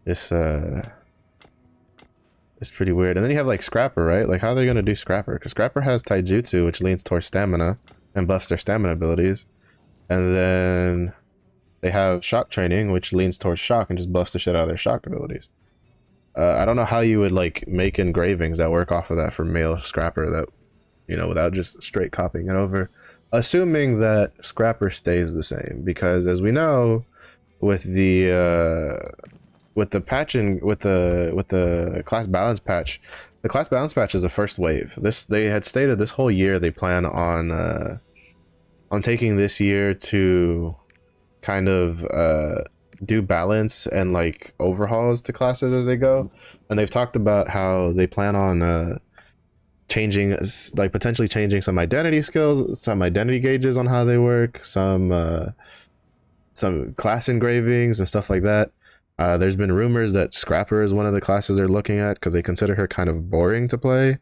It's pretty weird. And then you have like Scrapper, right? Like, how are they gonna do Scrapper? Because Scrapper has Taijutsu, which leans towards stamina and buffs their stamina abilities. And then they have Shock Training, which leans towards shock and just buffs the shit out of their shock abilities. I don't know how you would like make engravings that work off of that for male Scrapper, that, you know, without just straight copying it over. Assuming that Scrapper stays the same, because as we know, with the patching, with the class balance patch, the class balance patch is the first wave. They had stated this whole year they plan on taking this year to kind of do balance and like overhauls to classes as they go, and they've talked about how they plan on changing, like potentially changing some identity skills, some identity gauges on how they work, some class engravings and stuff like that. There's been rumors that Scrapper is one of the classes they're looking at because they consider her kind of boring to play.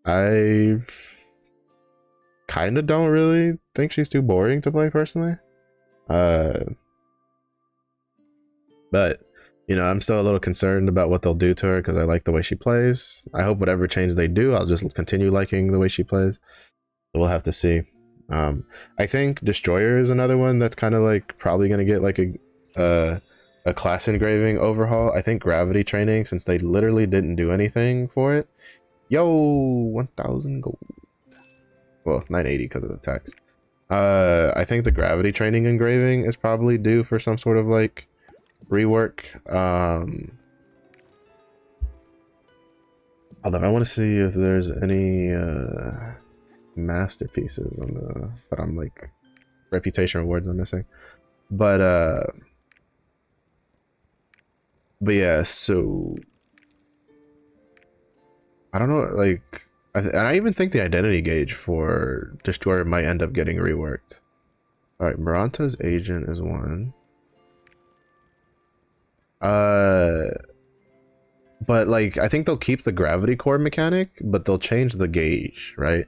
I kind of don't really think she's too boring to play personally. But, you know, I'm still a little concerned about what they'll do to her because I like the way she plays. I hope whatever change they do, I'll just continue liking the way she plays. We'll have to see. I think Destroyer is another one that's kind of like probably going to get like a class engraving overhaul. I think Gravity Training, since they literally didn't do anything for it. Yo, 1,000 gold. Well, 980 because of the tax. I think the Gravity Training engraving is probably due for some sort of like rework. Although I want to see if there's any masterpieces on the that I'm like reputation rewards I'm missing. But yeah, so I don't know, like and I even think the identity gauge for Destroyer might end up getting reworked. All right, Maranta's agent is one. But like I think they'll keep the gravity core mechanic, but they'll change the gauge, right?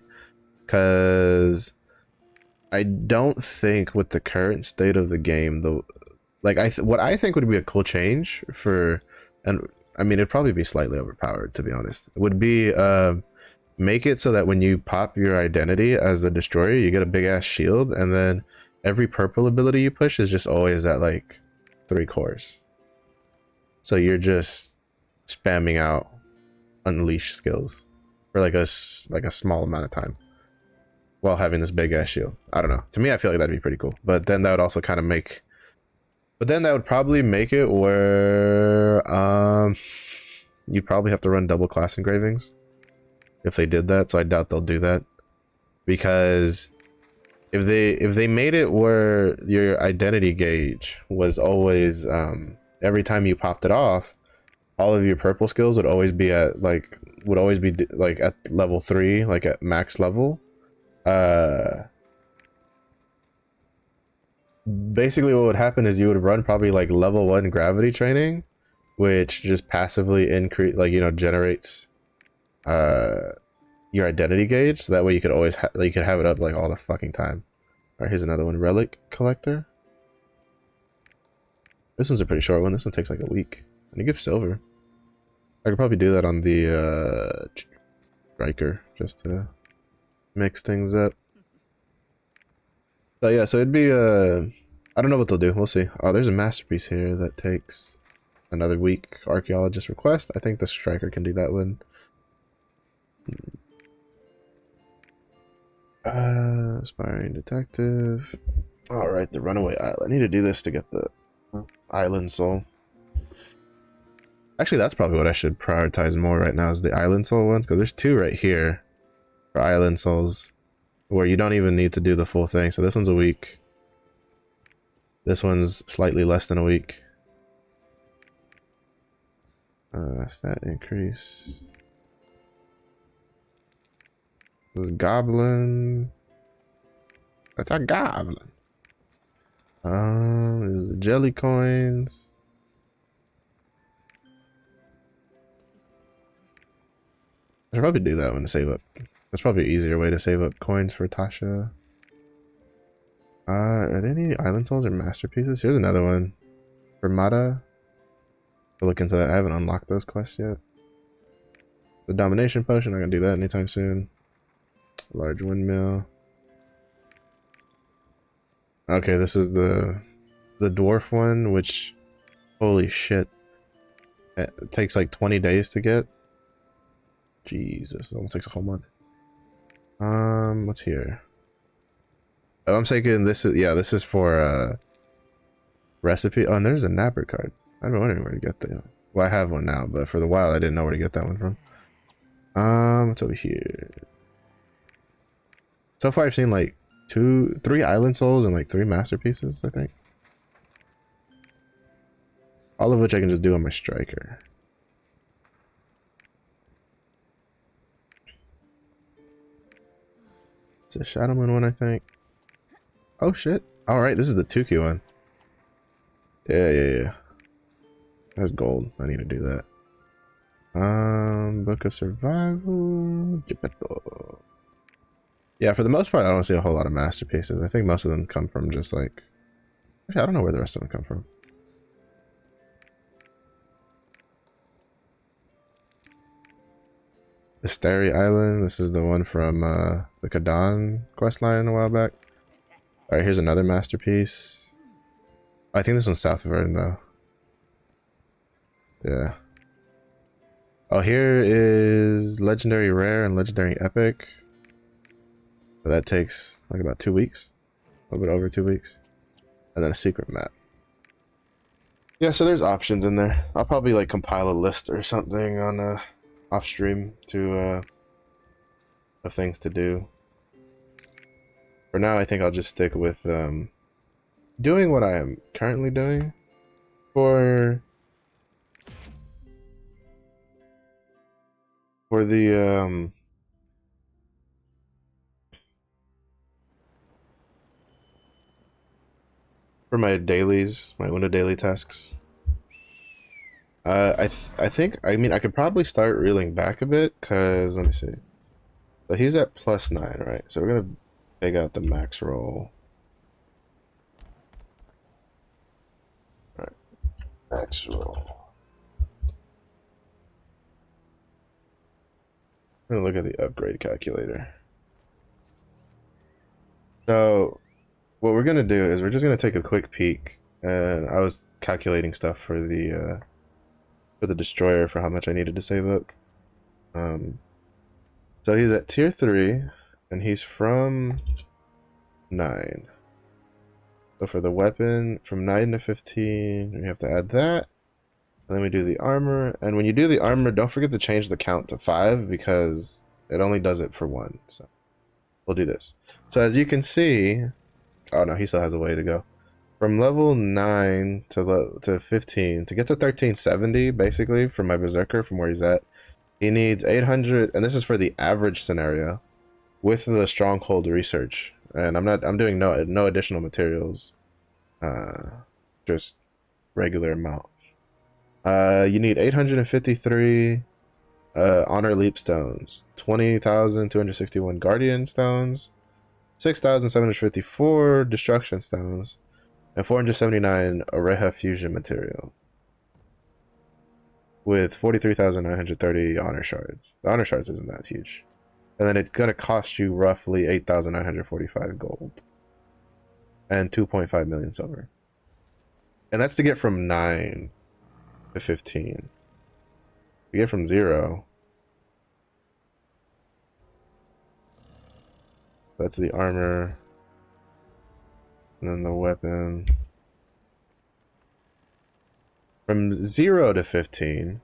Because I don't think with the current state of the game, the like what I think would be a cool change for, and I mean it'd probably be slightly overpowered to be honest, would be make it so that when you pop your identity as the Destroyer, you get a big ass shield, and then every purple ability you push is just always at like 3 cores. So you're just spamming out unleash skills for like a small amount of time while having this big ass shield. I don't know. To me, I feel like that'd be pretty cool. But then that would also kind of make, but then that would probably make it where you'd probably have to run double class engravings if they did that. So I doubt they'll do that, because if they made it where your identity gauge was always every time you popped it off, all of your purple skills would always be at like at level 3, like at max level. Basically what would happen is you would run probably like level 1 gravity training, which just passively increase, like, you know, generates your identity gauge, so that way you could always you could have it up like all the fucking time. All right, here's another one, relic collector. This one's a pretty short one. This one takes like a week, and it gives silver. I could probably do that on the striker just to mix things up. So yeah, so it'd be I don't know what they'll do. We'll see. Oh, there's a masterpiece here that takes another week. Archaeologist request. I think the striker can do that one. Aspiring detective. All right, the runaway island. I need to do this to get the island soul. Actually, that's probably what I should prioritize more right now, is the island soul ones, because there's 2 right here for island souls where you don't even need to do the full thing. So this one's a week. This one's slightly less than a week. Stat increase. This goblin. That's a goblin. This is the jelly coins. I should probably do that one to save up. That's probably an easier way to save up coins for Tasha. Are there any island souls or masterpieces? Here's another one. For Mata. I'll look into that. I haven't unlocked those quests yet. The domination potion, I'm gonna do that anytime soon. Large windmill. Okay, this is the dwarf one, which holy shit. It takes like 20 days to get. Jesus, it almost takes a whole month. What's here? Oh, I'm thinking this is, yeah, this is for recipe. Oh, and there's a napper card. I've been wondering where to get that. Well, I have one now, but for the while I didn't know where to get that one from. What's over here? So far I've seen like 3 island souls and like 3 masterpieces, I think. All of which I can just do on my striker. It's a Shadowman one, I think. Oh shit. Alright, this is the Tuki one. Yeah. That's gold. I need to do that. Book of Survival. Geppetto. Yeah, for the most part, I don't see a whole lot of masterpieces. I think most of them come from just like... Actually, I don't know where the rest of them come from. Asteri Island. This is the one from the Kadan questline a while back. Alright, here's another masterpiece. I think this one's South Verdon, though. Yeah. Oh, here is Legendary Rare and Legendary Epic. So that takes like about 2 weeks. A little bit over 2 weeks. And then a secret map. Yeah, so there's options in there. I'll probably like compile a list or something on off stream to of things to do. For now, I think I'll just stick with doing what I am currently doing for the for my dailies, my window daily tasks. I think, I mean, I could probably start reeling back a bit, because, let me see. So he's at +9, right? So we're going to take out the max roll. Alright, max roll. I'm going to look at the upgrade calculator. So, what we're going to do is we're just going to take a quick peek. And I was calculating stuff for the destroyer for how much I needed to save up. So he's at tier 3 and he's from 9. So for the weapon, from 9 to 15, we have to add that. And then we do the armor. And when you do the armor, don't forget to change the count to 5 because it only does it for 1. So we'll do this. So as you can see, oh no, he still has a way to go. From level 9 to 15, to get to 1370, basically, from my Berserker, from where he's at, he needs 800, and this is for the average scenario, with the Stronghold research. And I'm doing no additional materials, just regular amount. You need 853 Honor Leap Stones, 20,261 Guardian Stones, 6,754 Destruction Stones, and 479 Oreha Fusion material. With 43,930 Honor Shards. The Honor Shards isn't that huge. And then it's gonna cost you roughly 8,945 gold. And 2.5 million silver. And that's to get from 9 to 15. To get from 0. That's the armor. And then the weapon. From 0 to 15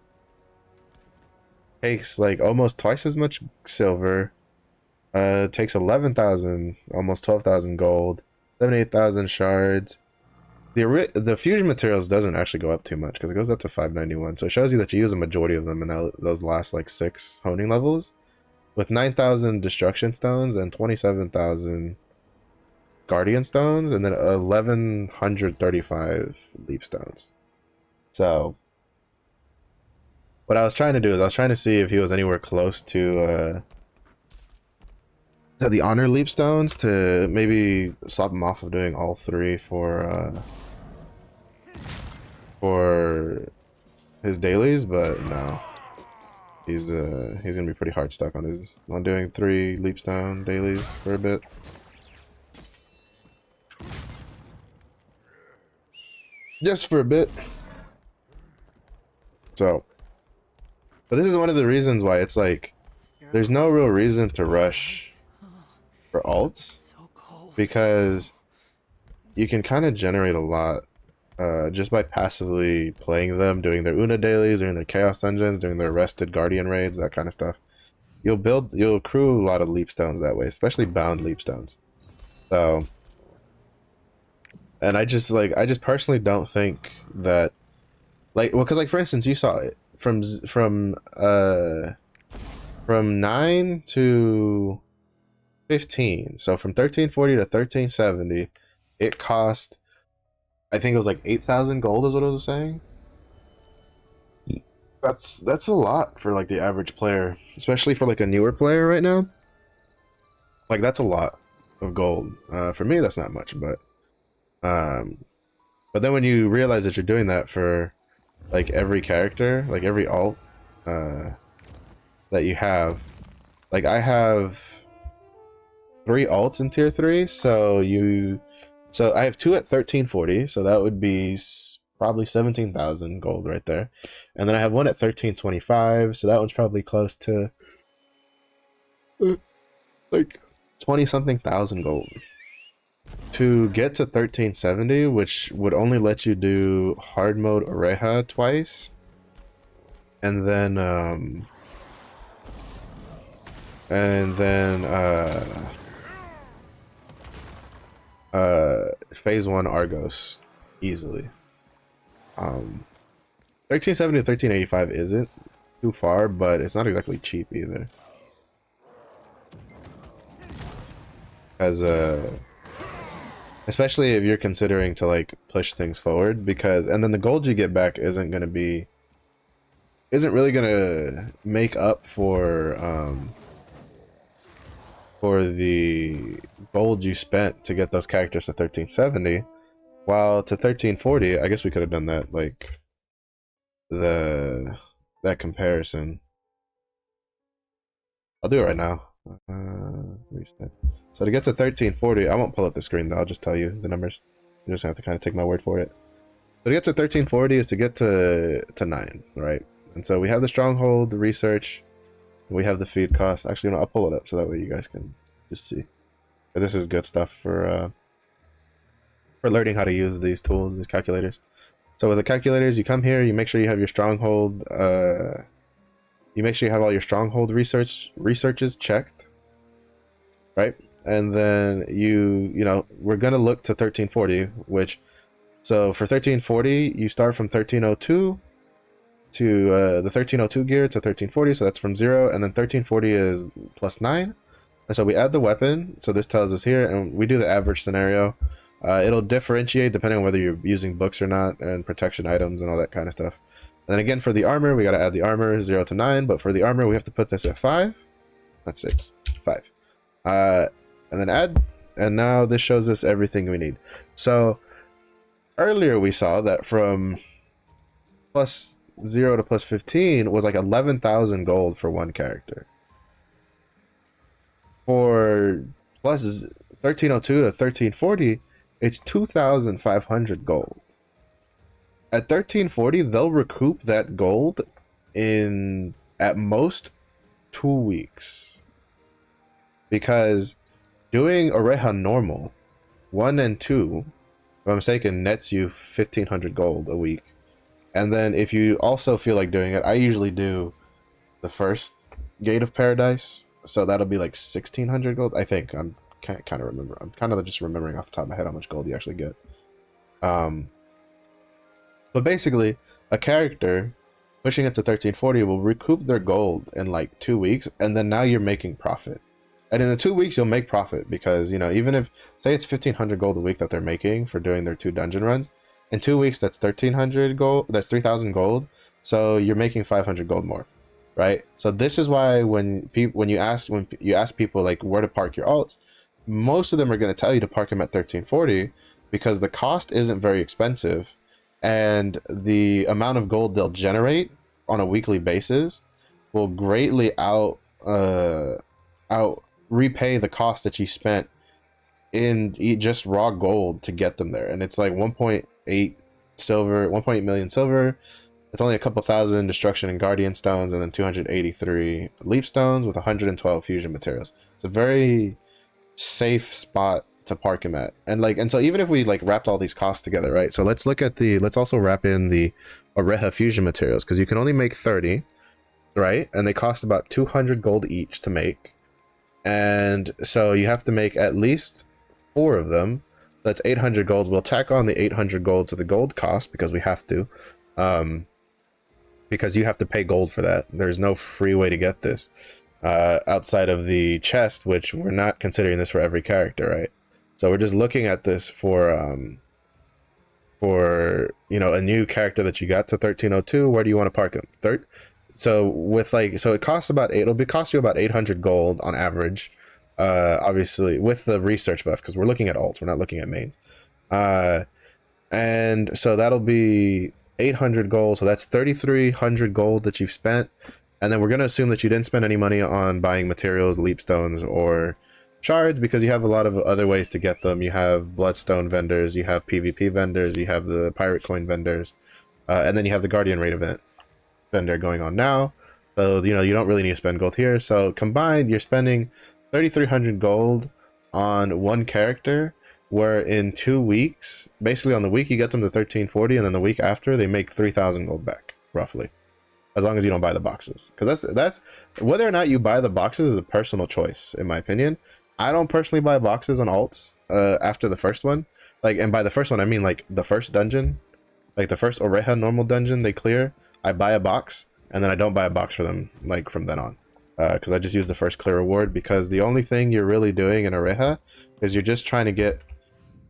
takes like almost twice as much silver. Takes 11,000, almost 12,000 gold, 78,000 shards. The fusion materials doesn't actually go up too much because it goes up to 591. So it shows you that you use a majority of them in those last like 6 honing levels. with 9,000 destruction stones and 27,000 guardian stones, and then 1,135 leap stones. So what I was trying to do is I was trying to see if he was anywhere close to the honor leap stones to maybe swap him off of doing all three for his dailies, but no. He's gonna be pretty hard stuck on doing 3 leap stone dailies for a bit. Just for a bit. So, but this is one of the reasons why it's like there's no real reason to rush for alts, because you can kind of generate a lot just by passively playing them, doing their Una dailies, doing their Chaos Dungeons, doing their Arrested Guardian raids, that kind of stuff. You'll accrue a lot of leap stones that way, especially bound leap stones. So, and I just personally don't think that, like, well, because like for instance, you saw it from 9 to 15. So from 1340 to 1370, it cost, I think it was like 8,000 gold is what I was saying. That's a lot for like the average player, especially for like a newer player right now. Like that's a lot of gold. For me, that's not much, but then when you realize that you're doing that for like every character, like every alt that you have, like I have 3 alts in tier 3, so I have 2 at 1340, so that would be probably 17,000 gold right there, and then I have 1 at 1325, so that one's probably close to like 20 something thousand gold. To get to 1370, which would only let you do hard mode Oreja twice, and then phase 1 Argos easily. 1370 to 1385 isn't too far, but it's not exactly cheap either. As especially if you're considering to like push things forward, because and then the gold you get back isn't really gonna make up for the gold you spent to get those characters to 1370, while to 1340, I guess we could have done that, like that comparison. I'll do it right now. Reset. So to get to 1340, I won't pull up the screen though, I'll just tell you the numbers. You just have to kind of take my word for it. So to get to 1340 is to get to 9, right? And so we have the stronghold, the research, we have the feed cost. Actually, no, I'll pull it up so that way you guys can just see. This is good stuff for learning how to use these tools, these calculators. So with the calculators, you come here, you make sure you have your stronghold, you make sure you have all your stronghold researches checked, right? And then you know, we're gonna look to 1340, which, so for 1340, you start from 1302 to the 1302 gear to 1340, so that's from 0, and then 1340 is plus 9. And so we add the weapon, so this tells us here, and we do the average scenario. It'll differentiate depending on whether you're using books or not, and protection items and all that kind of stuff. And then again, for the armor, we got to add the armor 0 to 9, but for the armor, we have to put this at 5. Not 6, 5. And then add, and now this shows us everything we need. So earlier we saw that from plus 0 to plus 15 was like 11,000 gold for one character. For plus 1302 to 1340, it's 2,500 gold. At 1340, they'll recoup that gold in at most 2 weeks. Because doing Oreja normal 1 and 2, if I'm mistaken, nets you 1,500 gold a week. And then if you also feel like doing it, I usually do the first Gate of Paradise, so that'll be like 1,600 gold. I think I'm kind of remember. I'm kind of just remembering off the top of my head how much gold you actually get. But basically, a character pushing it to 1340 will recoup their gold in like 2 weeks, and then now you're making profit. And in the 2 weeks you'll make profit because, you know, even if say it's 1500 gold a week that they're making for doing their 2 dungeon runs, in 2 weeks that's 1300 gold, that's 3000 gold, so you're making 500 gold more, right? So this is why when you ask people like where to park your alts, most of them are going to tell you to park them at 1340 because the cost isn't very expensive, and the amount of gold they'll generate on a weekly basis will greatly out repay the cost that you spent in just raw gold to get them there. And it's like 1.8 silver, 1.8 million silver. It's only a couple thousand destruction and guardian stones, and then 283 leap stones with 112 fusion materials. It's a very safe spot to park him at. And so even if we like wrapped all these costs together, right? So let's look at let's also wrap in the Oreja fusion materials, because you can only make 30, right? And they cost about 200 gold each to make. And so you have to make at least 4 of them. That's 800 gold. We'll tack on the 800 gold to the gold cost because we have to. Because you have to pay gold for that. There's no free way to get this. Outside of the chest, which we're not considering this for every character, right? So we're just looking at this for you know, a new character that you got to 1302. Where do you want to park him? So with like, so it costs about it'll cost you about 800 gold on average, obviously with the research buff, because we're looking at alts, we're not looking at mains. And so that'll be 800 gold, so that's 3300 gold that you've spent. And then we're going to assume that you didn't spend any money on buying materials, leap stones, or shards, because you have a lot of other ways to get them. You have bloodstone vendors, you have PvP vendors, you have the pirate coin vendors, and then you have the guardian raid event vendor going on now. So, you know, you don't really need to spend gold here. So combined, you're spending 3300 gold on one character, where in 2 weeks, basically on the week you get them to 1340, and then the week after they make 3000 gold back, roughly. As long as you don't buy the boxes, because that's whether or not you buy the boxes is a personal choice, in my opinion. I don't personally buy boxes on alts after the first one. Like, and by the first one I mean like the first dungeon, like the first Oreja normal dungeon they clear. I buy a box, and then I don't buy a box for them like from then on, because I just use the first clear reward. Because the only thing you're really doing in Oreja is you're just trying to get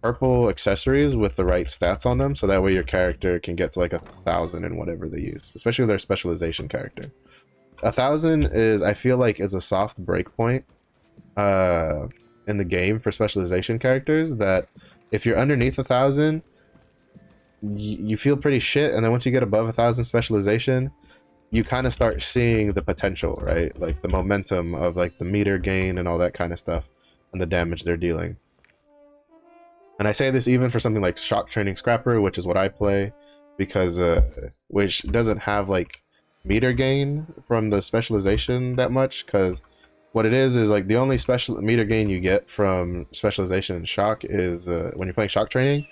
purple accessories with the right stats on them, so that way your character can get to like 1000 in whatever they use, especially with their specialization character. 1000 is, I feel like, is a soft breakpoint in the game for specialization characters, that if you're underneath 1000 you feel pretty shit, and then once you get above 1000 specialization you kind of start seeing the potential, right? Like the momentum of like the meter gain and all that kind of stuff, and the damage they're dealing. And I say this even for something like Shock Training Scrapper, which is what I play, because which doesn't have like meter gain from the specialization that much, because what it is like the only special meter gain you get from specialization and shock is when you're playing Shock Training,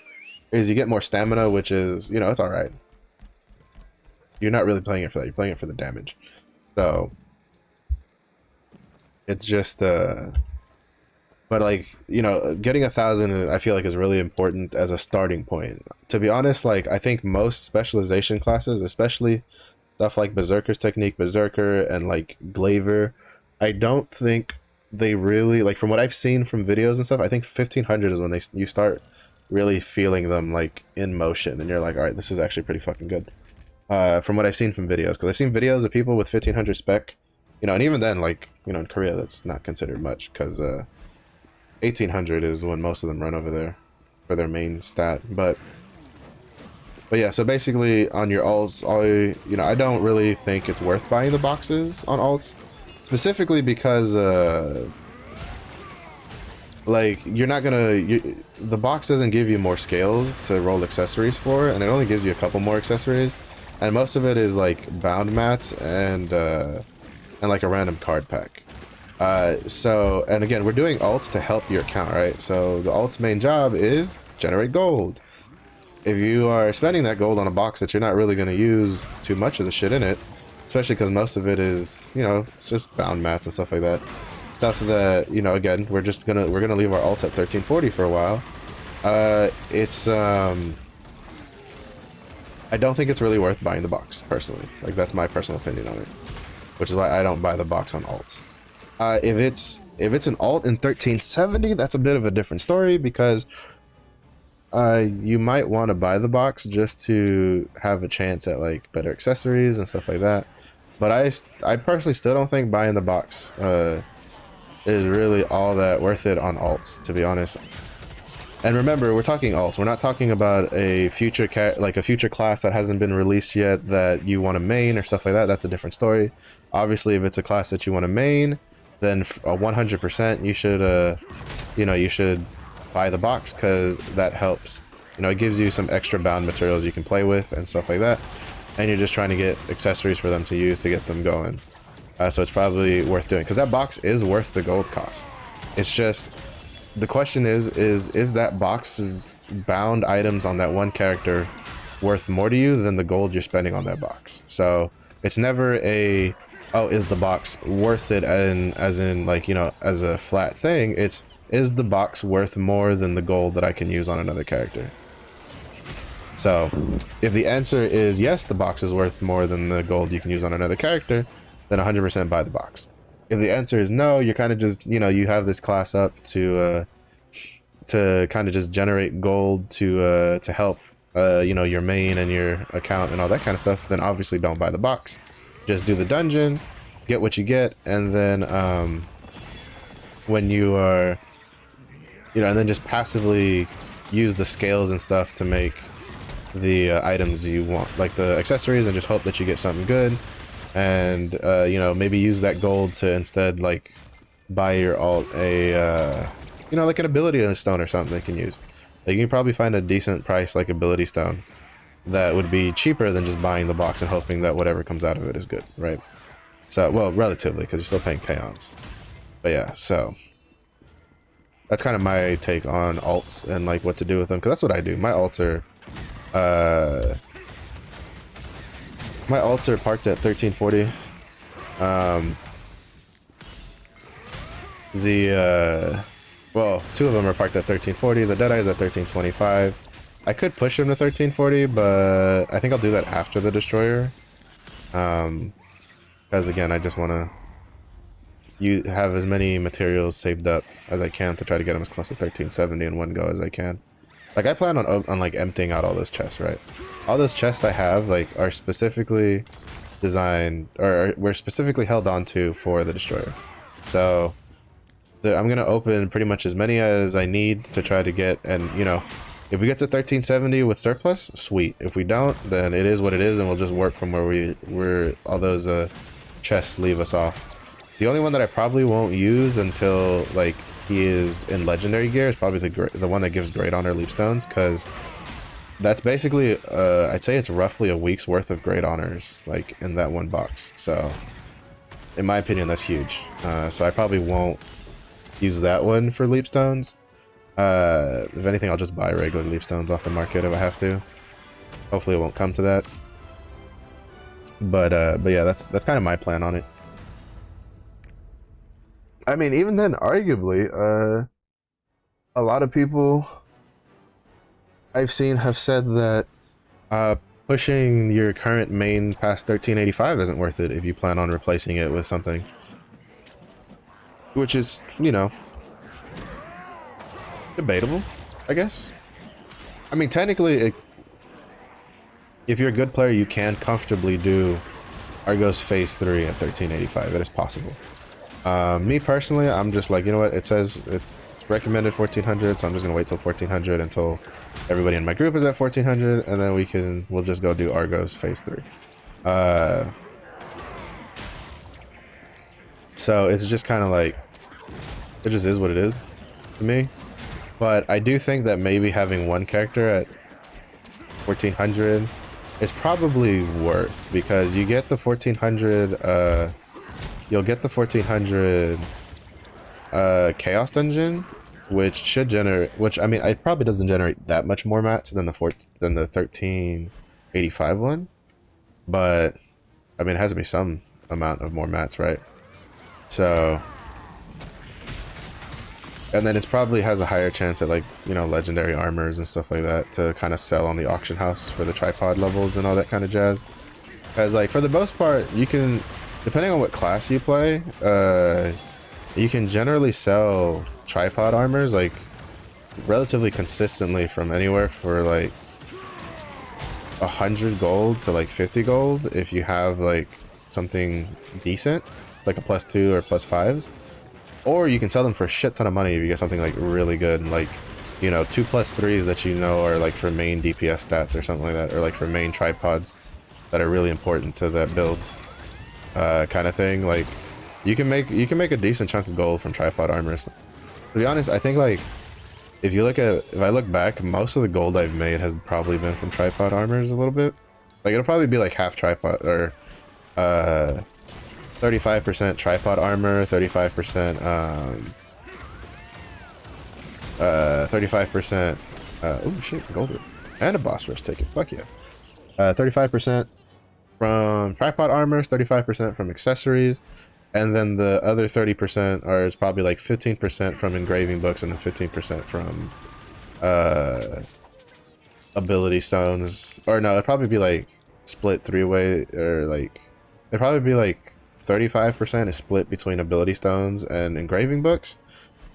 is you get more stamina, which is, you know, it's all right. You're not really playing it for that, you're playing it for the damage. So it's just but like, you know, getting 1000 I feel like is really important as a starting point. To be honest, like I think most specialization classes, especially stuff like Berserker's Technique, Berserker, and like Glaver, I don't think they really, like from what I've seen from videos and stuff, I think 1500 is when you start really feeling them like in motion, and you're like, all right, this is actually pretty fucking good. From what I've seen from videos, because I've seen videos of people with 1500 spec, you know, and even then, like, you know, in Korea that's not considered much, because 1800 is when most of them run over there for their main stat. But yeah, so basically on your alts, you know, I don't really think it's worth buying the boxes on alts, specifically because like you're not gonna, the box doesn't give you more scales to roll accessories for, and it only gives you a couple more accessories, and most of it is like bound mats and like a random card pack. So, and again, we're doing alts to help your account, right? So the alts main job is generate gold. If you are spending that gold on a box that you're not really going to use too much of the shit in it, especially because most of it is, you know, it's just bound mats and stuff like that. Stuff that, you know, again, we're gonna leave our alts at 1340 for a while. I don't think it's really worth buying the box personally. Like that's my personal opinion on it, which is why I don't buy the box on alts. If it's an alt in 1370, that's a bit of a different story because you might want to buy the box just to have a chance at like better accessories and stuff like that. But I personally still don't think buying the box is really all that worth it on alts, to be honest. And remember, we're talking alts. We're not talking about a future a future class that hasn't been released yet that you want to main or stuff like that. That's a different story. Obviously, if it's a class that you want to main, then 100% you should you should buy the box because that helps. You know, it gives you some extra bound materials you can play with and stuff like that. And you're just trying to get accessories for them to use to get them going. So it's probably worth doing because that box is worth the gold cost. It's just the question is that box's bound items on that one character worth more to you than the gold you're spending on that box? So it's never a, oh, is the box worth it, and as in like, you know, as a flat thing. It's, is the box worth more than the gold that I can use on another character? So if the answer is yes, the box is worth more than the gold you can use on another character, then 100% buy the box. If the answer is no, you're kind of just, you know, you have this class up to kind of just generate gold to help, you know, your main and your account and all that kind of stuff, then obviously don't buy the box. Just do the dungeon, get what you get, and then when you are, you know, and then just passively use the scales and stuff to make the items you want, like the accessories, and just hope that you get something good. And you know, maybe use that gold to instead like buy your alt a you know, like an ability stone or something they can use. Like, you can probably find a decent price like ability stone that would be cheaper than just buying the box and hoping that whatever comes out of it is good, right? So, well, relatively, because you're still paying payons. But yeah, so that's kind of my take on alts and like what to do with them, because that's what I do. My alts are parked at 1340. Well, two of them are parked at 1340. The Deadeye is at 1325. I could push him to 1340, but I think I'll do that after the Destroyer. Because again, I just want to have as many materials saved up as I can to try to get them as close to 1370 in one go as I can. Like, I plan on like emptying out all those chests, right? All those chests I have like are specifically designed, or were specifically held onto for the Destroyer. So I'm gonna open pretty much as many as I need to try to get, and you know, if we get to 1370 with surplus, sweet. If we don't, then it is what it is, and we'll just work from where all those chests leave us off. The only one that I probably won't use until like he is in legendary gear is probably the one that gives great honor leap stones, because that's basically I'd say it's roughly a week's worth of great honors like in that one box. So in my opinion, that's huge. So I probably won't use that one for leap stones. If anything, I'll just buy regular leap stones off the market if I have to. Hopefully it won't come to that. But yeah, that's kind of my plan on it. I mean, even then, arguably, a lot of people I've seen have said that pushing your current main past 1385 isn't worth it if you plan on replacing it with something. Which is, you know, debatable, I guess. I mean, technically, if you're a good player, you can comfortably do Argos Phase 3 at 1385. It is possible. Me personally, I'm just like, you know what, it says it's recommended 1400, so I'm just gonna wait till 1400 until everybody in my group is at 1400, and then we'll just go do Argos Phase 3. So it's just kind of like, it just is what it is to me. But I do think that maybe having one character at 1400 is probably worth, because you get the 1400 you'll get the 1400 chaos dungeon, which should generate, which I mean, it probably doesn't generate that much more mats than the 1385 one, but I mean, it has to be some amount of more mats, right? So And then it's probably has a higher chance at like, you know, legendary armors and stuff like that to kind of sell on the auction house for the tripod levels and all that kind of jazz. As like for the most part, you can, depending on what class you play, you can generally sell tripod armors like relatively consistently from anywhere for like 100 gold to like 50 gold if you have like something decent, like a +2 or +5s. Or you can sell them for a shit ton of money if you get something like really good, like, you know, 2 +3s that you know are like for main DPS stats or something like that, or like for main tripods that are really important to that build, kind of thing. Like you can make a decent chunk of gold from tripod armors. To be honest, I think like if I look back, most of the gold I've made has probably been from tripod armors a little bit. Like it'll probably be like half tripod or 35% tripod armor, 35% 35% oh shit, gold and a boss rush ticket. Fuck yeah. 35% from tripod armors, 35% from accessories, and then the other 30% is probably like 15% from engraving books and then 15% from ability stones. Or no, it'd probably be like split 3-way, or like it'd probably be like 35% is split between ability stones and engraving books,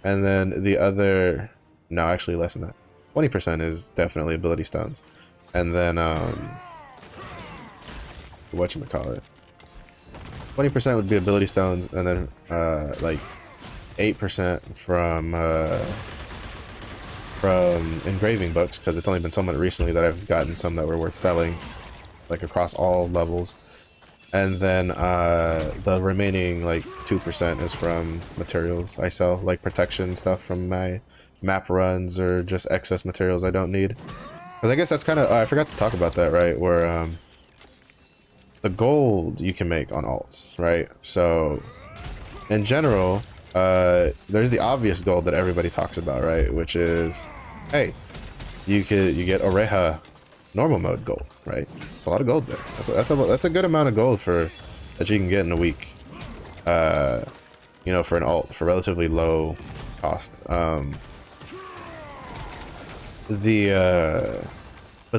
and then the other, no, actually less than that, 20% is definitely ability stones, and then whatchamacallit, 20% would be ability stones, and then like 8% from engraving books, because it's only been somewhat recently that I've gotten some that were worth selling, like across all levels. And then the remaining like 2% is from materials I sell, like protection stuff from my map runs, or just excess materials I don't need. Because I guess that's kind of, I forgot to talk about that, right? Where the gold you can make on alts, right? So in general, there's the obvious gold that everybody talks about, right? Which is, hey, you get Oreja normal mode gold, right? It's a lot of gold there. That's a good amount of gold for that you can get in a week. You know, for an alt for relatively low cost. But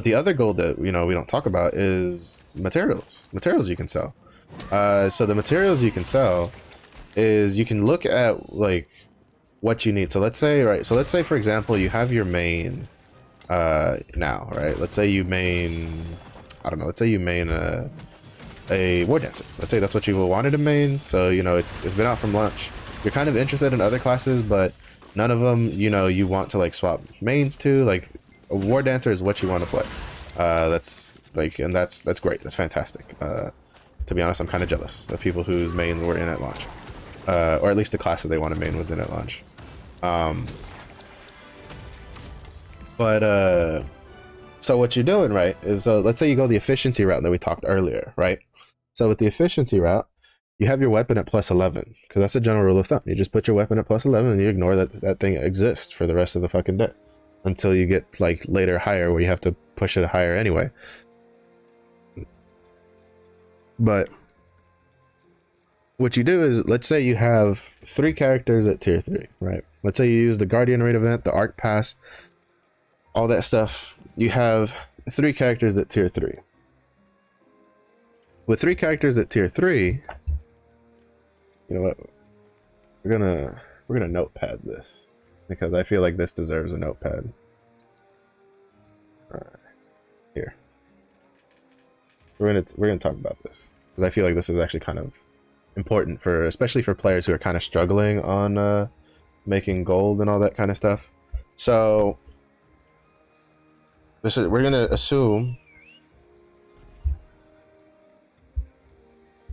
the other gold that, you know, we don't talk about is materials. Materials you can sell. So the materials you can sell is, you can look at like what you need. So let's say, right? So let's say for example you have your main now, right? Let's say you main, I don't know, let's say you main a war dancer. Let's say that's what you wanted to main. So, you know, it's been out from launch. You're kind of interested in other classes, but none of them, you know, you want to like swap mains to. Like a war dancer is what you want to play. That's like, and that's great. That's fantastic. To be honest, I'm kind of jealous of people whose mains were in at launch, or at least the classes they want to main was in at launch. But so what you're doing, right, is let's say you go the efficiency route that we talked earlier, right? So with the efficiency route, you have your weapon at +11, because that's a general rule of thumb. You just put your weapon at +11 and you ignore that thing exists for the rest of the fucking day until you get like later higher, where you have to push it higher anyway. But what you do is, let's say you have 3 characters at tier 3, right? Let's say you use the Guardian Raid event, the Arc Pass, all that stuff. You have 3 characters at tier 3. With 3 characters at tier 3, you know what? We're gonna notepad this, because I feel like this deserves a notepad. Here. We're gonna talk about this, because I feel like this is actually kind of important for, especially for players who are kind of struggling on making gold and all that kind of stuff. So we're gonna assume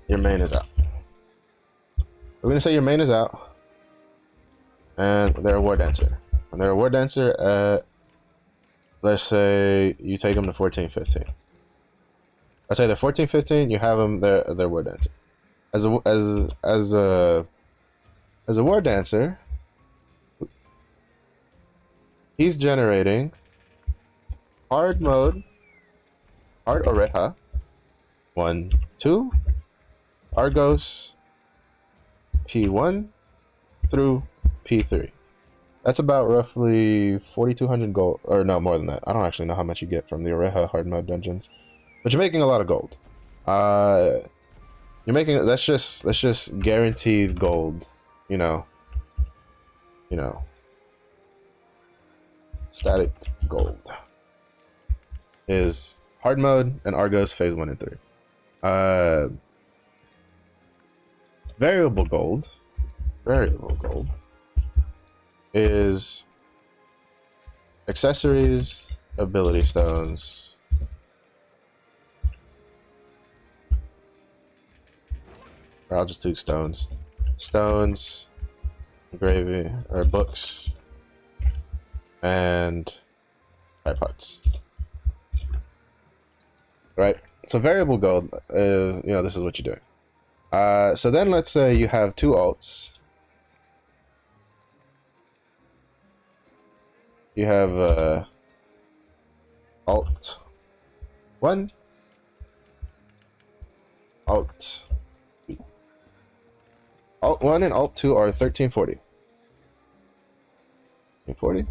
your main is out. We're gonna say your main is out, and they're a war dancer. And they're a war dancer at, let's say you take them to 14-15. Let's say they're 14-15. You have them. They're war dancer. As a war dancer, he's generating hard mode, hard Oreja, 1, 2, Argos, P1 through P3. That's about roughly 4,200 gold, or no, more than that. I don't actually know how much you get from the Oreha hard mode dungeons, but you're making a lot of gold. You're making that's just guaranteed gold, you know, you know, static gold is hard mode and Argos phase 1 and 3. Variable gold is accessories, ability stones, or I'll just do stones, engraving or books, and tripods. Right. So variable gold is, you know, this is what you're doing. So then let's say you have two alts. You have alt 1, alt 2. Alt 1 and alt 2 are 1340. 1340.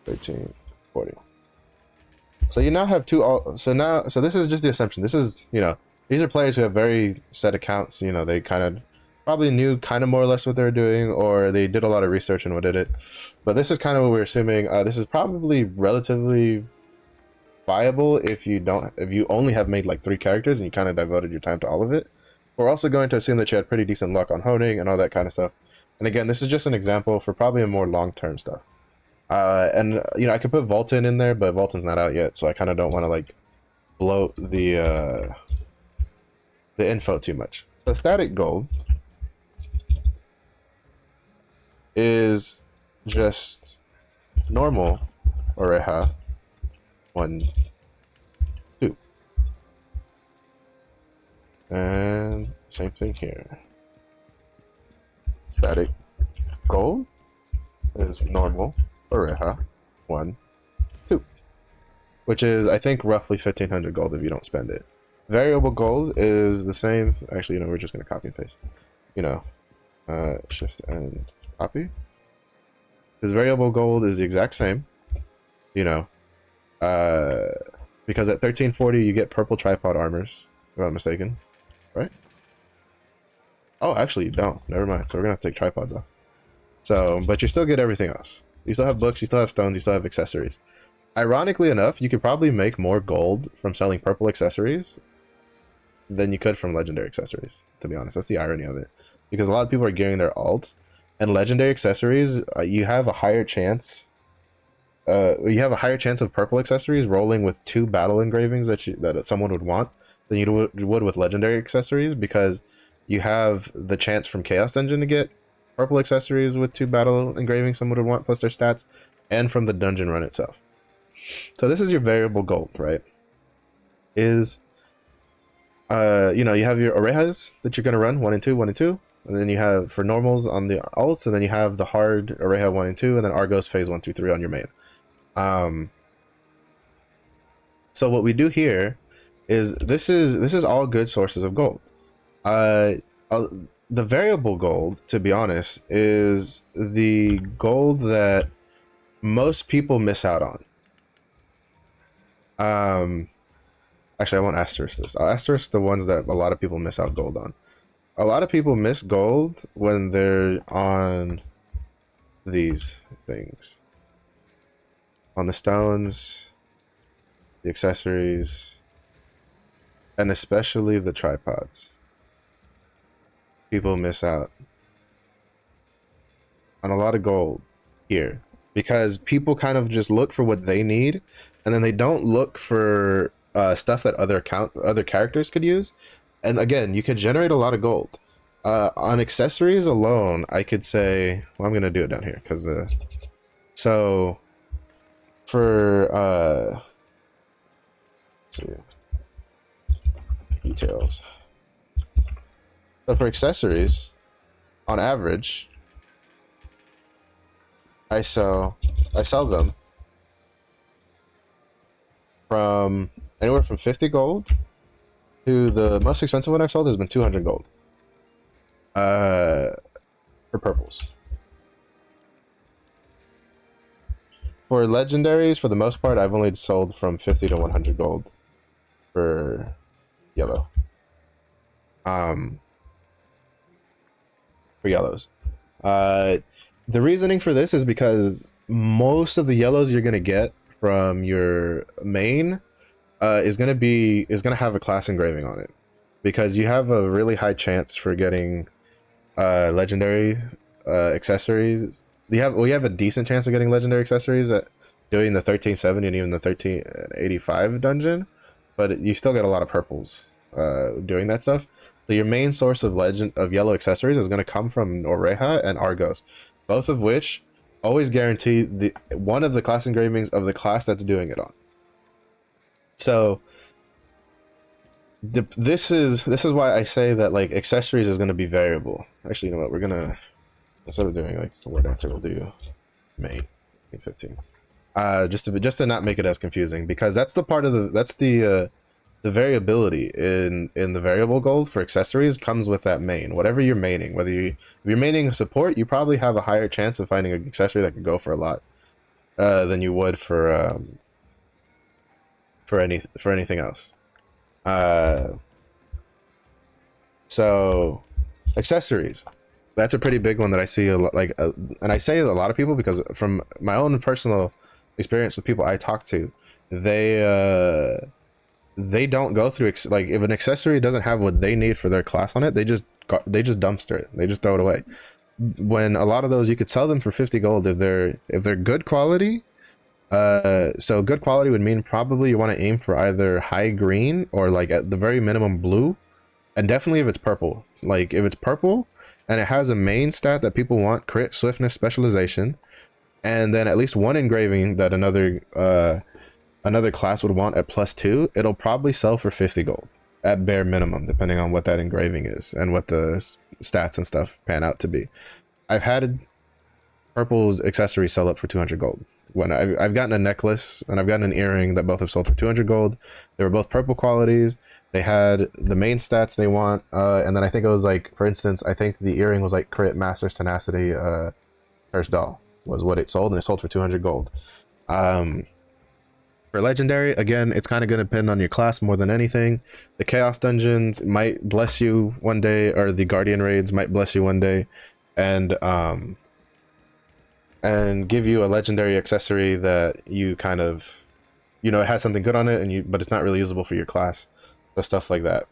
1340. So you now have two alt. So this is just the assumption. This is, you know, these are players who have very set accounts. You know, they kind of probably knew kind of more or less what they were doing, or they did a lot of research and what did it. But this is kind of what we're assuming. This is probably relatively viable if you only have made like 3 characters and you kind of devoted your time to all of it. We're also going to assume that you had pretty decent luck on honing and all that kind of stuff. And again, this is just an example for probably a more long-term stuff. And you know, I could put Volton in there, but Volton's not out yet, so I kind of don't want to like bloat the info too much. So static gold is just normal Oreha 1, 2, and same thing here. Static gold is normal Oreha 1, 2, which is I think roughly 1,500 gold if you don't spend it. Variable gold is the same. Actually, you know, we're just gonna copy and paste. You know, shift and copy. Because variable gold is the exact same. You know, because at 1340 you get purple tripod armors, if I'm not mistaken, right? Oh, actually you don't. Never mind. So we're gonna have to take tripods off. So, but you still get everything else. You still have books, you still have stones, you still have accessories. Ironically enough, you could probably make more gold from selling purple accessories than you could from legendary accessories, to be honest. That's the irony of it. Because a lot of people are gearing their alts, and legendary accessories, you have a higher chance. You have a higher chance of purple accessories rolling with 2 battle engravings that someone would want than you would with legendary accessories, because you have the chance from Chaos Dungeon to get purple accessories with 2 battle engravings someone would want plus their stats, and from the dungeon run itself. So this is your variable gold, right? Is you know, you have your Orehas that you're gonna run 1 and 2, 1 and 2, and then you have for normals on the alts, and then you have the hard Oreha 1 and 2, and then Argos phase 1 through 3 on your main. So what we do here is this is all good sources of gold. The variable gold, to be honest, is the gold that most people miss out on. Actually, I won't asterisk this. I'll asterisk the ones that a lot of people miss out gold on. A lot of people miss gold when they're on these things. On the stones, the accessories, and especially the tripods. People miss out on a lot of gold here because people kind of just look for what they need, and then they don't look for stuff that other characters could use. And again, you can generate a lot of gold on accessories alone. I could say, well, I'm gonna do it down here because so for let's see, details. So for accessories, on average, I sell them from anywhere from 50 gold to the most expensive one I've sold has been 200 gold. For purples. For legendaries, for the most part, I've only sold from 50 to 100 gold for yellow. For yellows. The reasoning for this is because most of the yellows you're gonna get from your main is gonna have a class engraving on it, because you have a really high chance for getting legendary accessories. You have a decent chance of getting legendary accessories at doing the 1370 and even the 1385 dungeon, but you still get a lot of purples doing that stuff. So your main source of yellow accessories is going to come from Oreja and Argos, both of which always guarantee one of the class engravings of the class that's doing it on. So this is why I say that like accessories is going to be variable. Actually, you know what? We're gonna, instead of doing like a word answer, we'll do May 15. Just to not make it as confusing, because that's the part of the variability in the variable gold for accessories comes with that main. Whatever you're maining, if you're maining a support, you probably have a higher chance of finding an accessory that could go for a lot than you would for anything else. So accessories, that's a pretty big one that I see a lot, and I say a lot of people because from my own personal experience with people I talk to, they don't go through like, if an accessory doesn't have what they need for their class on it, they just dumpster it, they just throw it away. When a lot of those you could sell them for 50 gold if they're good quality. So good quality would mean probably you want to aim for either high green or like at the very minimum blue, and definitely if it's purple. Like if it's purple and it has a main stat that people want, crit, swiftness, specialization, and then at least one engraving that another class would want at +2, it'll probably sell for 50 gold at bare minimum, depending on what that engraving is and what the stats and stuff pan out to be. I've had purple's accessories sell up for 200 gold. When I've gotten a necklace and I've gotten an earring that both have sold for 200 gold. They were both purple qualities. They had the main stats they want, and then I think it was like, for instance, I think the earring was like crit, master's tenacity, cursed doll was what it sold, and it sold for 200 gold. For legendary, again, it's kind of going to depend on your class more than anything. The chaos dungeons might bless you one day, or the guardian raids might bless you one day, and give you a legendary accessory that you kind of, it has something good on it, but it's not really usable for your class. So stuff like that.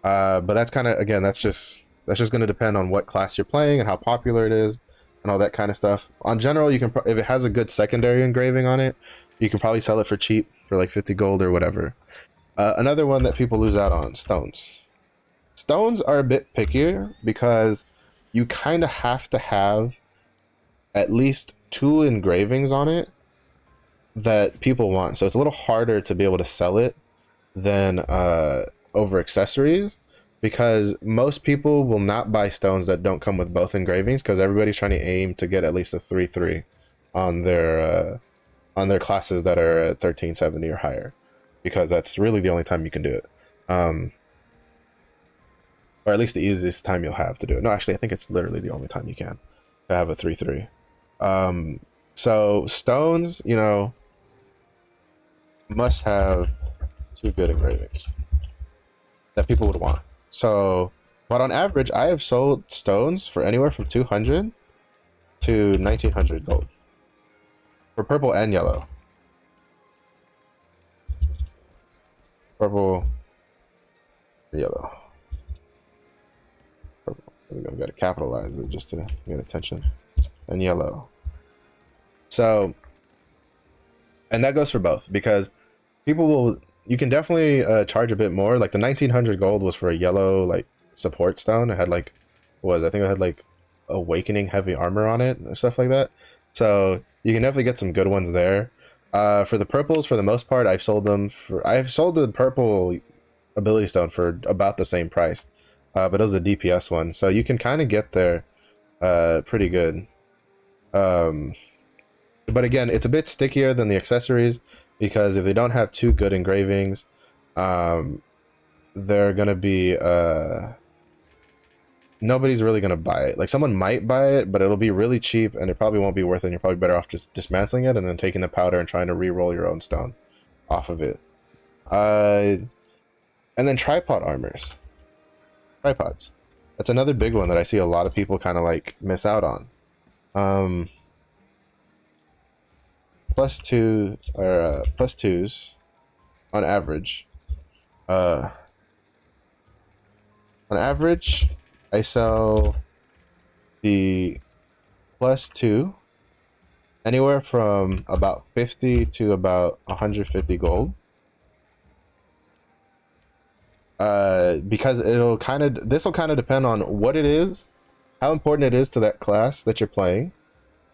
But that's kind of, again, that's just going to depend on what class you're playing and how popular it is and all that kind of stuff. On general, you can, if it has a good secondary engraving on it, you can probably sell it for cheap, for like 50 gold or whatever. Another one that people lose out on, stones. Stones are a bit pickier because you kind of have to have at least 2 engravings on it that people want. So it's a little harder to be able to sell it than over accessories, because most people will not buy stones that don't come with both engravings, because everybody's trying to aim to get at least a 3/3 on their classes that are at 1370 or higher, because that's really the only time you can do it, or at least the easiest time you'll have to do it. No, actually, I think it's literally the only time you can to have a 3/3. So stones, must have 2 good engravings that people would want. So, but on average, I have sold stones for anywhere from 200 to 1900 gold for purple and yellow. Purple, yellow. Purple. We gotta capitalize it just to get attention. And yellow. So, and that goes for both, because you can definitely charge a bit more. Like the 1900 gold was for a yellow like support stone. It had like, I think it had like awakening heavy armor on it and stuff like that. So you can definitely get some good ones there. For the purples, for the most part, I've sold the purple ability stone for about the same price, but it was a DPS one, so you can kind of get there pretty good. But again, it's a bit stickier than the accessories, because if they don't have 2 good engravings, they're gonna be nobody's really gonna buy it. Like someone might buy it, but it'll be really cheap and it probably won't be worth it. And you're probably better off just dismantling it and then taking the powder and trying to re-roll your own stone off of it. And then tripod armors. Tripods. That's another big one that I see a lot of people kind of like miss out on. Plus twos on average. On average, I sell the +2 anywhere from about 50 to about 150 gold. Because this will kind of depend on what it is, how important it is to that class that you're playing.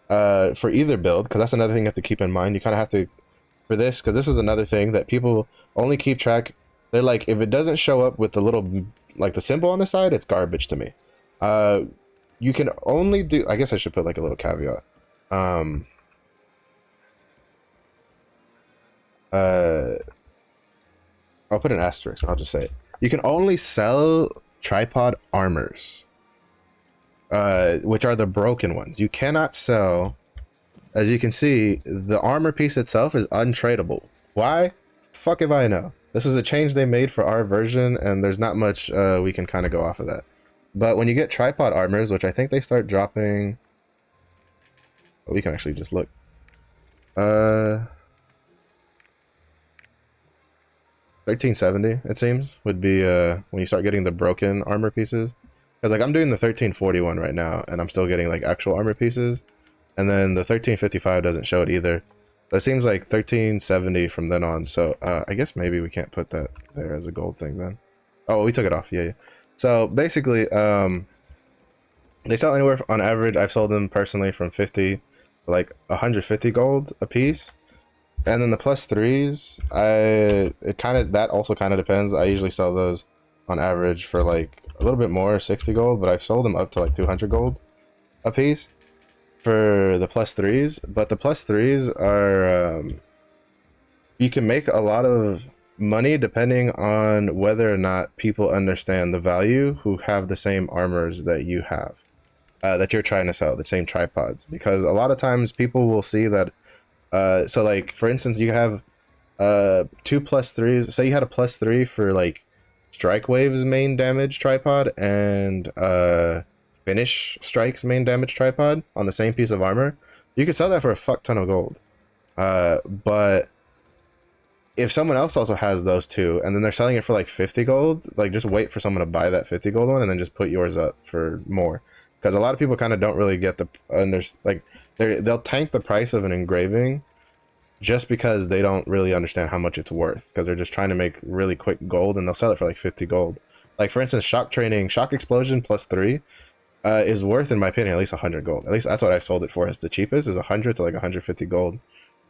For either build, because that's another thing you have to keep in mind. You kind of have to, for this, because this is another thing that people only keep track. They're like, if it doesn't show up with the little, like the symbol on the side, it's garbage to me. You can only do, I guess I should put like a little caveat. I'll put an asterisk, I'll just say it. You can only sell tripod armors, which are the broken ones. You cannot sell, as you can see, the armor piece itself is untradeable. Why? Fuck if I know. This is a change they made for our version, and there's not much we can kind of go off of that. But when you get tripod armors, which I think they start dropping... Oh, we can actually just look. 1370, it seems, would be when you start getting the broken armor pieces. Because like I'm doing the 1341 right now, and I'm still getting like actual armor pieces. And then the 1355 doesn't show it either. But it seems like 1370 from then on. So I guess maybe we can't put that there as a gold thing then. Oh, we took it off. Yeah. So basically, they sell anywhere on average. I've sold them personally from 50 to like 150 gold a piece. And then the +3s, that also kind of depends. I usually sell those on average for like a little bit more, 60 gold, but I've sold them up to like 200 gold a piece for the +3s. But the +3s are, you can make a lot of money depending on whether or not people understand the value who have the same armors that you have, that you're trying to sell, the same tripods. Because a lot of times people will see that, so like for instance, you have 2 +3s. Say you had a +3 for like Strike Wave's main damage tripod and Finish Strike's main damage tripod on the same piece of armor. You could sell that for a fuck ton of gold. But if someone else also has those two and then they're selling it for like 50 gold, like just wait for someone to buy that 50 gold one and then just put yours up for more. Because a lot of people kind of don't really get the they'll tank the price of an engraving just because they don't really understand how much it's worth, because they're just trying to make really quick gold, and they'll sell it for like 50 gold. Like for instance, shock explosion +3 is worth, in my opinion, at least 100 gold. At least that's what I've sold it for. As the cheapest is 100 to like 150 gold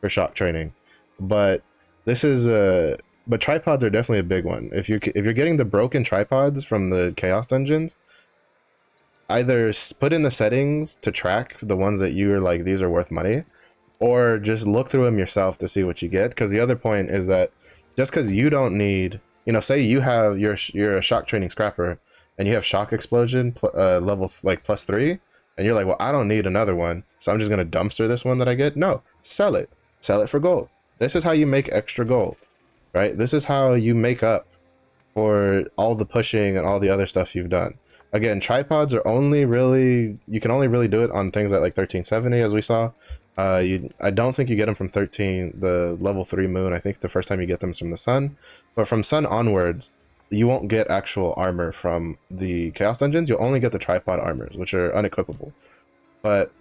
for shock training. But this is but tripods are definitely a big one. If you're getting the broken tripods from the chaos dungeons, either put in the settings to track the ones that you're like, these are worth money, or just look through them yourself to see what you get. Because the other point is that just because you don't need, say you have you're a shock training scrapper and you have shock explosion level like +3, and you're like, well, I don't need another one, so I'm just gonna dumpster this one that I get. No, sell it for gold. This is how you make extra gold, right? This is how you make up for all the pushing and all the other stuff you've done. Again, tripods are you can only really do it on things at like 1370, as we saw. I don't think you get them from the level 3 moon. I think the first time you get them is from the sun, but from sun onwards, you won't get actual armor from the chaos dungeons. You'll only get the tripod armors, which are unequipable. But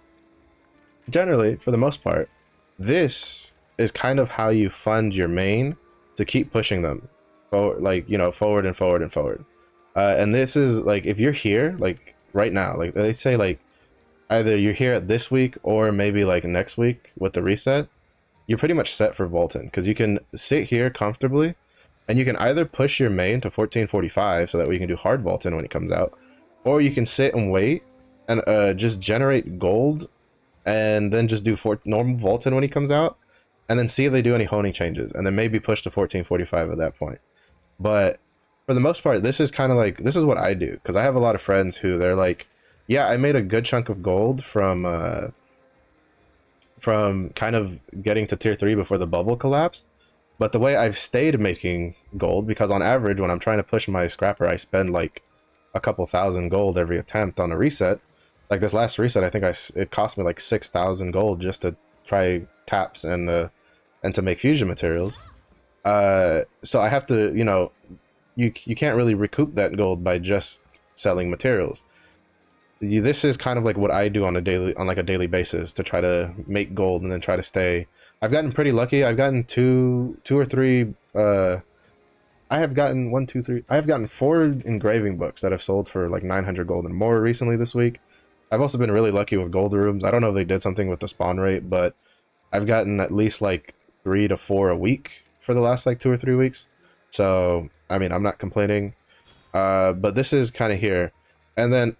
generally, for the most part, this is kind of how you fund your main to keep pushing them forward, like, forward and forward and forward. And this is like, if you're here, like right now, like they say, like either you're here at this week or maybe like next week with the reset, you're pretty much set for Volton, because you can sit here comfortably and you can either push your main to 1445 so that we can do hard Volton when it comes out, or you can sit and wait and just generate gold and then just do normal Volton when he comes out, and then see if they do any honing changes, and then maybe push to 1445 at that point. But for the most part, this is kind of like, this is what I do, because I have a lot of friends who they're like, yeah, I made a good chunk of gold from kind of getting to tier 3 before the bubble collapsed. But the way I've stayed making gold, because on average, when I'm trying to push my scrapper, I spend like a couple thousand gold every attempt on a reset. Like this last reset, I think it cost me like 6,000 gold just to try taps and to make fusion materials. So I have to, you know, you can't really recoup that gold by just selling materials. This is kind of like what I do on a daily basis to try to make gold and then try to stay. I've gotten pretty lucky. I've gotten two or three. I have gotten 1, 2, 3. I have gotten 4 engraving books that have sold for like 900 gold and more recently this week. I've also been really lucky with gold rooms. I don't know if they did something with the spawn rate, but I've gotten at least like 3 to 4 a week for the last like 2 or 3 weeks. So I mean, I'm not complaining. But this is kind of here, and then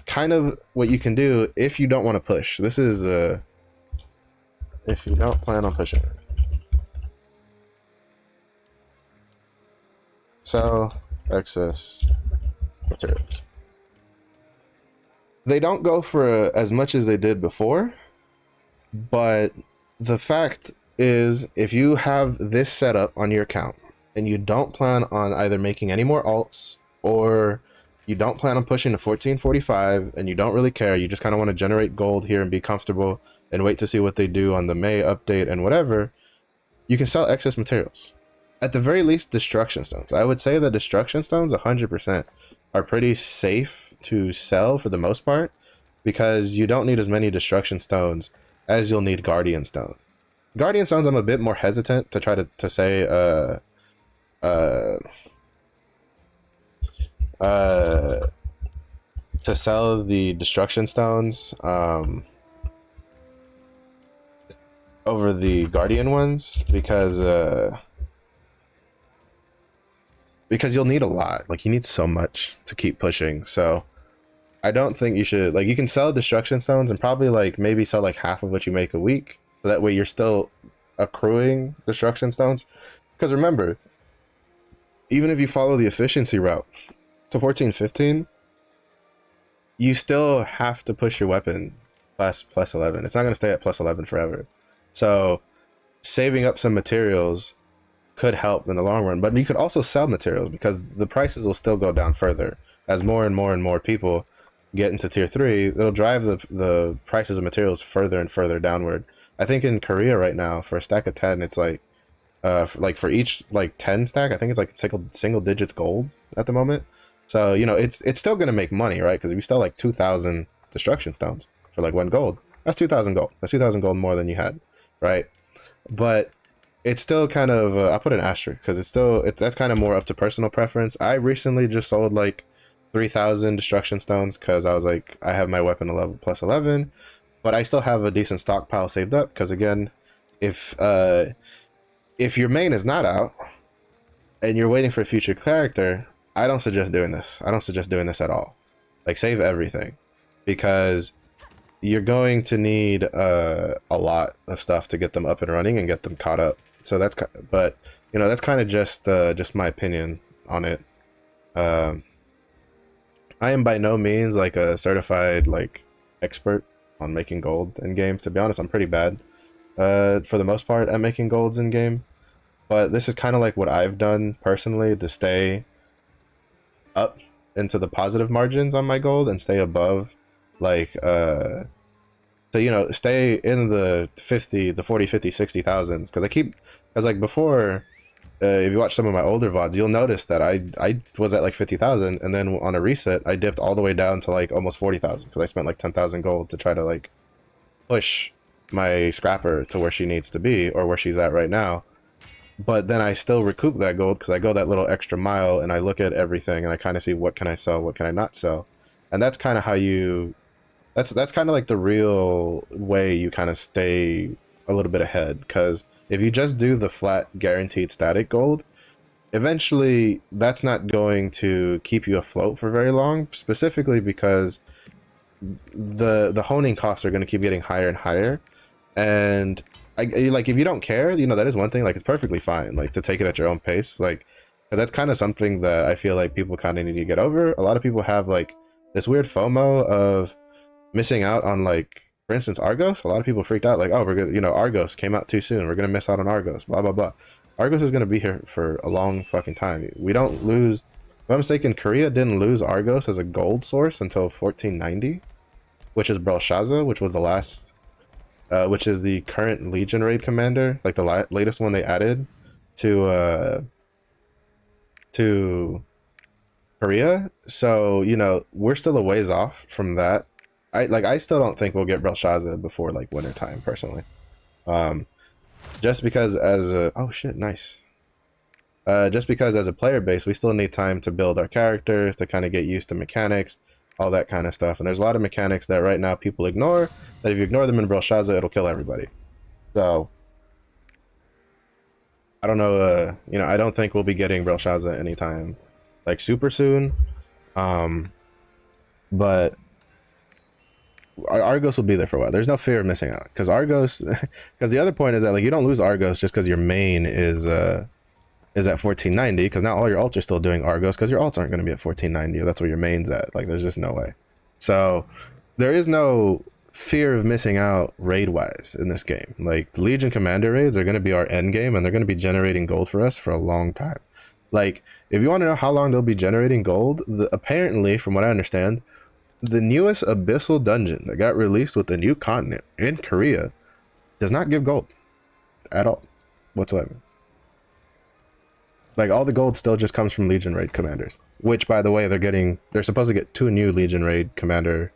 kind of what you can do if you don't want to push. This is if you don't plan on pushing. Sell excess materials. They don't go for as much as they did before, but the fact is, if you have this setup on your account and you don't plan on either making any more alts, or you don't plan on pushing to 1445 and you don't really care, you just kind of want to generate gold here and be comfortable and wait to see what they do on the May update and whatever, you can sell excess materials. At the very least, destruction stones. I would say the destruction stones 100% are pretty safe to sell for the most part, because you don't need as many destruction stones as you'll need guardian stones. Guardian stones, I'm a bit more hesitant to try to say to sell the destruction stones over the guardian ones, because you'll need a lot. Like, you need so much to keep pushing. So I don't think you should, like, you can sell destruction stones and probably like maybe sell like half of what you make a week, so that way you're still accruing destruction stones. Because remember, even if you follow the efficiency route to 1415, you still have to push your weapon plus 11. It's not going to stay at plus 11 forever. So saving up some materials could help in the long run, but you could also sell materials, because the prices will still go down further as more and more people get into tier 3. It'll drive the prices of materials further and further downward. I think in Korea right now, for a stack of 10, it's like for each like 10 stack, I think it's like single digits gold at the moment. So, you know, it's still gonna make money, right? Because if you sell like 2,000 destruction stones for like 1 gold, that's 2,000 gold. That's 2,000 gold more than you had, right? But it's still kind of I'll put an asterisk, because that's kind of more up to personal preference. I recently just sold like 3,000 destruction stones because I was like, I have my weapon level plus 11, but I still have a decent stockpile saved up, because again, if your main is not out and you're waiting for a future character, I don't suggest doing this. I don't suggest doing this at all. Like, save everything, because you're going to need a lot of stuff to get them up and running and get them caught up. So that's, but you know, that's kind of just my opinion on it. I am by no means like a certified like expert on making gold in games. To be honest, I'm pretty bad for the most part at making golds in game. But this is kind of like what I've done personally to stay up into the positive margins on my gold and stay above like so, you know, stay in the 50, the 40, 50, 60,000s, because like before, if you watch some of my older VODs, you'll notice that I was at like 50,000, and then on a reset I dipped all the way down to like almost 40,000, because I spent like 10,000 gold to try to like push my scrapper to where she needs to be, or where she's at right now. But then I still recoup that gold, because I go that little extra mile and I look at everything and I kind of see what can I sell, what can I not sell. And that's kind of how you, that's kind of like the real way you kind of stay a little bit ahead. Because if you just do the flat guaranteed static gold, eventually that's not going to keep you afloat for very long, specifically because the honing costs are going to keep getting higher and higher. And like, if you don't care, you know, that is one thing. Like, it's perfectly fine, like, to take it at your own pace. Like, because because that's kind of something that I feel like people kind of need to get over. A lot of people have like this weird FOMO of missing out on, like, for instance, Argos. A lot of people freaked out like, oh, we're gonna, you know, Argos came out too soon, we're gonna miss out on Argos, blah blah blah. Argos is gonna be here for a long fucking time. We don't lose, if I'm mistaken, Korea didn't lose Argos as a gold source until 1490, which is Belshazzar, which was the last which is the current Legion raid commander, like the latest one they added to Korea. So, you know, we're still a ways off from that. I still don't think we'll get Belshazzar before like winter time, personally. Just because as a, oh shit, nice. Just because as a player base, we still need time to build our characters, to kind of get used to mechanics, all that kind of stuff. And there's a lot of mechanics that right now people ignore, that if you ignore them in Belshazzar, it'll kill everybody. So I don't know, you know, I don't think we'll be getting Belshazzar anytime like super soon. But Argos will be there for a while. There's no fear of missing out, because Argos, because the other point is that like you don't lose Argos just because your main is at 1490, because now all your alts are still doing Argos, because your alts aren't going to be at 1490. That's where your main's at. Like, there's just no way. So there is no fear of missing out raid wise in this game. Like, the Legion commander raids are going to be our end game, and they're going to be generating gold for us for a long time. Like, if you want to know how long they'll be generating gold, apparently, from what I understand, the newest abyssal dungeon that got released with the new continent in Korea does not give gold at all whatsoever. Like, all the gold still just comes from Legion raid commanders, which, by the way, they're supposed to get 2 new Legion raid commander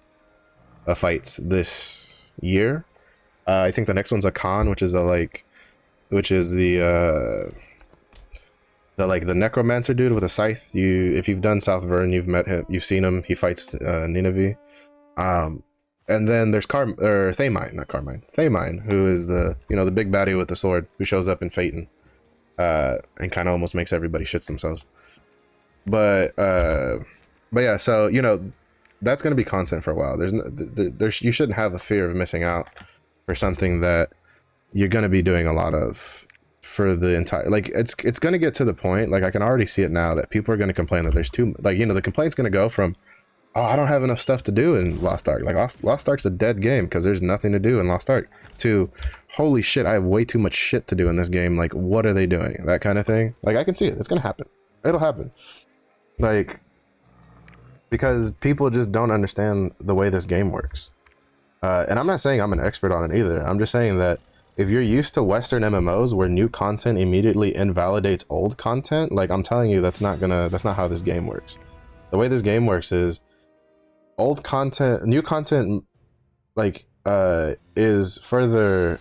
fights this year. I think the next one's a Khan, which is the necromancer dude with a scythe. If you've done South Vern, you've met him, you've seen him. He fights Nineveh. And then there's Thamine, who is the big baddie with the sword, who shows up in Phaeton, and kind of almost makes everybody shits themselves. But yeah, so, you know, that's going to be content for a while. You shouldn't have a fear of missing out for something that you're going to be doing a lot of for the entire, like, it's going to get to the point, like, I can already see it now, that people are going to complain that there's too, like, you know, the complaint's going to go from, oh, I don't have enough stuff to do in Lost Ark. Like, Lost Ark's a dead game because there's nothing to do in Lost Ark, to, holy shit, I have way too much shit to do in this game. Like, what are they doing? That kind of thing. Like, I can see it. It's going to happen. It'll happen. Like, because people just don't understand the way this game works. And I'm not saying I'm an expert on it either. I'm just saying that if you're used to Western MMOs where new content immediately invalidates old content, like, I'm telling you, that's not how this game works. The way this game works is old content, new content, like, is further,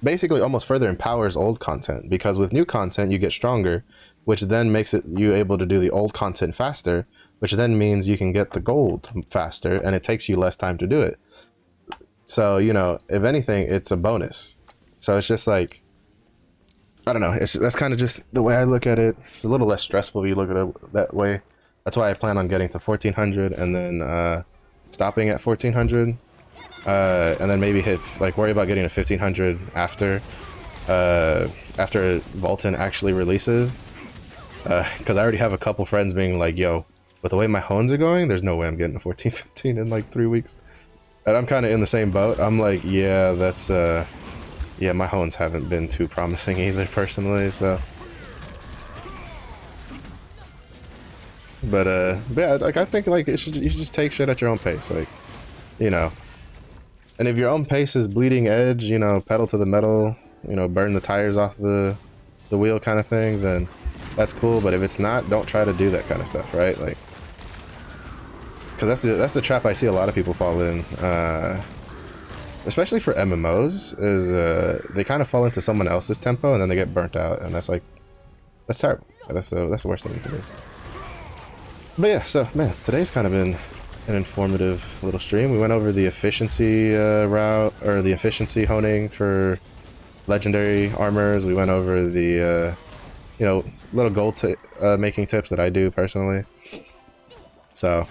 basically almost further empowers old content, because with new content you get stronger, which then makes you able to do the old content faster, which then means you can get the gold faster, and it takes you less time to do it. So, you know, if anything, it's a bonus. So it's just like, I don't know, that's kind of just the way I look at it. It's a little less stressful if you look at it that way. That's why I plan on getting to 1400 and then stopping at 1400, and then maybe worry about getting to 1500 after Vulcan actually releases, because I already have a couple friends being like, yo, with the way my hones are going, there's no way I'm getting to 14, 15 in like 3 weeks. And I'm kind of in the same boat. I'm like, yeah, that's yeah, my hones haven't been too promising either, personally, so. But yeah, like, I think, like, you should just take shit at your own pace, like, you know. And if your own pace is bleeding edge, you know, pedal to the metal, you know, burn the tires off the wheel kind of thing, then that's cool. But if it's not, don't try to do that kind of stuff, right? Like, because that's the trap I see a lot of people fall in, especially for MMOs, is they kind of fall into someone else's tempo and then they get burnt out, and that's terrible. That's the worst thing to do. But yeah, so, man, today's kind of been an informative little stream. We went over the efficiency route, or the efficiency honing for legendary armors. We went over the you know, little gold making tips that I do personally. So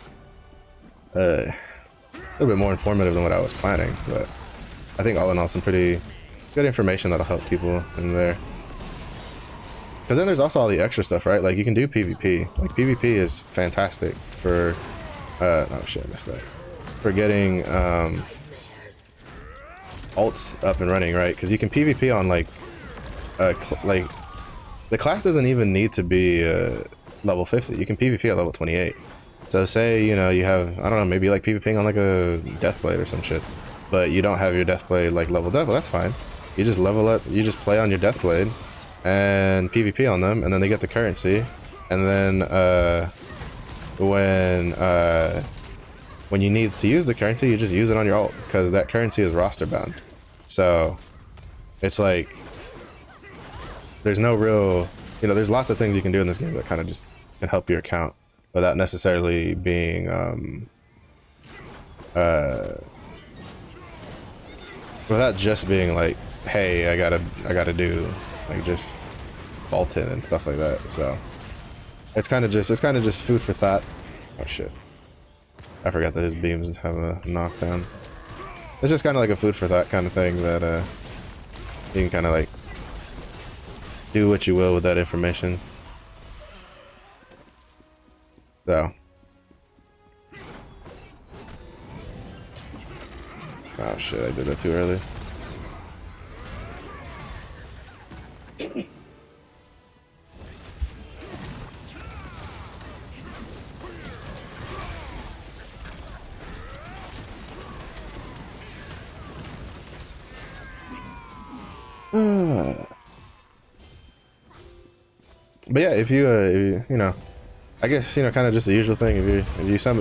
a little bit more informative than what I was planning, but I think all in all some pretty good information that'll help people in there. Because then there's also all the extra stuff, right? Like you can do PvP. Like PvP is fantastic for oh shit, I missed that. For getting ults up and running, right? Because you can PvP on like the class doesn't even need to be level 50. You can PvP at level 28. So say, you know, you have, I don't know, maybe like PvPing on like a Deathblade or some shit, but you don't have your Deathblade like leveled up. Well, that's fine. You just level up, you just play on your Deathblade and PvP on them, and then they get the currency. And then when you need to use the currency, you just use it on your ult, because that currency is roster bound. So it's like there's no real, you know, there's lots of things you can do in this game that kind of just can help your account without necessarily being without just being like, hey, I gotta do like just vault in and stuff like that. So it's kind of just food for thought. Oh shit, I forgot that his beams have a knockdown. It's just kind of like a food for thought kind of thing that you can kind of like do what you will with that information. So, oh shit, I did that too early. But yeah, if you you know, I guess, you know, kind of just the usual thing. If you found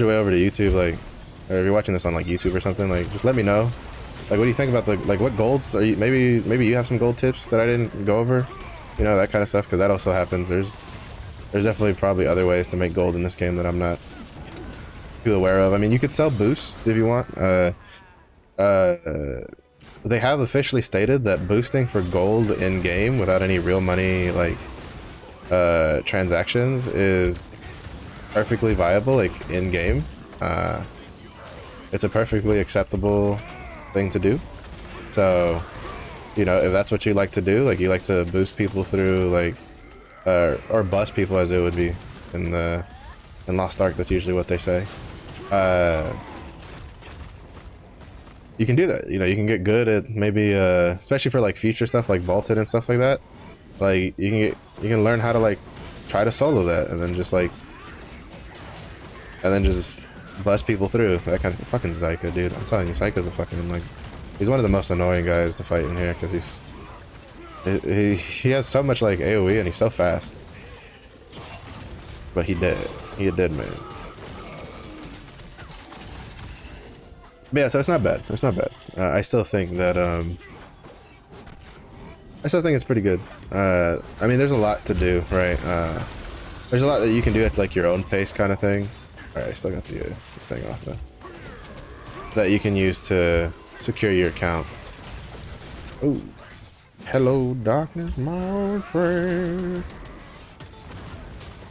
your way over to YouTube, like, or if you're watching this on like YouTube or something, like, just let me know. Like, what do you think about the, like, what golds are you? Maybe you have some gold tips that I didn't go over, you know, that kind of stuff, because that also happens. There's definitely probably other ways to make gold in this game that I'm not too aware of. I mean, you could sell boosts if you want. They have officially stated that boosting for gold in game without any real money, like, transactions is perfectly viable, like, in game. It's a perfectly acceptable thing to do. So, you know, if that's what you like to do, like, you like to boost people through, like, or bust people, as it would be in Lost Ark, that's usually what they say. You can do that. You know, you can get good at maybe, especially for like future stuff like vaulted and stuff like that. Like you can learn how to like try to solo that, and then just bust people through that kind of fucking Zyka, dude. I'm telling you, Zyka's a fucking, like, he's one of the most annoying guys to fight in here, because he has so much like AoE and he's so fast. But he a dead man. But yeah, so it's not bad. It's not bad. I still think that I still think it's pretty good. I mean, there's a lot to do, right? There's a lot that you can do at like your own pace, kind of thing. All right, I still got the thing off though. That you can use to secure your account. Ooh, hello, darkness, my old friend.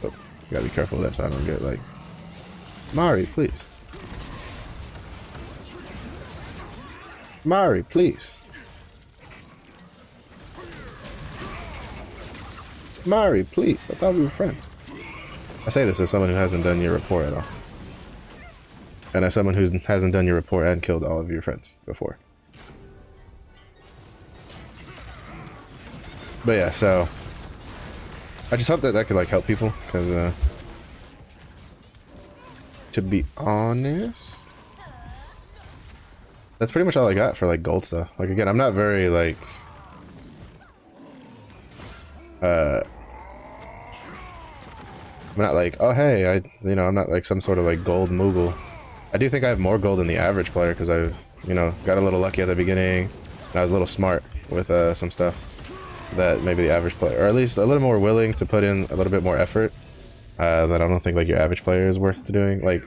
Oh, you gotta be careful of that, so I don't get like, Mari, please. Mari, please. Mari, please. I thought we were friends. I say this as someone who hasn't done your report at all. And as someone who hasn't done your report and killed all of your friends before. But yeah, so I just hope that that could like help people, because to be honest, that's pretty much all I got for like gold stuff. Like, again, I'm not very like I'm not like, oh hey, I'm not like some sort of like gold moogle. I do think I have more gold than the average player, because I've, you know, got a little lucky at the beginning and I was a little smart with some stuff that maybe the average player, or at least a little more willing to put in a little bit more effort, that I don't think like your average player is worth doing. Like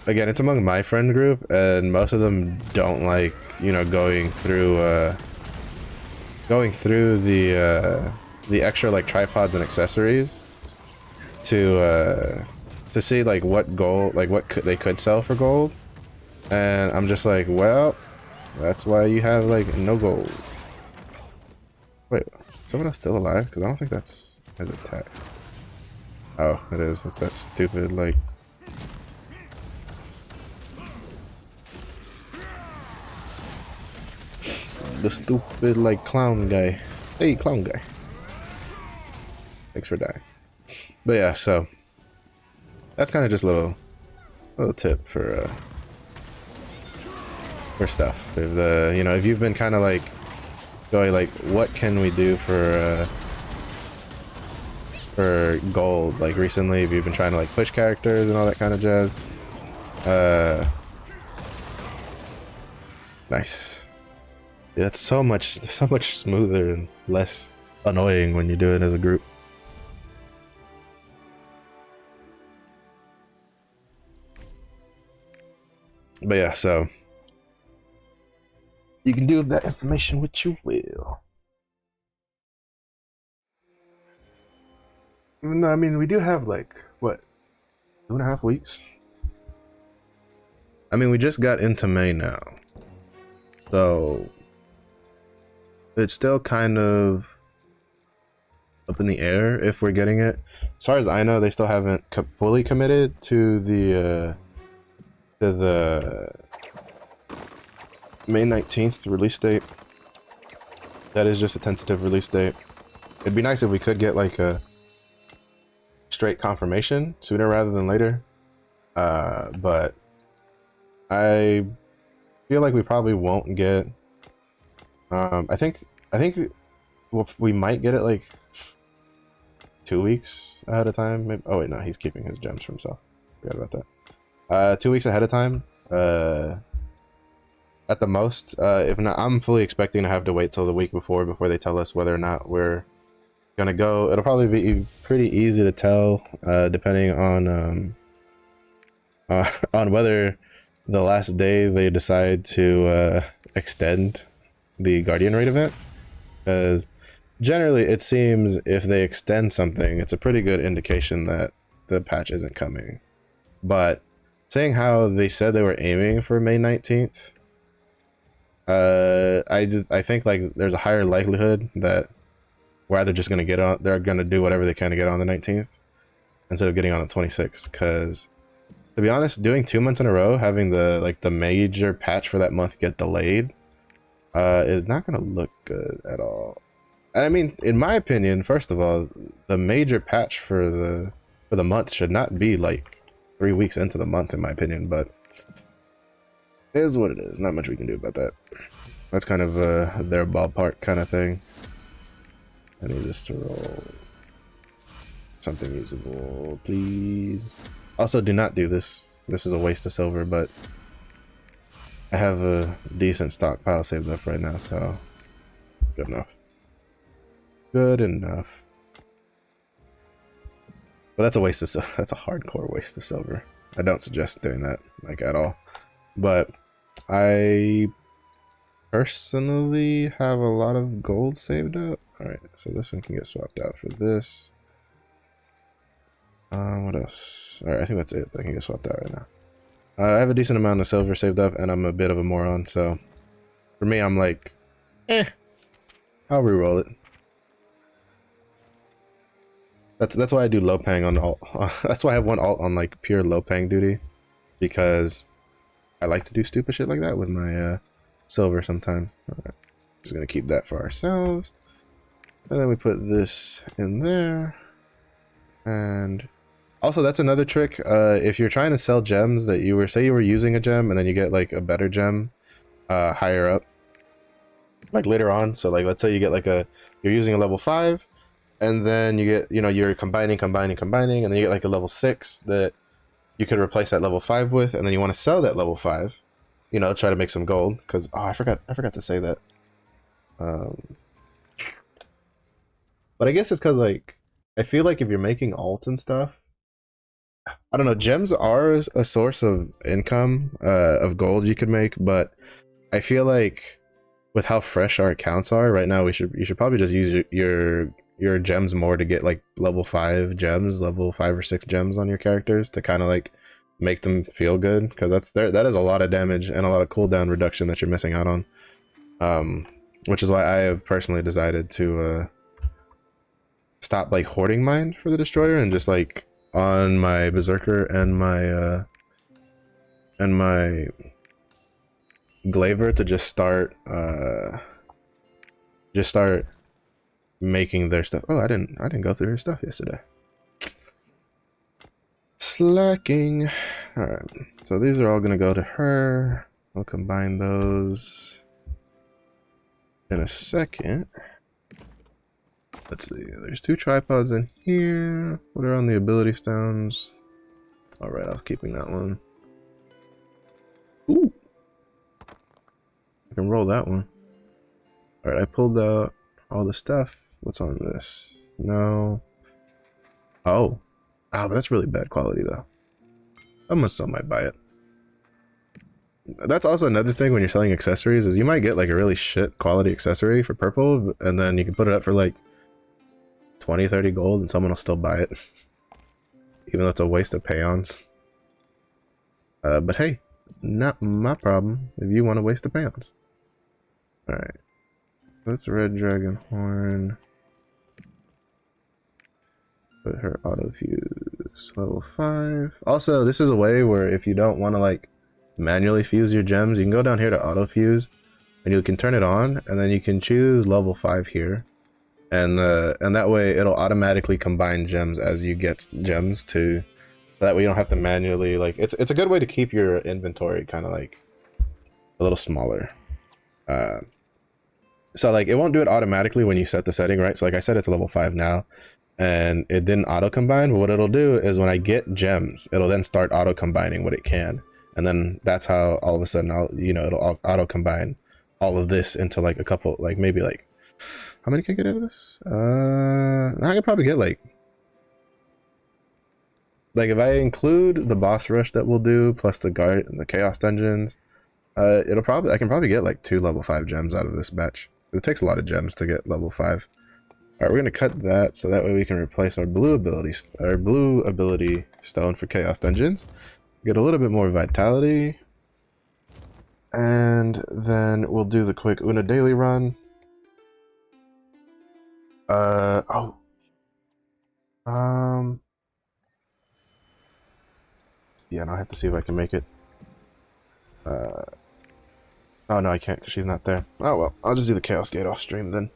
again, it's among my friend group, and most of them don't like, you know, going through the extra like tripods and accessories to see like what gold, like what they could sell for gold. And I'm just like, well, that's why you have like no gold. Wait, is someone else still alive? Because I don't think that's his attack. Oh, it is. It's that stupid, like... The stupid, like, clown guy. Hey, clown guy. Thanks for dying. But yeah, so... That's kind of just a little tip for stuff. If the, you know, if you've been kind of like going like, what can we do for gold, like recently, if you've been trying to like push characters and all that kind of jazz. Nice. Yeah, that's so much smoother and less annoying when you do it as a group. But yeah, so you can do that information what you will. Even though, I mean, we do have like, what, 2.5 weeks? I mean, we just got into May now. So it's still kind of up in the air if we're getting it. As far as I know, they still haven't fully committed to the May 19th release date. That is just a tentative release date. It'd be nice if we could get like a straight confirmation sooner rather than later. But I feel like we probably won't get. I think we might get it like 2 weeks ahead of time. Maybe. Oh wait, no, he's keeping his gems for himself. Forgot about that. 2 weeks ahead of time. At the most. If not, I'm fully expecting to have to wait till the week before they tell us whether or not we're gonna go. It'll probably be pretty easy to tell, depending on whether the last day they decide to extend the Guardian Raid event. Because generally it seems if they extend something, it's a pretty good indication that the patch isn't coming. But saying how they said they were aiming for May 19th, I think like there's a higher likelihood that we're either just gonna get on, they're gonna do whatever they can to get on the 19th instead of getting on the 26th. Because to be honest, doing 2 months in a row, having the major patch for that month get delayed, is not gonna look good at all. And I mean, in my opinion, first of all, the major patch for the month should not be like 3 weeks into the month, in my opinion. But it is what it is. Not much we can do about that. That's kind of their ballpark kind of thing. I need this to roll something usable, please. Also, do not do this. This is a waste of silver, but I have a decent stockpile saved up right now, so good enough. Good enough. But that's a waste of silver. That's a hardcore waste of silver. I don't suggest doing that, like, at all. But I personally have a lot of gold saved up. Alright, so this one can get swapped out for this. What else? Alright, I think that's it. That can get swapped out right now. I have a decent amount of silver saved up, and I'm a bit of a moron, so for me, I'm like, I'll re-roll it. That's why I do low pang on alt. That's why I have one alt on like pure low pang duty, because I like to do stupid shit like that with my silver sometimes. Alright, just gonna keep that for ourselves, and then we put this in there. And also, that's another trick. If you're trying to sell gems that you were using a gem and then you get like a better gem higher up, like later on. So like, let's say you get like you're using a level 5, and then you get, you're combining, and then you get like a level 6 that you could replace that level 5 with, and then you want to sell that level 5, try to make some gold. Because I forgot to say that. But I guess it's because like, I feel like if you're making alts and stuff, I don't know, gems are a source of income, of gold you could make, but I feel like with how fresh our accounts are right now, you should probably just use your gems more to get like level 5 gems, level 5 or 6 gems on your characters to kind of like make them feel good, because that is a lot of damage and a lot of cooldown reduction that you're missing out on. which is why I have personally decided to stop like hoarding mine for the destroyer and just like on my berserker and my glaver to just start making their stuff. Oh, I didn't go through her stuff yesterday. Slacking. All right, so these are all gonna go to her. I'll combine those in a second. Let's see, there's 2 tripods in here. What are on the ability stones? All right, I was keeping that one. Ooh, I can roll that one. All right, I pulled out all the stuff. What's on this? No. Oh, but that's really bad quality though. I must still might buy it. That's also another thing when you're selling accessories is you might get like a really shit quality accessory for purple, and then you can put it up for like 20, 30 gold and someone will still buy it. Even though it's a waste of payons. But hey, not my problem if you want to waste the payons. Alright. That's red dragon horn. Put her auto fuse level 5. Also, this is a way where if you don't want to like manually fuse your gems, you can go down here to auto fuse and you can turn it on, and then you can choose level 5 here. And that way it'll automatically combine gems as you get gems to, that way you don't have to manually like, it's a good way to keep your inventory kind of like a little smaller. So like it won't do it automatically when you set the setting, right? So like I said, it's level 5 now and it didn't auto combine, but what it'll do is when I get gems, it'll then start auto combining what it can. And then that's how all of a sudden it'll auto combine all of this into like a couple, like maybe like, how many can I get out of this? I could probably get like if I include the boss rush that we'll do plus the guard and the chaos dungeons, I can probably get like 2 level 5 gems out of this batch. It takes a lot of gems to get level 5. All right, we're gonna cut that so that way we can replace our blue ability stone for chaos dungeons. Get a little bit more vitality, and then we'll do the quick Una daily run. Yeah, now I have to see if I can make it. Oh no, I can't because she's not there. Oh well, I'll just do the Chaos Gate off stream then.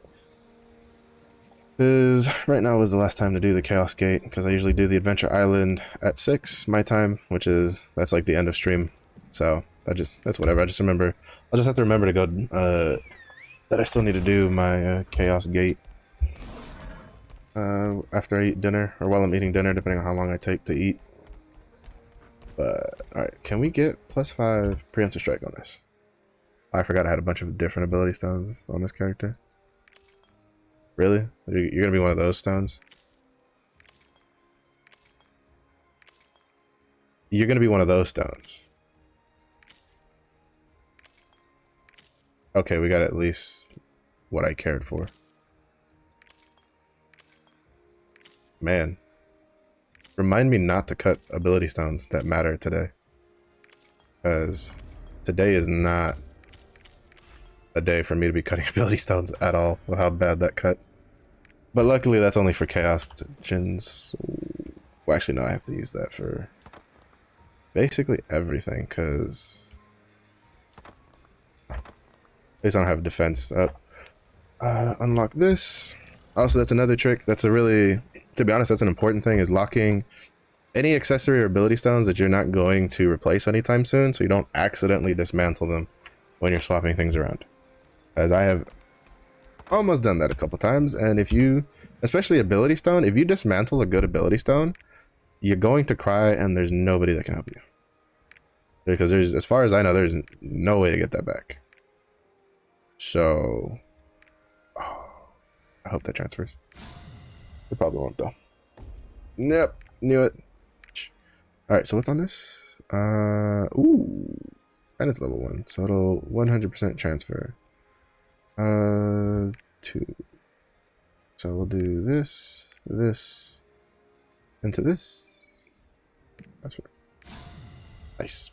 Because right now was the last time to do the Chaos Gate, because I usually do the Adventure Island at 6 my time, that's like the end of stream. So that's whatever. I'll just have to remember to go that I still need to do my Chaos Gate after I eat dinner, or while I'm eating dinner, depending on how long I take to eat. But alright, can we get +5 preemptive strike on this? I forgot I had a bunch of different ability stones on this character. Really? You're gonna be one of those stones? You're gonna be one of those stones. Okay, we got at least what I cared for. Man. Remind me not to cut ability stones that matter today. Because today is not a day for me to be cutting ability stones at all with how bad that cut. But luckily that's only for chaos gens. Well, actually no, I have to use that for basically everything because at least I don't have defense up. Unlock this. Also, that's another trick. That's a really, to be honest, that's an important thing, is locking any accessory or ability stones that you're not going to replace anytime soon, so you don't accidentally dismantle them when you're swapping things around. As I have almost done that a couple times, and if you, especially ability stone, if you dismantle a good ability stone, you're going to cry and there's nobody that can help you. Because there's, as far as I know, there's no way to get that back. So, I hope that transfers. It probably won't though. Nope, knew it. Alright, so what's on this? Ooh, and it's level 1, so it'll 100% transfer. 2. So we'll do this, this, into this. That's right. Nice.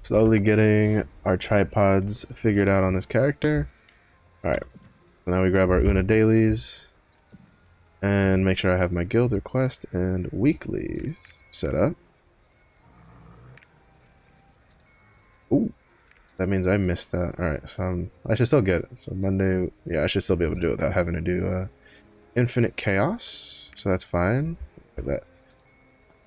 Slowly getting our tripods figured out on this character. Alright, so now we grab our Una dailies and make sure I have my guild request and weeklies set up. Ooh, that means I missed that. Alright, so I should still get it. So Monday, yeah, I should still be able to do it without having to do infinite chaos. So that's fine. Look at that.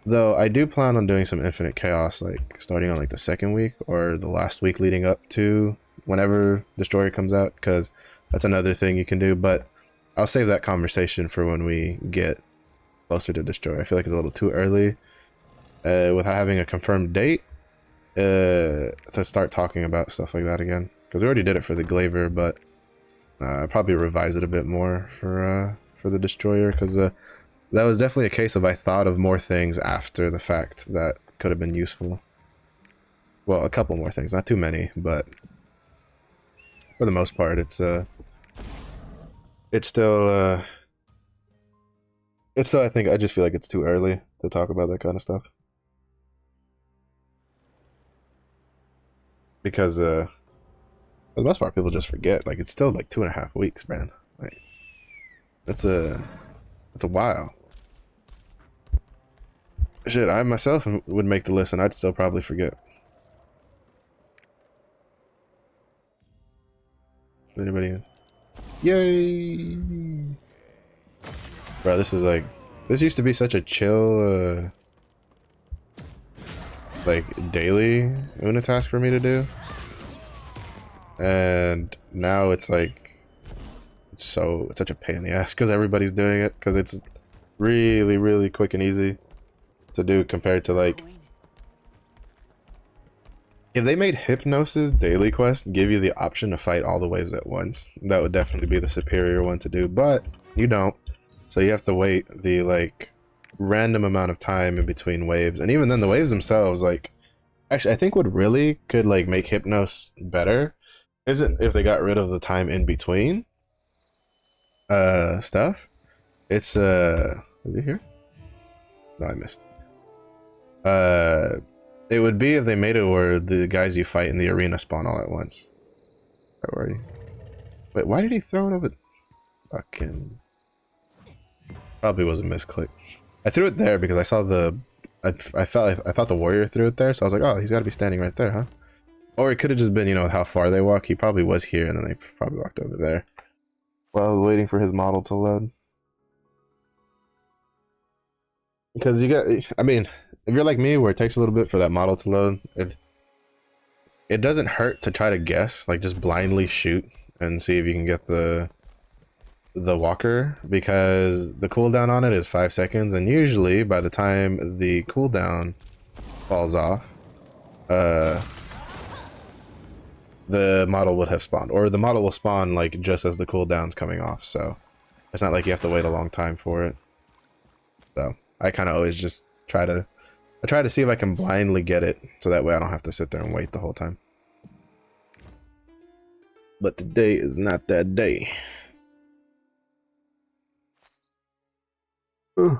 Though I do plan on doing some infinite chaos, like starting on like the second week or the last week leading up to whenever Destroyer comes out, because that's another thing you can do. But I'll save that conversation for when we get closer to Destroyer. I feel like it's a little too early without having a confirmed date to start talking about stuff like that again. Because we already did it for the Glaver, but I'll probably revise it a bit more for the Destroyer, because that was definitely a case of I thought of more things after the fact that could have been useful. Well, a couple more things, not too many, but for the most part, it's still I think I just feel like it's too early to talk about that kind of stuff. Because for the most part, people just forget. Like, it's still like 2.5 weeks, man. Like, that's a while. Shit, I myself would make the list and I'd still probably forget. Anybody? Yay! Bro, this is like, this used to be such a chill, like, daily Una task for me to do. And now it's like, it's such a pain in the ass because everybody's doing it, because it's really, really quick and easy to do compared to like, if they made Hypnosis daily quest give you the option to fight all the waves at once, that would definitely be the superior one to do, but you don't. So you have to wait the like random amount of time in between waves, and even then the waves themselves, like, actually I think what really could like make Hypnos better isn't if they got rid of the time in between stuff. It's is it here? No, I missed. It would be if they made it where the guys you fight in the arena spawn all at once. Where are you? Wait, why did he throw it over? Fucking. Probably was a misclick. I threw it there because I saw the. I thought the warrior threw it there, so I was like, oh, he's got to be standing right there, huh? Or it could have just been, you know, how far they walk. He probably was here, and then they probably walked over there. While waiting for his model to load. Because you got, I mean, if you're like me, where it takes a little bit for that model to load, it doesn't hurt to try to guess, like just blindly shoot and see if you can get the walker, because the cooldown on it is 5 seconds, and usually by the time the cooldown falls off, the model would have spawned, or the model will spawn like just as the cooldown's coming off, so it's not like you have to wait a long time for it. So I kind of always just try to see if I can blindly get it, so that way I don't have to sit there and wait the whole time. But today is not that day. Man,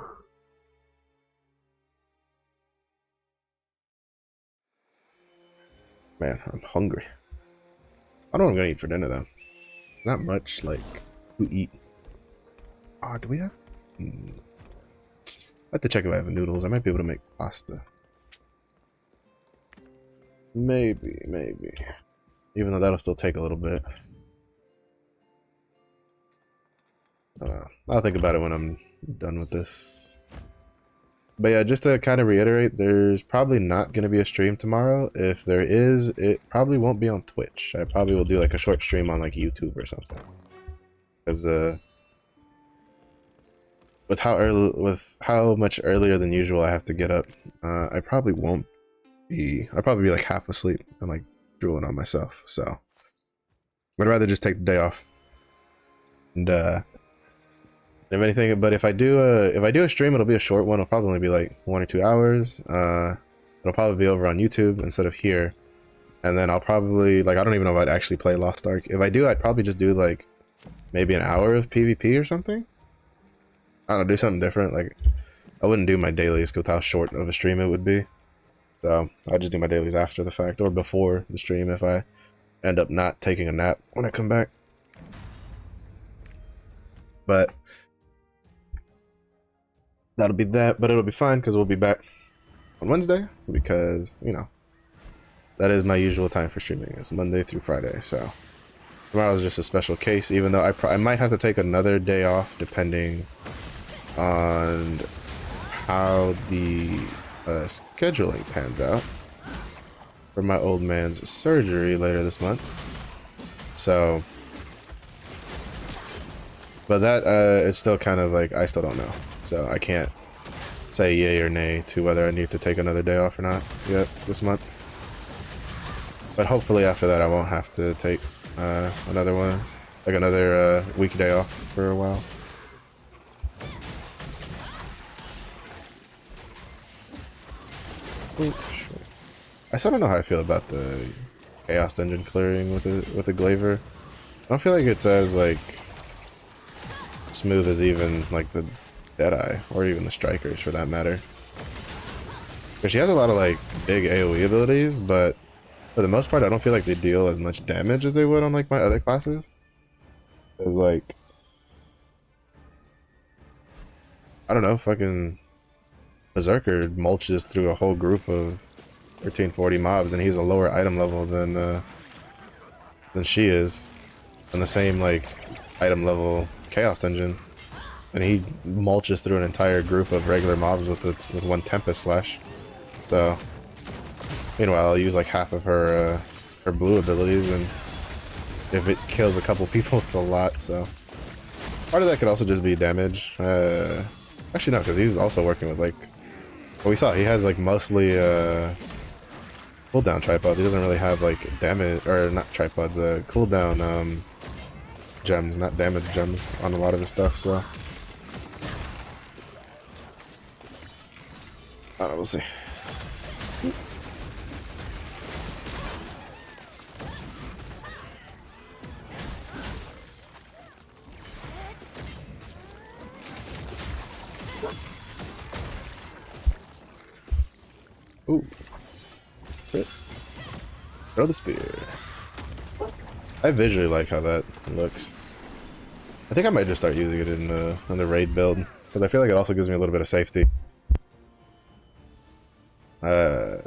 I'm hungry. I don't know what I'm gonna eat for dinner though. Not much like to eat. Ah, do we have? I have to check if I have noodles. I might be able to make pasta. Maybe. Even though that'll still take a little bit. I don't know. I'll think about it when I'm done with this. But yeah, just to kind of reiterate, there's probably not going to be a stream tomorrow. If there is, it probably won't be on Twitch. I probably will do like a short stream on like YouTube or something. Because with how much earlier than usual I have to get up, I probably won't be. I'll probably be like half asleep and like drooling on myself. So I'd rather just take the day off. And if anything, but if I do a stream, it'll be a short one. It'll probably only be like 1 or 2 hours. It'll probably be over on YouTube instead of here. And then I'll probably, like, I don't even know if I'd actually play Lost Ark. If I do, I'd probably just do like maybe an hour of PvP or something. I don't know, do something different. Like, I wouldn't do my dailies with how short of a stream it would be. So I'll just do my dailies after the fact or before the stream if I end up not taking a nap when I come back. But that'll be that, but it'll be fine because we'll be back on Wednesday because, you know, that is my usual time for streaming. It's Monday through Friday, so tomorrow is just a special case, even though I might have to take another day off depending on how the scheduling pans out for my old man's surgery later this month. So, but that it's still kind of like, I still don't know. So I can't say yay or nay to whether I need to take another day off or not yet this month. But hopefully after that I won't have to take another one, like another weekday off for a while. I still don't know how I feel about the Chaos Dungeon clearing with the Glaver. I don't feel like it's as like smooth as even like the Deadeye or even the Strikers for that matter. Because she has a lot of like big AoE abilities, but for the most part I don't feel like they deal as much damage as they would on like my other classes. It's like, I don't know, fucking Berserker mulches through a whole group of 1340 mobs and he's a lower item level than she is, on the same like item level Chaos Dungeon, and he mulches through an entire group of regular mobs with one Tempest Slash. So meanwhile I'll use like half of her her blue abilities, and if it kills a couple people it's a lot. So part of that could also just be damage. Actually no, because he's also working with like, well, we saw he has like mostly cooldown tripods. He doesn't really have like damage, or not tripods, cooldown gems, not damage gems on a lot of his stuff. So I don't know, we'll see. Ooh. Crit. Throw the spear. I visually like how that looks. I think I might just start using it in the raid build, because I feel like it also gives me a little bit of safety. Because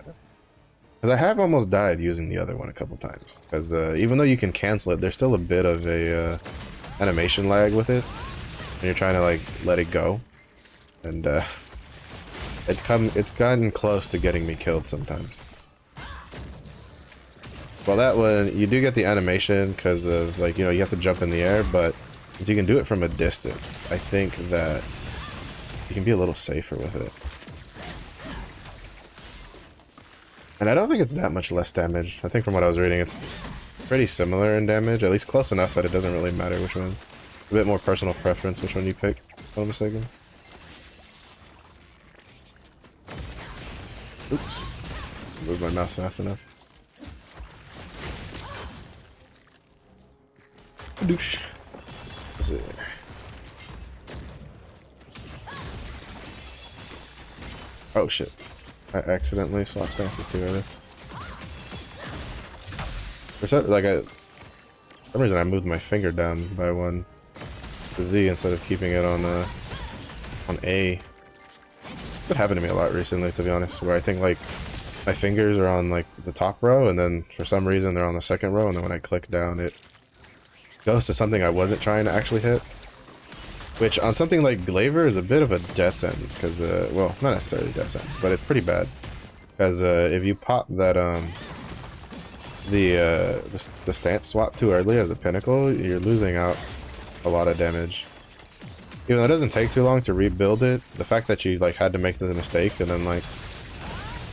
I have almost died using the other one a couple times. Because even though you can cancel it, there's still a bit of a animation lag with it when you're trying to like let it go, and it's gotten close to getting me killed sometimes. Well, that one you do get the animation because of like, you know, you have to jump in the air, but since you can do it from a distance, I think that you can be a little safer with it. And I don't think it's that much less damage. I think from what I was reading, it's pretty similar in damage, at least close enough that it doesn't really matter which one. A bit more personal preference which one you pick, if I'm mistaken. Oops. Move my mouse fast enough. Douche. What's it? Oh shit. I accidentally swapped stances too early. For some, like for some reason I moved my finger down by one to Z instead of keeping it on A. It's been happening to me a lot recently, to be honest, where I think like my fingers are on like the top row and then for some reason they're on the second row, and then when I click down it goes to something I wasn't trying to actually hit, which on something like Glaver is a bit of a death sentence, because well, not necessarily death sentence, but it's pretty bad, because if you pop that the stance swap too early as a pinnacle, you're losing out a lot of damage. Even though it doesn't take too long to rebuild it, the fact that you like had to make the mistake and then like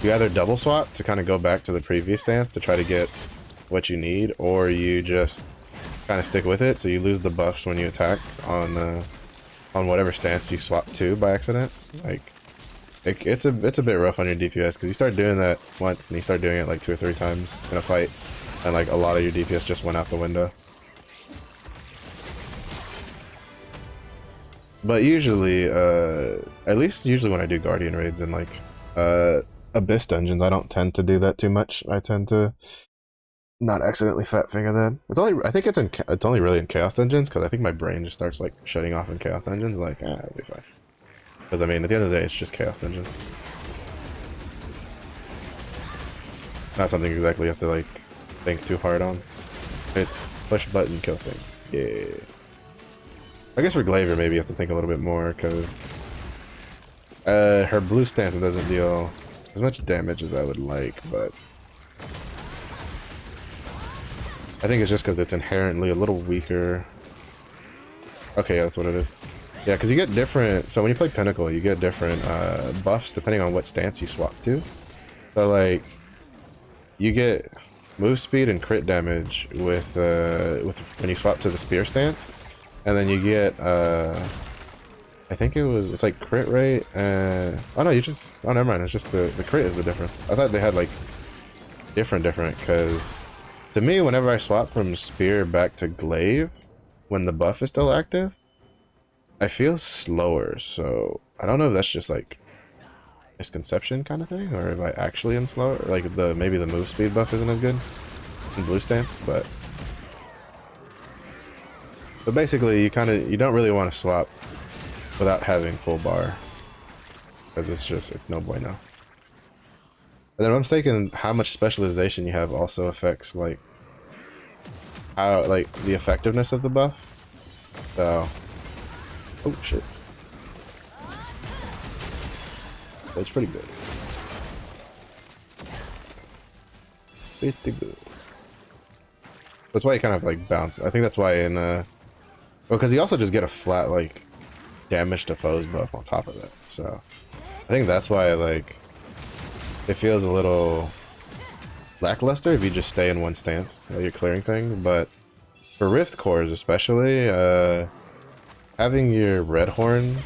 you either double swap to kind of go back to the previous stance to try to get what you need, or you just kind of stick with it so you lose the buffs when you attack on whatever stance you swap to by accident. Like it's a bit rough on your DPS, because you start doing that once and you start doing it like 2 or 3 times in a fight, and like a lot of your DPS just went out the window. But usually, at least usually when I do Guardian raids and like Abyss dungeons, I don't tend to do that too much. I tend to not accidentally fat finger that. It's only, I think it's only really in Chaos Dungeons, because I think my brain just starts like shutting off in Chaos Dungeons, like, it'll be fine. Because I mean, at the end of the day, it's just Chaos Dungeon. Not something exactly you have to like think too hard on. It's push button, kill things. Yeah. I guess for Glaver, maybe you have to think a little bit more, because her blue stance doesn't deal as much damage as I would like, but I think it's just because it's inherently a little weaker. Okay, yeah, that's what it is. Yeah, because you get different, so when you play Pinnacle, you get different buffs depending on what stance you swap to. So like, you get move speed and crit damage with when you swap to the spear stance, and then you get I think it's like crit rate. Oh no, oh never mind. It's just the crit is the difference. I thought they had like different because to me, whenever I swap from spear back to glaive, when the buff is still active, I feel slower. So I don't know if that's just like misconception kind of thing, or if I actually am slower. Like maybe the move speed buff isn't as good in blue stance, but basically you don't really want to swap without having full bar, because it's no bueno. And then I'm mistaken, how much specialization you have also affects like how like the effectiveness of the buff. So, oh shit, it's pretty good. Pretty good. That's why you kind of like bounce. I think that's why in well, because you also just get a flat like damage to foes buff on top of that. So I think that's why like it feels a little lackluster if you just stay in one stance while you're clearing things. But for Rift Cores especially, having your Red Horn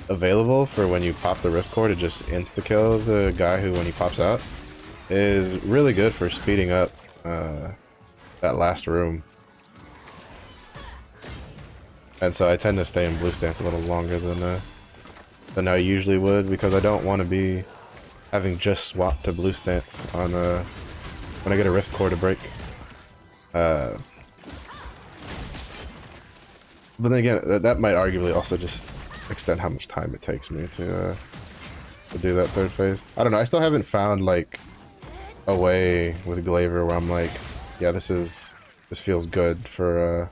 available for when you pop the Rift Core to just insta kill the guy who when he pops out is really good for speeding up that last room. And so I tend to stay in blue stance a little longer than I usually would, because I don't want to be having just swapped to blue stance on when I get a Rift Core to break. But then again, that might arguably also just extend how much time it takes me to do that third phase. I don't know. I still haven't found like a way with Glaver where I'm like, yeah, this feels good for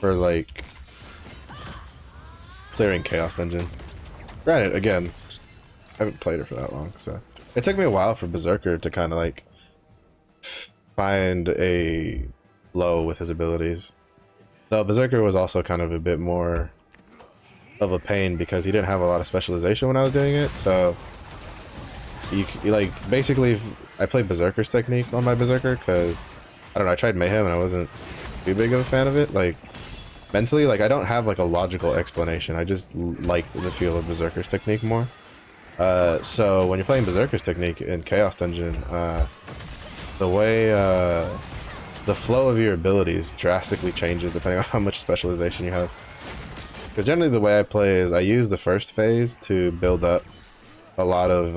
like clearing Chaos Dungeon. Granted, again, I haven't played it for that long, so it took me a while for Berserker to kind of like find a flow with his abilities. Though Berserker was also kind of a bit more of a pain because he didn't have a lot of specialization when I was doing it. So you like basically I played Berserker's technique on my Berserker because I don't know, I tried Mayhem and I wasn't too big of a fan of it. Like mentally, like I don't have like a logical explanation. I just liked the feel of Berserker's technique more. So when you're playing Berserker's technique in Chaos Dungeon, the way the flow of your abilities drastically changes depending on how much specialization you have. Because generally the way I play is I use the first phase to build up a lot of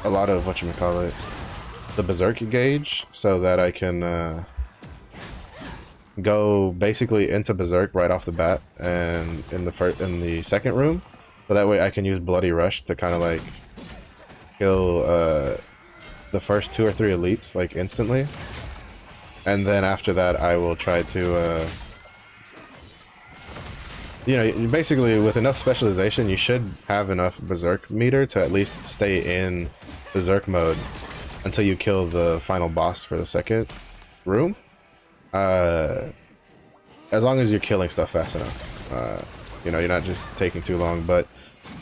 whatchamacallit, the Berserk gauge, so that I can go basically into Berserk right off the bat and in the second room, so that way I can use Bloody Rush to kind of like kill the first 2 or 3 elites like instantly, and then after that I will try to you know, basically with enough specialization you should have enough Berserk meter to at least stay in Berserk mode until you kill the final boss for the second room. As long as you're killing stuff fast enough, you know, you're not just taking too long. But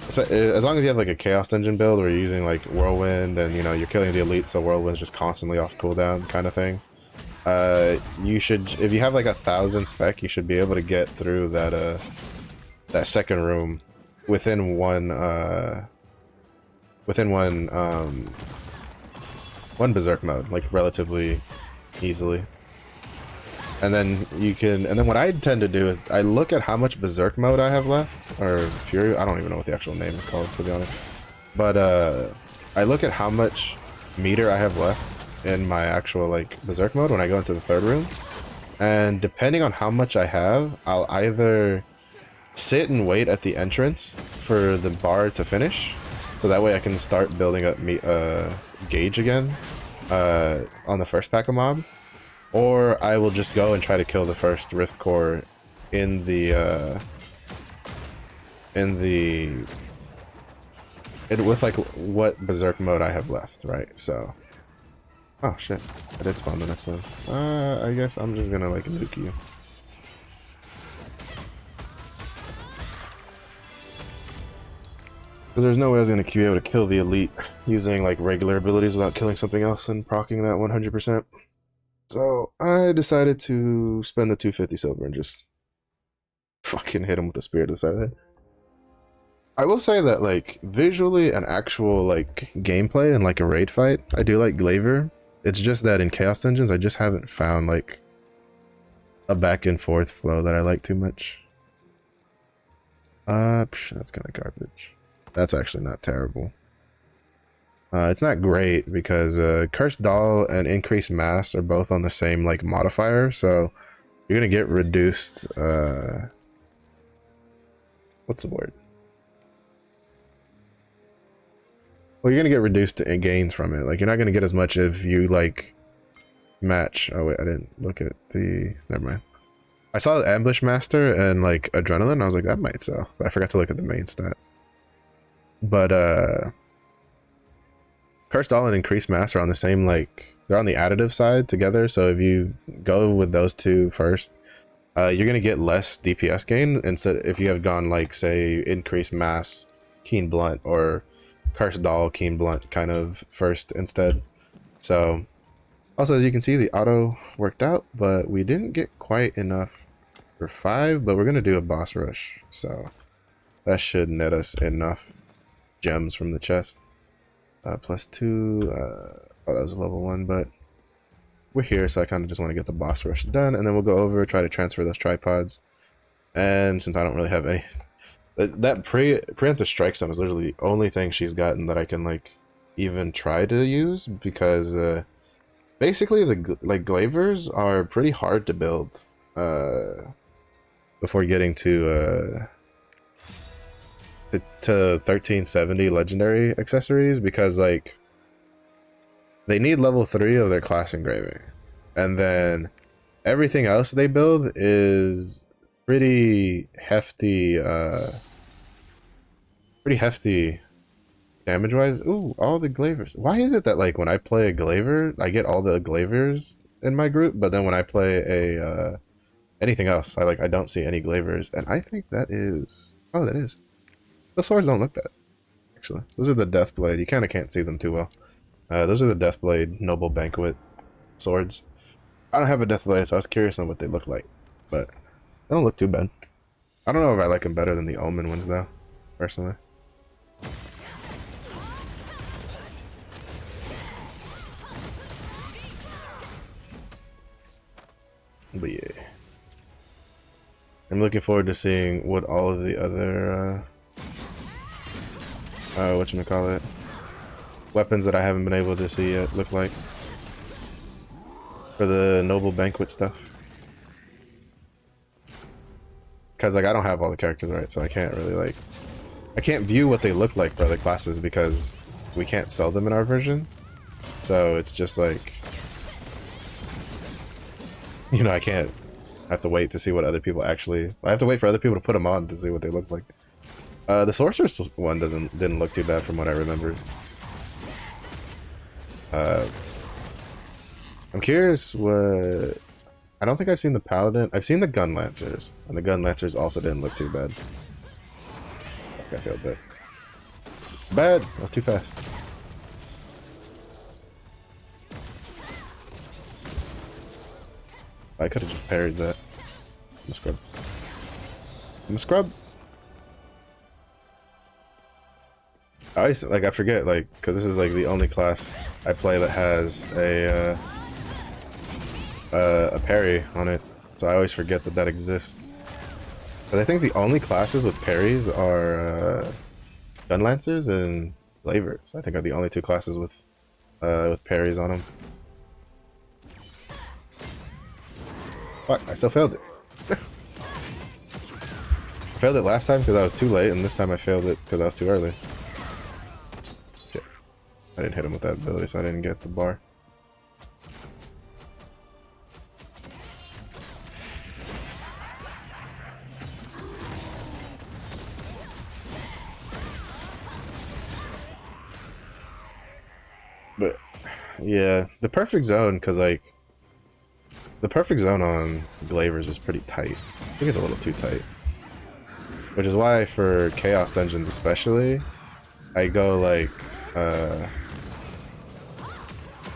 as long as you have like a Chaos Dungeon build where you're using like Whirlwind and you know you're killing the elite, so Whirlwind's just constantly off cooldown kind of thing, you should, if you have like 1,000 spec, you should be able to get through that that second room within one Berserk mode, like relatively easily. And then you can, and then what I tend to do is I look at how much berserk mode I have left, or fury. I don't even know what the actual name is called, to be honest. But I look at how much meter I have left in my actual like berserk mode when I go into the third room, and depending on how much I have, I'll either sit and wait at the entrance for the bar to finish, so that way I can start building up gauge again on the first pack of mobs. Or I will just go and try to kill the first rift core in the with like what berserk mode I have left, right? So, oh shit, I did spawn the next one. I guess I'm just gonna like nuke you. Because there's no way I was gonna be able to kill the elite using like regular abilities without killing something else and proccing that 100%. So I decided to spend the 250 silver and just fucking hit him with the spear to the side of the head. I will say that like visually and actual like gameplay and like a raid fight, I do like Glaver. It's just that in Chaos Dungeons, I just haven't found like a back and forth flow that I like too much. That's kind of garbage. That's actually not terrible. It's not great because Cursed Doll and Increased Mass are both on the same like modifier, so you're gonna get reduced. What's the word? Well, you're gonna get reduced in gains from it. Like you're not gonna get as much if you like match. Oh wait, I didn't look at the. Never mind. I saw the Ambush Master and like Adrenaline. I was like, that might sell, but I forgot to look at the main stat. But Cursed Doll and Increased Mass are on the same, like, they're on the additive side together, so if you go with those two first, you're going to get less DPS gain, instead if you have gone, like, say, Increased Mass, Keen Blunt, or Cursed Doll, Keen Blunt, kind of first instead. So, also, as you can see, the auto worked out, but we didn't get quite enough for 5, but we're going to do a boss rush, so that should net us enough gems from the chest. +2, oh, that was a level 1, but we're here, so I kind of just want to get the boss rush done, and then we'll go over, try to transfer those tripods. And since I don't really have any, that preemptive strike stone is literally the only thing she's gotten that I can like even try to use, because basically the like Glavers are pretty hard to build before getting to 1370 legendary accessories, because like they need level 3 of their class engraving, and then everything else they build is pretty hefty damage wise. Ooh, all the Glavers. Why is it that like when I play a Glaver I get all the Glavers in my group, but then when I play a anything else I don't see any Glavers? And I think that is, oh, that is. The swords don't look bad, actually. Those are the Deathblade. You kind of can't see them too well. Those are the Deathblade Noble Banquet swords. I don't have a Deathblade, so I was curious on what they look like, but they don't look too bad. I don't know if I like them better than the Omen ones, though, personally. But yeah. I'm looking forward to seeing what all of the other whatchamacallit, weapons that I haven't been able to see yet look like for the Noble Banquet stuff. Because like I don't have all the characters right, so I can't really like, I can't view what they look like for other classes because we can't sell them in our version. So it's just like, you know, I have to wait to see what other people actually, I have to wait for other people to put them on to see what they look like. The Sorceress one didn't look too bad from what I remembered. I'm curious what, I don't think I've seen the Paladin. I've seen the Gun Lancers, and the Gun Lancers also didn't look too bad. Okay, I failed that. Bad! That was too fast. I could have just parried that. I'm a scrub. I'm a scrub! I always, like, I forget, like, because this is, like, the only class I play that has a parry on it. So I always forget that that exists. But I think the only classes with parries are gun lancers and glavers. I think are the only two classes with parries on them. Fuck! I still failed it. I failed it last time because I was too late, and this time I failed it because I was too early. Shit. I didn't hit him with that ability, so I didn't get the bar. But yeah, the perfect zone, because like the perfect zone on glavers is pretty tight. I think it's a little too tight, which is why for chaos dungeons especially, I go like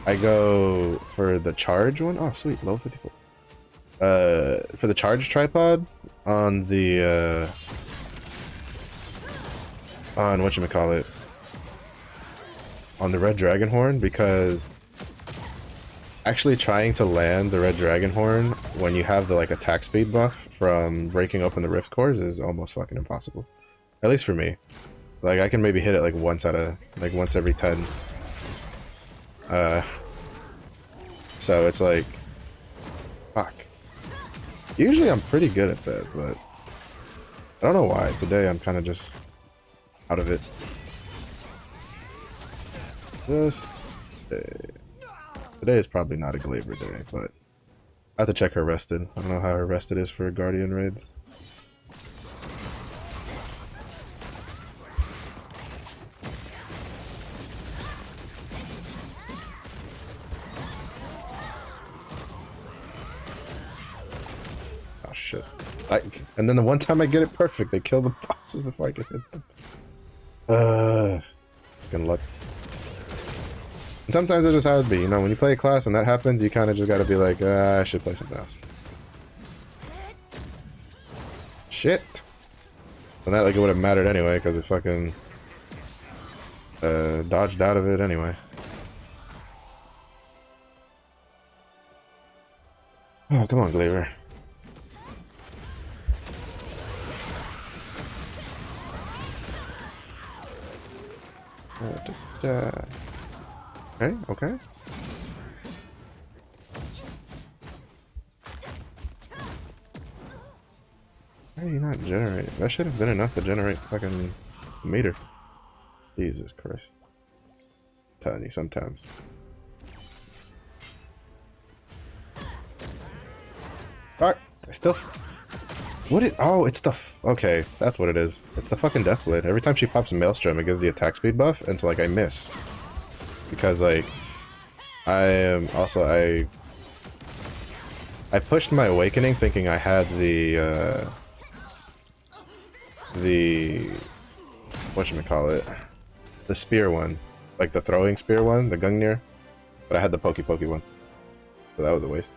I go for the charge one. Oh sweet, level 54. For the charge tripod on the on whatchamacallit, on the red dragon horn, because actually trying to land the red dragon horn when you have the like attack speed buff from breaking open the rift cores is almost fucking impossible. At least for me. Like I can maybe hit it like once every 10. So it's like fuck. Usually I'm pretty good at that, but I don't know why. Today I'm kind of just out of it. Just today is probably not a glaver day, but I have to check her rested. I don't know how her rested is for Guardian raids. Oh shit. And then the one time I get it perfect, they kill the bosses before I can hit them. Fucking luck. And sometimes it's just how it be, you know, when you play a class and that happens, you kind of just gotta be like, I should play something else. Shit. And that like it would have mattered anyway, because it fucking dodged out of it anyway. Oh, come on, Glaver. Okay, okay. Why are you not generating? That should have been enough to generate fucking meter. Jesus Christ. I'm telling you sometimes. Fuck! I still. What is. Oh, it's the. Okay, that's what it is. It's the fucking Deathblade. Every time she pops a Maelstrom, it gives the attack speed buff, and so, like, I miss. Because, like. I pushed my Awakening thinking I had the. Whatchamacallit? The spear one. Like the throwing spear one, the Gungnir. But I had the Pokey one. So that was a waste.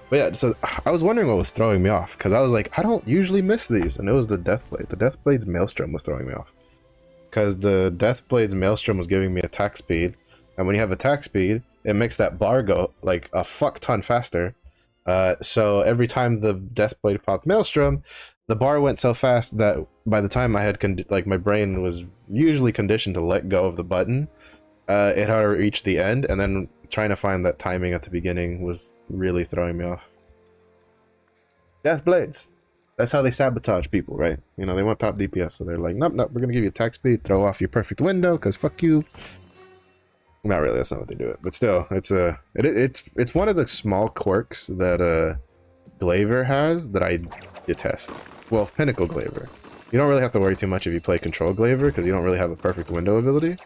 But yeah, so I was wondering what was throwing me off, because I was like, I don't usually miss these, and it was the Deathblade. The Deathblade's Maelstrom was throwing me off. Because the Deathblade's Maelstrom was giving me attack speed, and when you have attack speed, it makes that bar go like a fuck ton faster. So every time the Deathblade popped Maelstrom, the bar went so fast that by the time I had, like my brain was usually conditioned to let go of the button, it had reached the end, and then trying to find that timing at the beginning was really throwing me off. Deathblades. That's how they sabotage people, right? You know, they want top DPS, so they're like, nope, nope, we're gonna give you attack speed, throw off your perfect window, because fuck you. Not really, that's not what they do it. But still, it's one of the small quirks that Glaver has that I detest. Well, Pinnacle Glaver. You don't really have to worry too much if you play Control Glaver, because you don't really have a perfect window ability.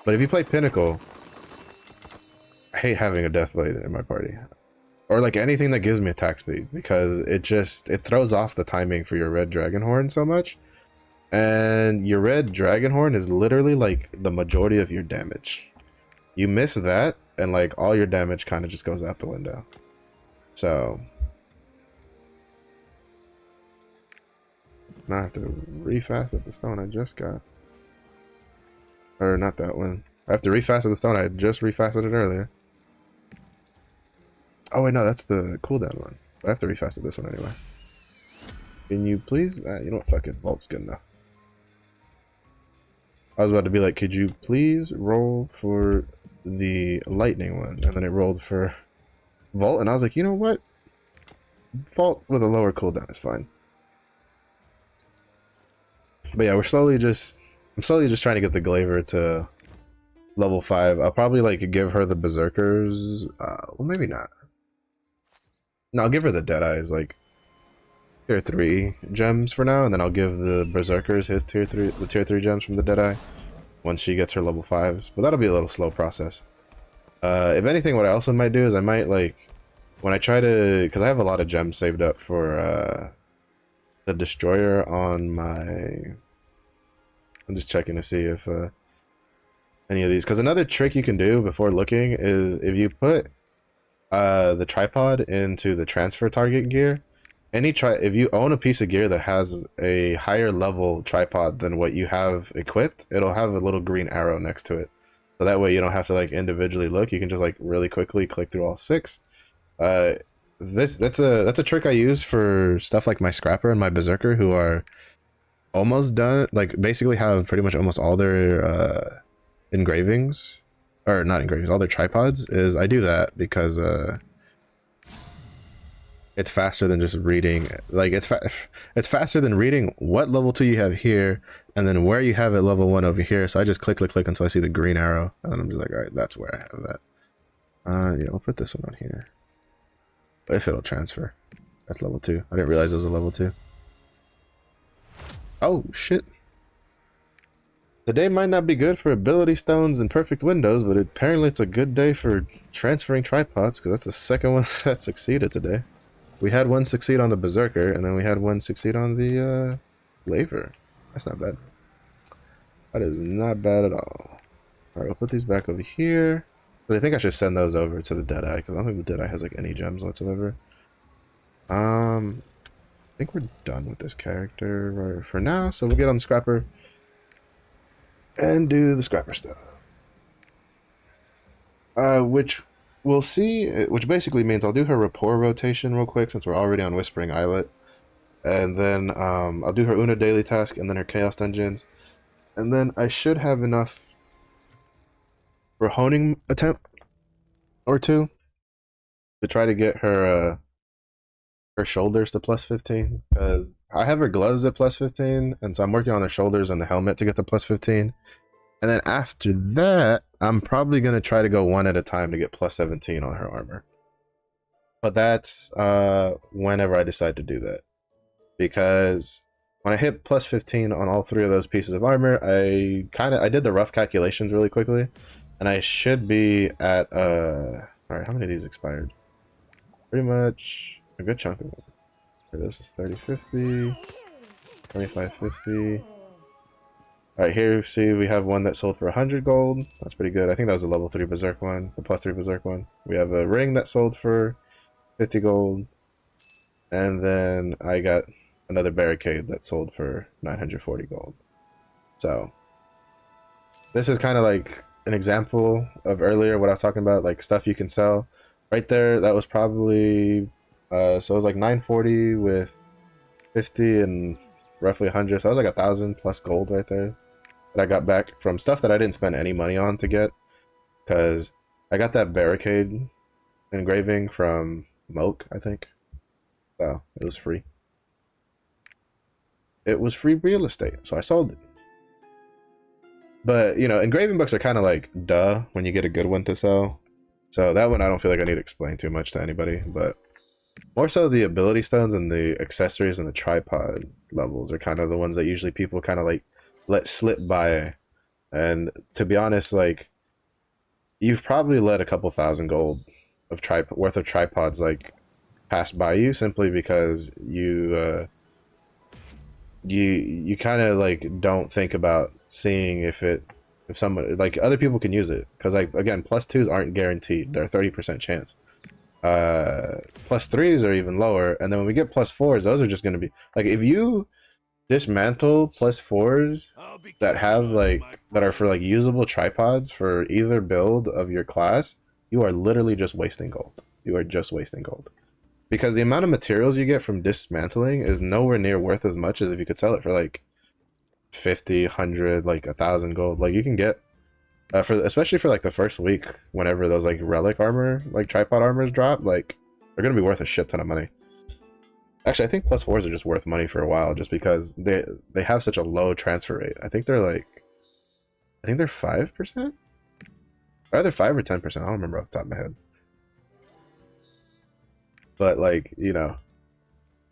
But if you play Pinnacle, I hate having a Deathblade in my party. Or like anything that gives me attack speed, because it throws off the timing for your red dragon horn so much. And your red dragon horn is literally like the majority of your damage. You miss that, and like all your damage kind of just goes out the window. So now I have to refast at the stone I just got. Or not that one. I have to refast at the stone I just refasted it earlier. Oh wait, no, that's the cooldown one. I have to refast this one anyway. Can you please? You know what? Fuck it. Vault's good enough. I was about to be like, could you please roll for the lightning one? And then it rolled for Vault, and I was like, you know what? Vault with a lower cooldown is fine. But yeah, I'm slowly just trying to get the Glaver to level 5. I'll probably like give her the Berserkers. Well, maybe not. No, I'll give her the Deadeyes, like tier 3 gems for now, and then I'll give the Berserkers the tier 3 gems from the Deadeye once she gets her level 5s. But that'll be a little slow process. If anything, what I also might do is I might like when I try to, because I have a lot of gems saved up for the Destroyer on my. I'm just checking to see if any of these, because another trick you can do before looking is if you put the tripod into the transfer target gear, if you own a piece of gear that has a higher level tripod than what you have equipped, it'll have a little green arrow next to it, so that way you don't have to like individually look. You can just like really quickly click through all 6. That's a trick I use for stuff like my Scrapper and my Berserker, who are almost done, like basically have pretty much almost all their engravings, or not engravings, all their tripods. Is I do that because it's faster than just reading, like it's faster than reading what level 2 you have here and then where you have it level 1 over here. So I just click until I see the green arrow, and then I'm just like, all right, that's where I have that. Yeah, we'll put this one on here if it'll transfer. That's level 2. I didn't realize it was a level 2. Oh shit. The day might not be good for ability stones and perfect windows, but apparently it's a good day for transferring tripods, because that's the second one that succeeded today. We had one succeed on the Berserker, and then we had one succeed on the Laver. That's not bad. That is not bad at all. Alright, we'll put these back over here. But I think I should send those over to the Deadeye, because I don't think the Deadeye has like any gems whatsoever. I think we're done with this character right for now, so we'll get on the Scrapper and do the Scrapper stuff. Which we'll see, which basically means I'll do her rapport rotation real quick since we're already on Whispering Islet. And then I'll do her Una daily task and then her Chaos Dungeons. And then I should have enough for honing attempt or 2 to try to get her her shoulders to plus 15, because I have her gloves at plus 15, and so I'm working on her shoulders and the helmet to get to plus 15. And then after that, I'm probably going to try to go 1 at a time to get plus 17 on her armor. But that's whenever I decide to do that. Because when I hit plus 15 on all 3 of those pieces of armor, I did the rough calculations really quickly, and I should be at alright, how many of these expired? Pretty much a good chunk of them. This is 3050, 2550. Alright, here see we have one that sold for 100 gold. That's pretty good. I think that was a level 3 Berserk one, the plus 3 Berserk one. We have a ring that sold for 50 gold. And then I got another barricade that sold for 940 gold. So this is kind of like an example of earlier what I was talking about, like stuff you can sell. Right there, that was probably so it was like 940 with 50 and roughly 100, so that was like 1,000 plus gold right there that I got back from stuff that I didn't spend any money on to get, because I got that barricade engraving from Moke, I think. So it was free. It was free real estate, so I sold it. But you know, engraving books are kind of like duh when you get a good one to sell. So that one I don't feel like I need to explain too much to anybody, but more so the ability stones and the accessories and the tripod levels are kind of the ones that usually people kind of like let slip by. And to be honest, like you've probably let a couple thousand gold of worth of tripods like pass by you simply because you kind of like don't think about seeing if someone, like other people can use it, because like again, plus 2s aren't guaranteed. They're 30% chance. Plus 3s are even lower, and then when we get plus 4s, those are just going to be like, if you dismantle plus 4s that have like that are for like usable tripods for either build of your class, you are literally just wasting gold. You are just wasting gold. because the amount of materials you get from dismantling is nowhere near worth as much as if you could sell it for like 50, 100, like 1,000 gold. Like you can get for especially for like the first week, whenever those like relic armor, like tripod armors drop, like they're gonna be worth a shit ton of money. Actually, I think +4s are just worth money for a while, just because they have such a low transfer rate. I think they're 5%, either 5 or 10%. I don't remember off the top of my head. But like, you know,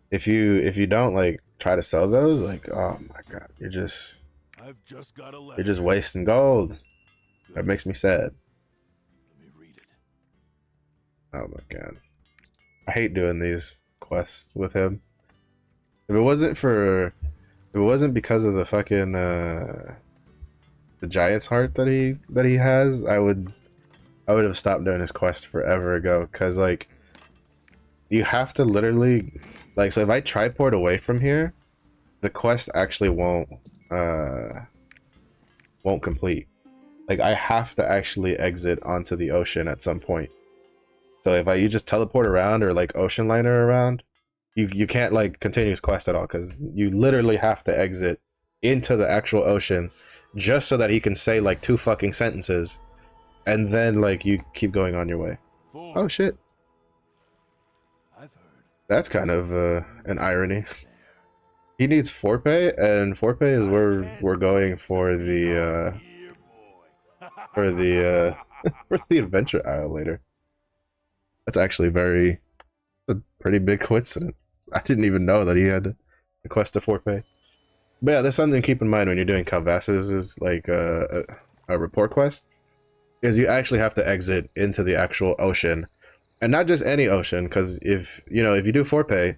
if you don't like try to sell those, like, oh my god, you're just wasting gold. That makes me sad. Let me read it. Oh my god, I hate doing these quests with him. If it wasn't because of the fucking the giant's heart that he has, I would have stopped doing his quest forever ago. Cause like, you have to literally, like, so if I triport away from here, the quest actually won't complete. Like, I have to actually exit onto the ocean at some point. So if you just teleport around or like ocean liner around, you can't like continue his quest at all, because you literally have to exit into the actual ocean just so that he can say like 2 fucking sentences, and then like you keep going on your way. Oh shit. I've heard. That's kind of an irony. He needs Forpay, and Forpay is where we're going for the for the adventure isle later. That's actually a pretty big coincidence. I didn't even know that he had a quest to Forpay. But yeah, there's something to keep in mind when you're doing Calvasses is like a report quest, is you actually have to exit into the actual ocean, and not just any ocean, because if you do Forpay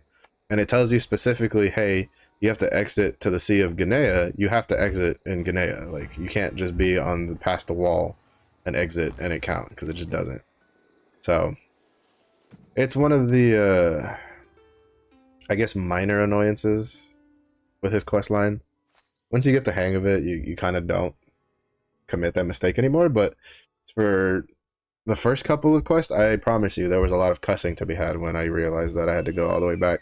and it tells you specifically, hey, you have to exit to the Sea of Guinea, you have to exit in Guinea. Like, you can't just be past the wall and exit and it count, because it just doesn't. So it's one of the I guess minor annoyances with his quest line. Once you get the hang of it, you kind of don't commit that mistake anymore. But for the first couple of quests, I promise you there was a lot of cussing to be had when I realized that I had to go all the way back,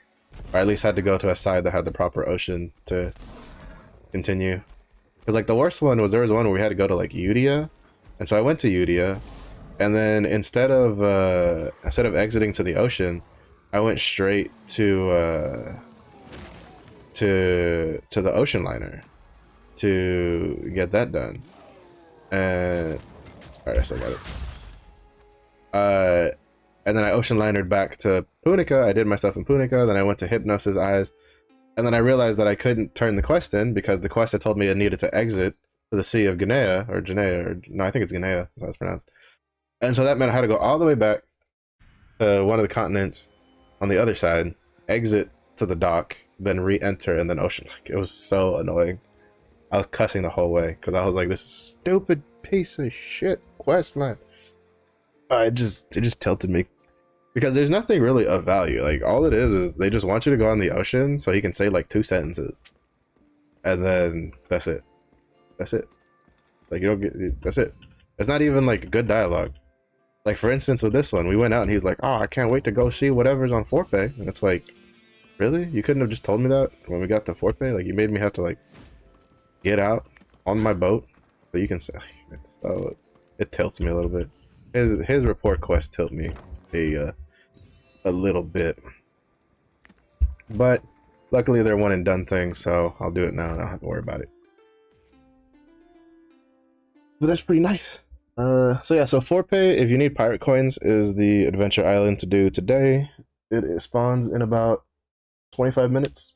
or at least had to go to a side that had the proper ocean to continue. Because like the worst one was, there was one where we had to go to like Udia, and so I went to Udia, and then instead of exiting to the ocean, I went straight to the ocean liner to get that done. And alright, I still got it. And then I ocean linered back to Punica. I did my stuff in Punica, then I went to Hypnosis Eyes, and then I realized that I couldn't turn the quest in because the quest had told me I needed to exit to the Sea of Guinea, or no, I think it's Guinea, that's how it's pronounced. And so that meant I had to go all the way back to one of the continents on the other side, exit to the dock, then re-enter, and then ocean. Like, it was so annoying. I was cussing the whole way because I was like, this is stupid piece of shit quest line. It just tilted me, because there's nothing really of value. Like, all it is they just want you to go on the ocean so he can say like 2 sentences, and then that's it. Like, you don't get, that's it. It's not even like good dialogue. Like, for instance, with this one, we went out and he was like, oh, I can't wait to go see whatever's on Forpay. And it's like, really? You couldn't have just told me that when we got to Forpay? Like, you made me have to like get out on my boat so you can say. So it tilts me a little bit. His report quest tilt me a little bit, but luckily they're one and done things, so I'll do it now and I don't have to worry about it. But that's pretty nice. So yeah, so Forpay, if you need pirate coins, is the adventure island to do today. It spawns in about 25 minutes.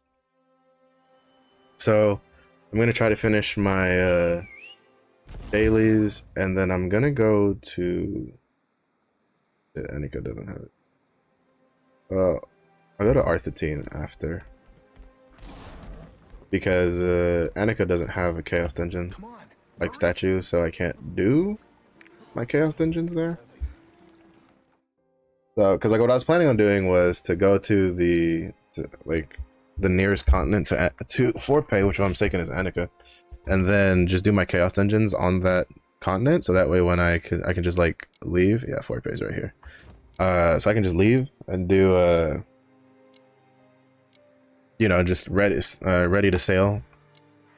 So I'm gonna try to finish my dailies, and then I'm gonna go to, yeah, Annika doesn't have it. I'll go to R13 after, because Annika doesn't have a chaos dungeon like statue, so I can't do my chaos dungeons there. So, because like what I was planning on doing was to go to the nearest continent to Forpay, which I'm mistaken is Annika, and then just do my chaos dungeons on that continent, so that way when I can just like leave. Yeah, Forpay's right here. So I can just leave and do you know, just ready to sail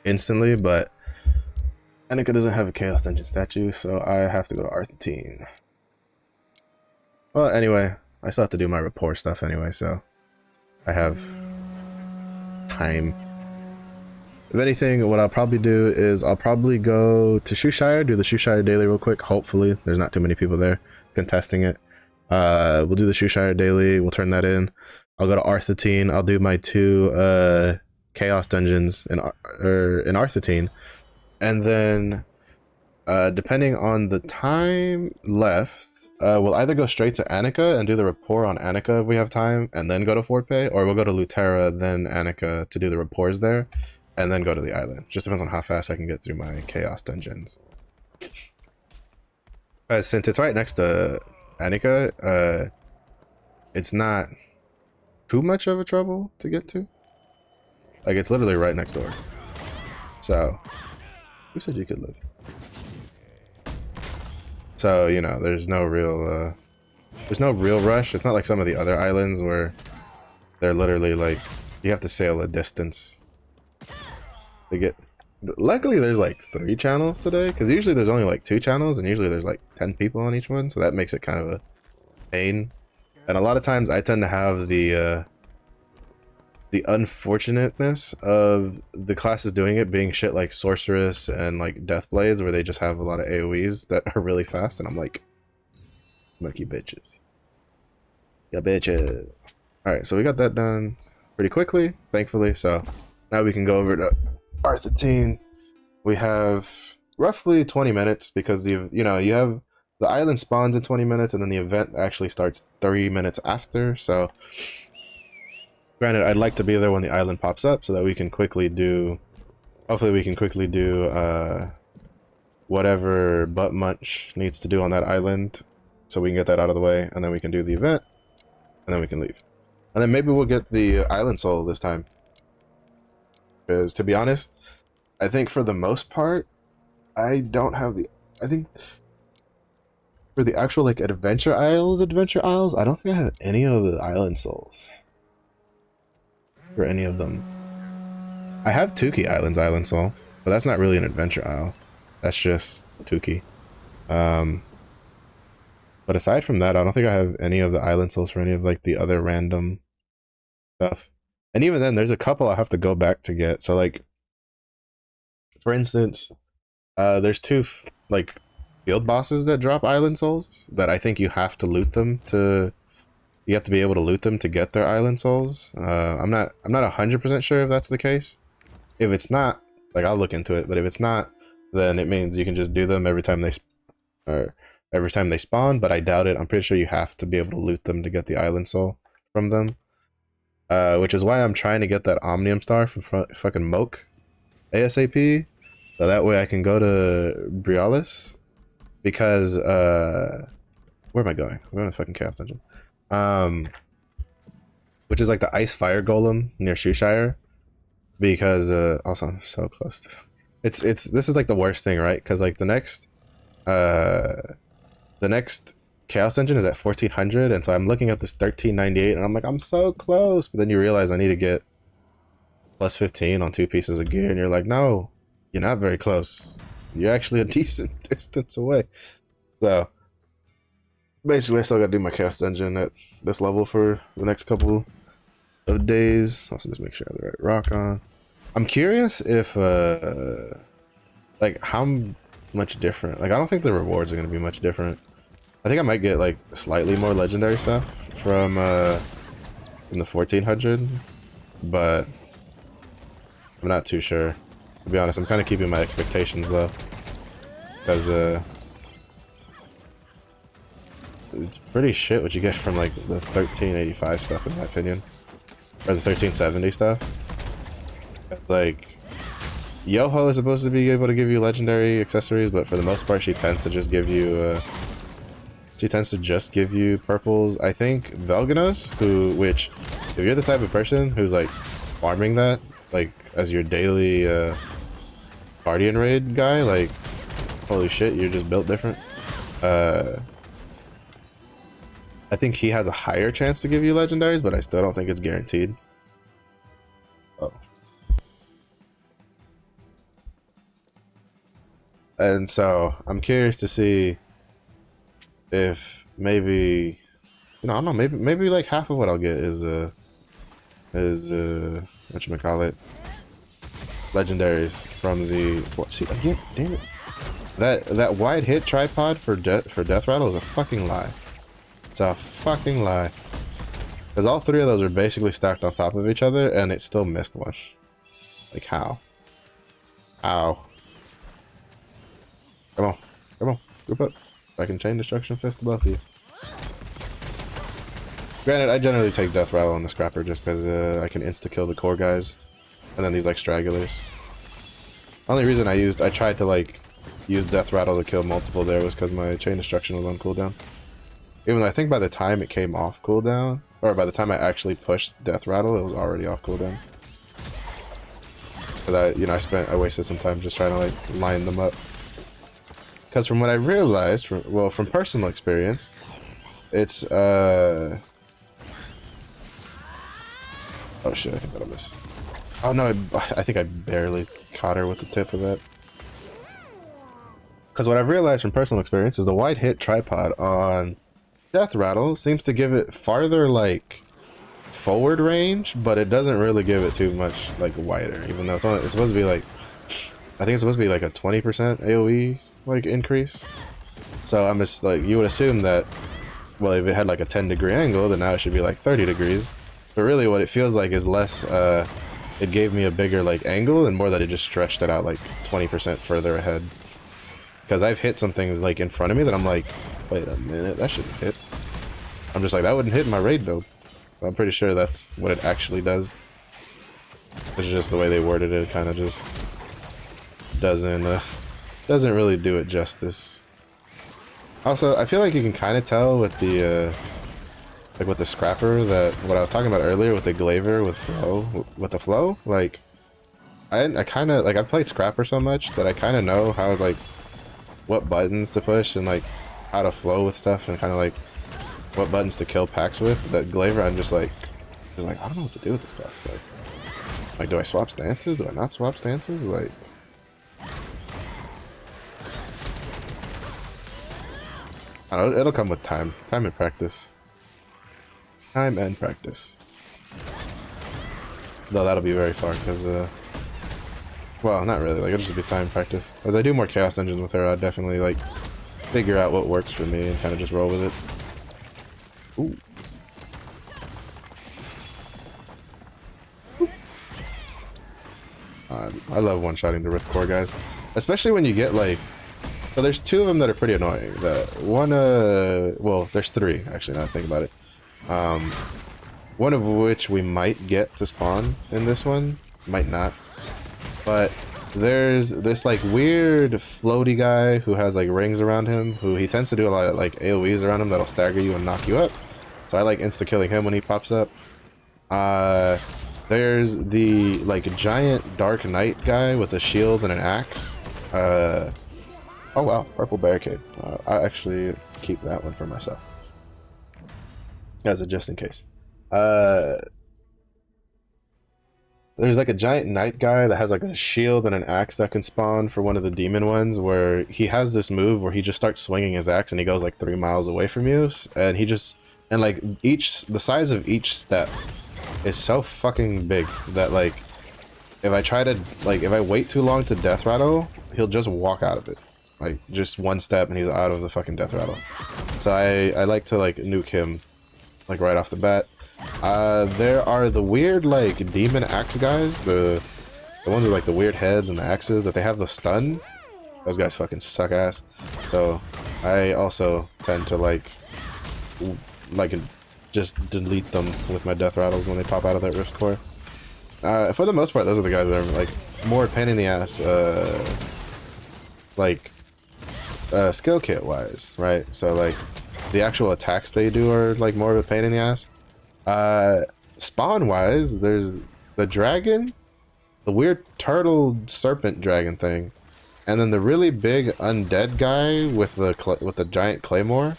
instantly. But Annika doesn't have a Chaos Dungeon statue, so I have to go to R13. Well, anyway, I still have to do my rapport stuff anyway, so I have time. If anything, what I'll probably do is I'll probably go to Shoeshire, do the Shoeshire Daily real quick. Hopefully, there's not too many people there contesting it. We'll do the Shoeshire Daily. We'll turn that in. I'll go to R13. I'll do my 2 Chaos Dungeons in R13. And then, depending on the time left, we'll either go straight to Annika and do the rapport on Annika if we have time, and then go to Fort Pay, or we'll go to Lutera, then Annika to do the rapports there, and then go to the island. Just depends on how fast I can get through my Chaos Dungeons. Since it's right next to Annika, it's not too much of a trouble to get to. Like, it's literally right next door. So, who said you could live? So, you know, there's no real rush. It's not like some of the other islands where they're literally like, you have to sail a distance to get. Luckily, there's like 3 channels today, because usually there's only like 2 channels, and usually there's like 10 people on each one, so that makes it kind of a pain. And a lot of times I tend to have the unfortunateness of the classes doing it being shit like Sorceress and like Death Blades, where they just have a lot of AoEs that are really fast, and I'm like, lucky bitches. Yeah, bitches. Alright, so we got that done pretty quickly, thankfully, so now we can go over to R13. We have roughly 20 minutes because you have the island spawns in 20 minutes, and then the event actually starts 3 minutes after, so granted, I'd like to be there when the island pops up so that we can quickly do, hopefully we can quickly do whatever Butt Munch needs to do on that island, so we can get that out of the way, and then we can do the event, and then we can leave. And then maybe we'll get the island soul this time. Because, to be honest, I think for the most part, I don't have the, I think for the actual like adventure isles, I don't think I have any of the island souls. For any of them. I have Tukey Island's island soul, but that's not really an adventure isle. That's just Tukey. But aside from that, I don't think I have any of the island souls for any of like the other random stuff. And even then, there's a couple I have to go back to get. So like, for instance, there's 2 like field bosses that drop island souls that I think you have to loot them to. You have to be able to loot them to get their island souls. I'm not 100% sure if that's the case. If it's not, like, I'll look into it. But if it's not, then it means you can just do them every time they spawn. But I doubt it. I'm pretty sure you have to be able to loot them to get the island soul from them. Which is why I'm trying to get that Omnium Star from fucking Moke ASAP, so that way I can go to Brialis. Because where am I going? I'm going to the fucking Chaos Dungeon. Which is like the ice fire golem near Shoeshire, because also I'm so close to this is like the worst thing, right? Because like the next Chaos Dungeon is at 1400, and so I'm looking at this 1398 and I'm like, I'm so close, but then you realize I need to get plus 15 on 2 pieces of gear, and you're like, no, you're not very close, you're actually a decent distance away. So basically, I still gotta do my Chaos Dungeon at this level for the next couple of days. Also, just make sure I have the right rock on. I'm curious if, like, how much different. Like, I don't think the rewards are gonna be much different. I think I might get, like, slightly more legendary stuff from the 1400, but I'm not too sure. To be honest, I'm kind of keeping my expectations low, because, it's pretty shit what you get from like the 1385 stuff, in my opinion, or the 1370 stuff. It's like Yoho is supposed to be able to give you legendary accessories, but for the most part she tends to just give you purples. I think Velganos, which if you're the type of person who's like farming that like as your daily Guardian raid guy, like holy shit, you're just built different. I think he has a higher chance to give you legendaries, but I still don't think it's guaranteed. And so I'm curious to see if maybe, you know, I don't know, maybe like half of what I'll get is whatchamacallit, legendaries from the, what, see, again, damn it. That wide hit tripod for death rattle is a fucking lie. It's a fucking lie. Because all three of those are basically stacked on top of each other, and it still missed one. Like, how? How? Come on. Come on. Group up. I can chain destruction fist to both of you. Granted, I generally take death rattle on the scrapper just because I can insta-kill the core guys. And then these, like, stragglers. Only reason I tried to, like, use death rattle to kill multiple there was because my chain destruction was on cooldown. Even though I think by the time it came off cooldown, or by the time I actually pushed death rattle, it was already off cooldown. Because I wasted some time just trying to like line them up. Because from what I realized, from personal experience, it's oh shit, I think that'll miss. Oh no, I think I barely caught her with the tip of that. Because what I've realized from personal experience is the wide hit tripod on death rattle seems to give it farther like forward range, but it doesn't really give it too much like wider, even though it's supposed to be like, I think it's supposed to be like a 20% AoE like increase. So I'm just like, you would assume that, well, if it had like a 10-degree angle, then now it should be like 30 degrees. But really what it feels like is less, it gave me a bigger like angle and more that it just stretched it out like 20% further ahead. Because I've hit some things like in front of me that I'm like, wait a minute, that shouldn't hit. I'm just like, that wouldn't hit in my raid build. I'm pretty sure that's what it actually does. It's just the way they worded it, kind of just doesn't really do it justice. Also, I feel like you can kind of tell with the like with the scrapper that what I was talking about earlier with the glaver with the flow. Like, I kind of like, I've played scrapper so much that I kind of know how like what buttons to push and like how to flow with stuff and kind of like what buttons to kill packs with. That glaver, I'm just like I don't know what to do with this class. Like do I swap stances? Do I not swap stances? Like, I don't know, it'll come with time and practice. Time and practice. Though that'll be very far because well, not really, like it'll just be time and practice. As I do more chaos engines with her, I'll definitely like figure out what works for me and kind of just roll with it. Ooh. I love one-shotting the Rift Core guys, especially when you get like, so there's two of them that are pretty annoying. The one, well, there's three actually. Now I think about it. One of which we might get to spawn in this one, might not. But there's this like weird floaty guy who has like rings around him, who he tends to do a lot of like AoEs around him that'll stagger you and knock you up. So I like insta-killing him when he pops up. There's the like giant Dark Knight guy with a shield and an axe. Oh wow, purple barricade. I actually keep that one for myself. As a just in case. There's like a giant knight guy that has like a shield and an axe that can spawn for one of the demon ones, where he has this move where he just starts swinging his axe and he goes like 3 miles away from you, and he just, and like the size of each step is so fucking big that like if I wait too long to death rattle, he'll just walk out of it. Like just one step and he's out of the fucking death rattle. So I like to like nuke him like right off the bat. There are the weird like demon axe guys, the ones with like the weird heads and the axes that they have the stun. Those guys fucking suck ass. So I also tend to like just delete them with my death rattles when they pop out of that rift core. For the most part, those are the guys that are like more pain in the ass, skill kit wise, right? So like the actual attacks they do are like more of a pain in the ass. Spawn wise, there's the dragon, the weird turtle serpent dragon thing, and then the really big undead guy with the giant claymore.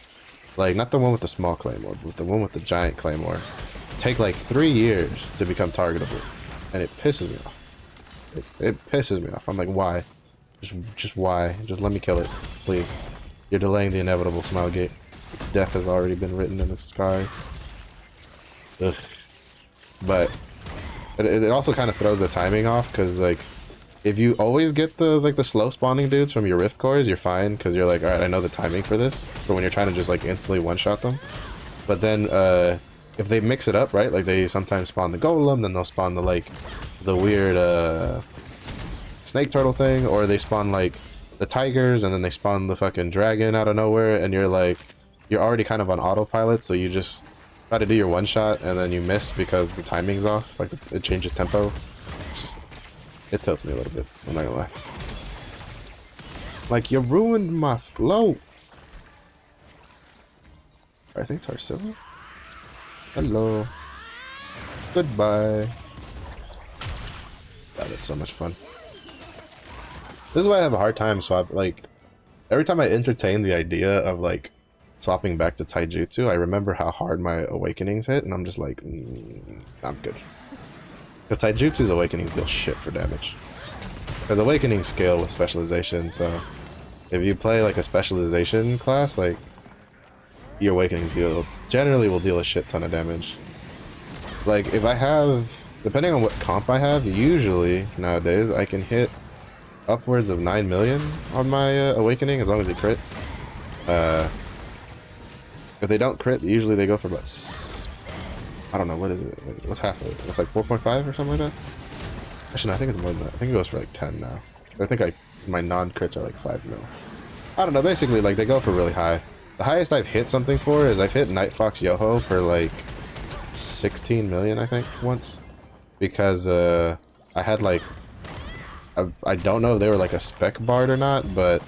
Like not the one with the small claymore, but the one with the giant claymore. Take like 3 years to become targetable, and it pisses me off. It pisses me off. I'm like, why? Just why? Just let me kill it, please. You're delaying the inevitable, Smilegate. Its death has already been written in the sky. Ugh. But it also kind of throws the timing off, because like if you always get the slow spawning dudes from your rift cores, you're fine, because you're like, all right, I know the timing for this. But when you're trying to just like instantly one shot them, but then if they mix it up, right, like they sometimes spawn the golem, then they'll spawn the weird snake turtle thing, or they spawn like the tigers, and then they spawn the fucking dragon out of nowhere, and you're like, you're already kind of on autopilot, so you just try to do your one shot and then you miss because the timing's off, like it changes tempo. It's just, it tilts me a little bit, I'm not gonna lie. Like, you ruined my flow. I think Tarsilla? Hello. Goodbye. God, it's so much fun. This is why I have a hard time like every time I entertain the idea of like swapping back to taijutsu, I remember how hard my awakenings hit, and I'm just like, I'm good. Because taijutsu's awakenings deal shit for damage. Because awakenings scale with specialization, so if you play like a specialization class, like your awakenings generally will deal a shit ton of damage. Like if I have, depending on what comp I have, usually nowadays I can hit upwards of 9 million on my awakening as long as they crit. If they don't crit, usually they go for about, I don't know, what is it? What's half of it? It's like 4.5 or something like that? Actually, no, I think it's more than that. I think it goes for like 10 now. I think my non-crits are like 5 mil. I don't know, basically, like, they go for really high. The highest I've hit something for is I've hit Night Fox Yoho for like 16 million, I think, once. Because I had like, I don't know if they were like a spec bard or not, but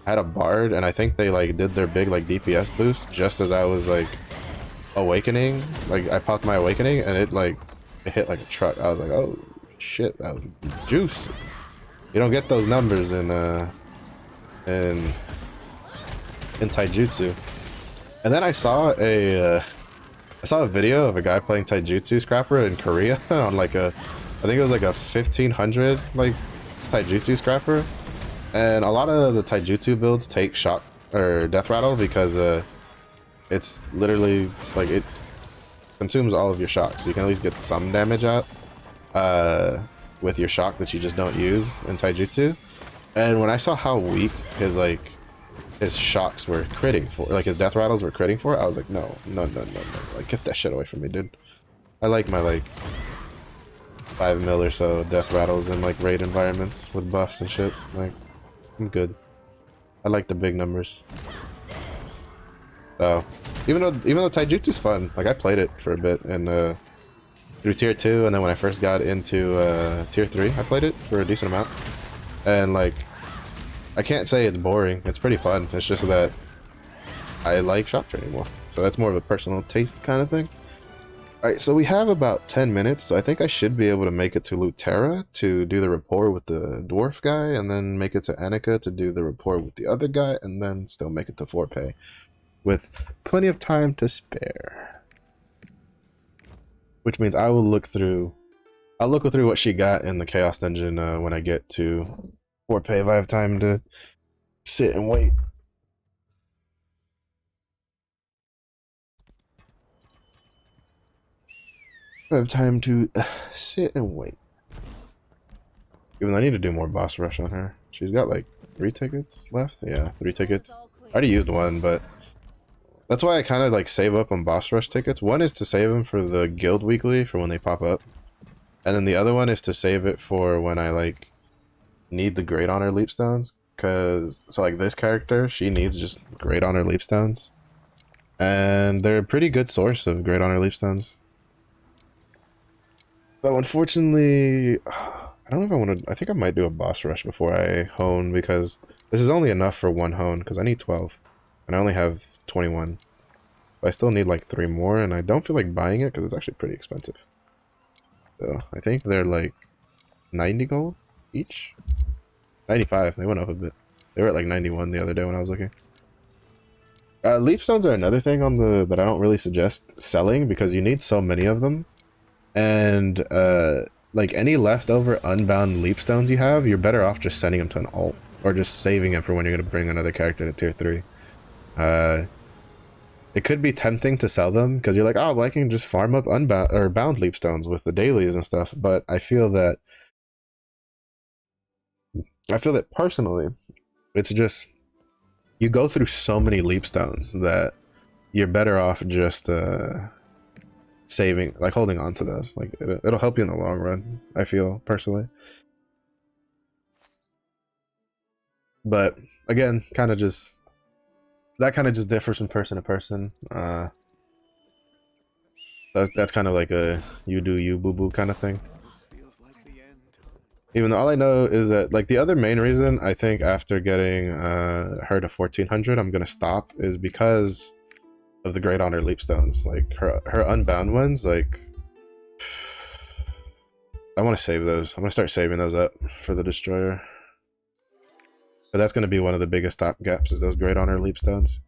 I had a bard, and I think they like did their big like DPS boost just as I was like awakening. Like I popped my awakening, and it hit like a truck. I was like, oh shit, that was juice. You don't get those numbers in taijutsu. And then I saw a video of a guy playing taijutsu scrapper in Korea on like I think it was like a 1500 like taijutsu scrapper. And a lot of the taijutsu builds take shock or death rattle because it's literally like it consumes all of your shock, so you can at least get some damage out with your shock that you just don't use in taijutsu. And when I saw how weak his shocks were critting for, like his death rattles were critting for, I was like, no, like get that shit away from me, dude. I like my like 5 mil or so death rattles in like raid environments with buffs and shit. Like, I'm good. I like the big numbers. So even though taijutsu's fun, like I played it for a bit and through tier 2, and then when I first got into tier 3, I played it for a decent amount. And like, I can't say it's boring. It's pretty fun. It's just that I like shock training more. So that's more of a personal taste kind of thing. Alright, so we have about 10 minutes, so I think I should be able to make it to Lutera to do the rapport with the dwarf guy, and then make it to Annika to do the rapport with the other guy, and then still make it to Forpay with plenty of time to spare. Which means I will look through what she got in the Chaos Dungeon when I get to Forpay if I have time to sit and wait. I have time to sit and wait. Even though I need to do more boss rush on her. She's got like 3 tickets left. Yeah, 3 tickets. I already used one, but that's why I kind of like save up on boss rush tickets. One is to save them for the guild weekly for when they pop up, and then the other one is to save it for when I like need the great honor leapstones. Cause so like this character, she needs just great honor leapstones, and they're a pretty good source of great honor leapstones. So unfortunately, I don't know if I want to. I think I might do a boss rush before I hone, because this is only enough for 1 hone, because I need 12, and I only have 21. But I still need like 3 more, and I don't feel like buying it because it's actually pretty expensive. So I think they're like 90 gold each. 95. They went up a bit. They were at like 91 the other day when I was looking. Leapstones are another thing on that I don't really suggest selling, because you need so many of them. And like any leftover unbound leapstones you have, you're better off just sending them to an alt, or just saving it for when you're going to bring another character to tier 3. It could be tempting to sell them because you're like, oh, well, I can just farm up unbound or bound leap stones with the dailies and stuff. But I feel that personally, it's just you go through so many leap stones that you're better off just saving, like holding on to those. Like it'll help you in the long run, I feel personally. But again, kind of just differs from person to person. That's kind of like a you do you boo boo kind of thing. Even though all I know is that like the other main reason I think after getting her to 1400 I'm gonna stop is because of the Great Honor Leapstones. Like her unbound ones, like I want to save those. I'm gonna start saving those up for the destroyer. But that's gonna be one of the biggest stop gaps is those Great Honor Leapstones.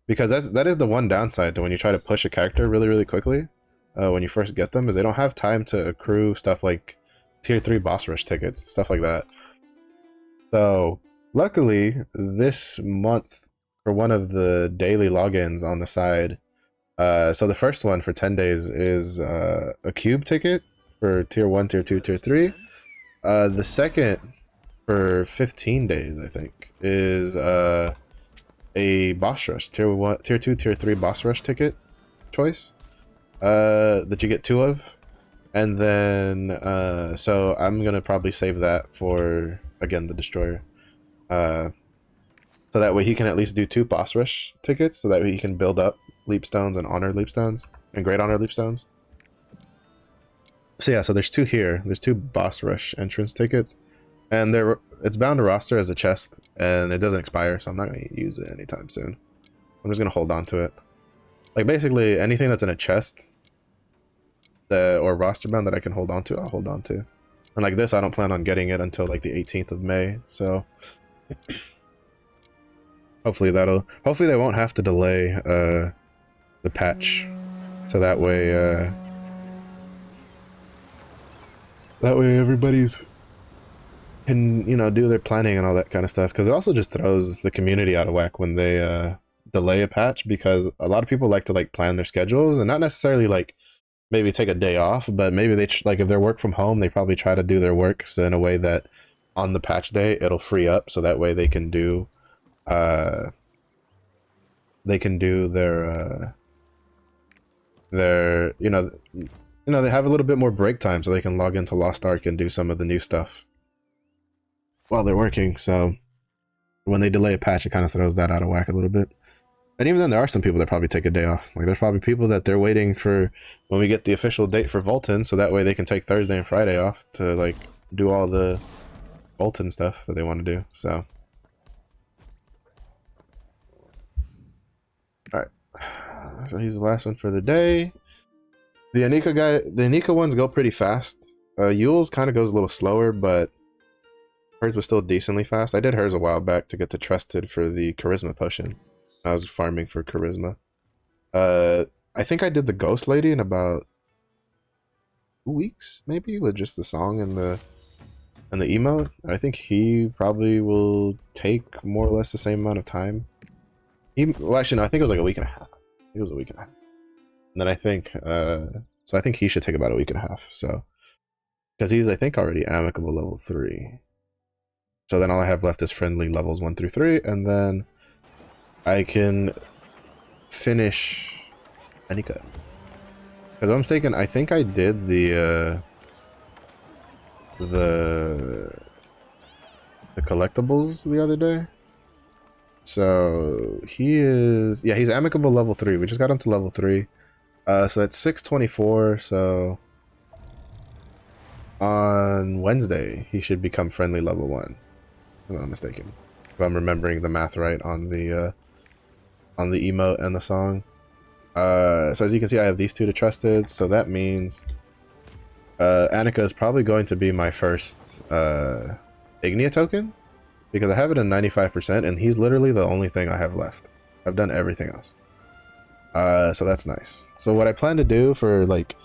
Because that is the one downside to when you try to push a character really quickly when you first get them, is they don't have time to accrue stuff like tier 3 boss rush tickets, stuff like that. So luckily this month for one of the daily logins on the side, so the first one for 10 days is a cube ticket for tier 1, tier 2, tier 3. The second for 15 days I think is a boss rush tier 1, tier 2, tier 3 boss rush ticket choice that you get 2 of. And then so I'm gonna probably save that for again the destroyer, so that way he can at least do 2 boss rush tickets, so that way he can build up leap stones and honor leap stones and great honor leap stones. So yeah, so there's 2 here. There's 2 boss rush entrance tickets, and it's bound to roster as a chest, and it doesn't expire, so I'm not gonna use it anytime soon. I'm just gonna hold on to it. Like basically anything that's in a chest or roster bound that I can hold on to, I'll hold on to. And like this, I don't plan on getting it until like the 18th of May, so hopefully they won't have to delay the patch, so that way everybody's can, you know, do their planning and all that kind of stuff, because it also just throws the community out of whack when they delay a patch, because a lot of people like to like plan their schedules and not necessarily like maybe take a day off, but maybe they like if they're work from home, they probably try to do their work in a way that on the patch day it'll free up, so that way they can do their you know they have a little bit more break time, so they can log into Lost Ark and do some of the new stuff while they're working. So when they delay a patch, it kind of throws that out of whack a little bit. And even then, there are some people that probably take a day off. Like there's probably people that they're waiting for when we get the official date for Volton, so that way they can take Thursday and Friday off to like do all the Volton stuff that they want to do. So all right, so he's the last one for the day. The Anika ones go pretty fast. Yule's kind of goes a little slower, but hers was still decently fast. I did hers a while back to get to Trusted for the Charisma potion. I was farming for Charisma. I think I did the Ghost Lady in about 2 weeks, maybe, with just the song and the emote. I think he probably will take more or less the same amount of time. Well, actually, no, I think it was like a week and a half. It was a week and a half. And then I think, so I think he should take about a week and a half. So, because he's, I think, already amicable level 3. So then all I have left is friendly levels 1 through 3, and then I can finish Anika. Because I'm mistaken, I think I did the collectibles the other day. So he is, yeah, he's amicable level 3. We just got him to level 3. So that's 624. So on Wednesday he should become friendly level 1. If I'm not mistaken. If I'm remembering the math right on the emote and the song. So as you can see, I have these 2 to Trusted. So that means Anika is probably going to be my first Ignia token, because I have it in 95%, and he's literally the only thing I have left. I've done everything else. So that's nice. So what I plan to do for like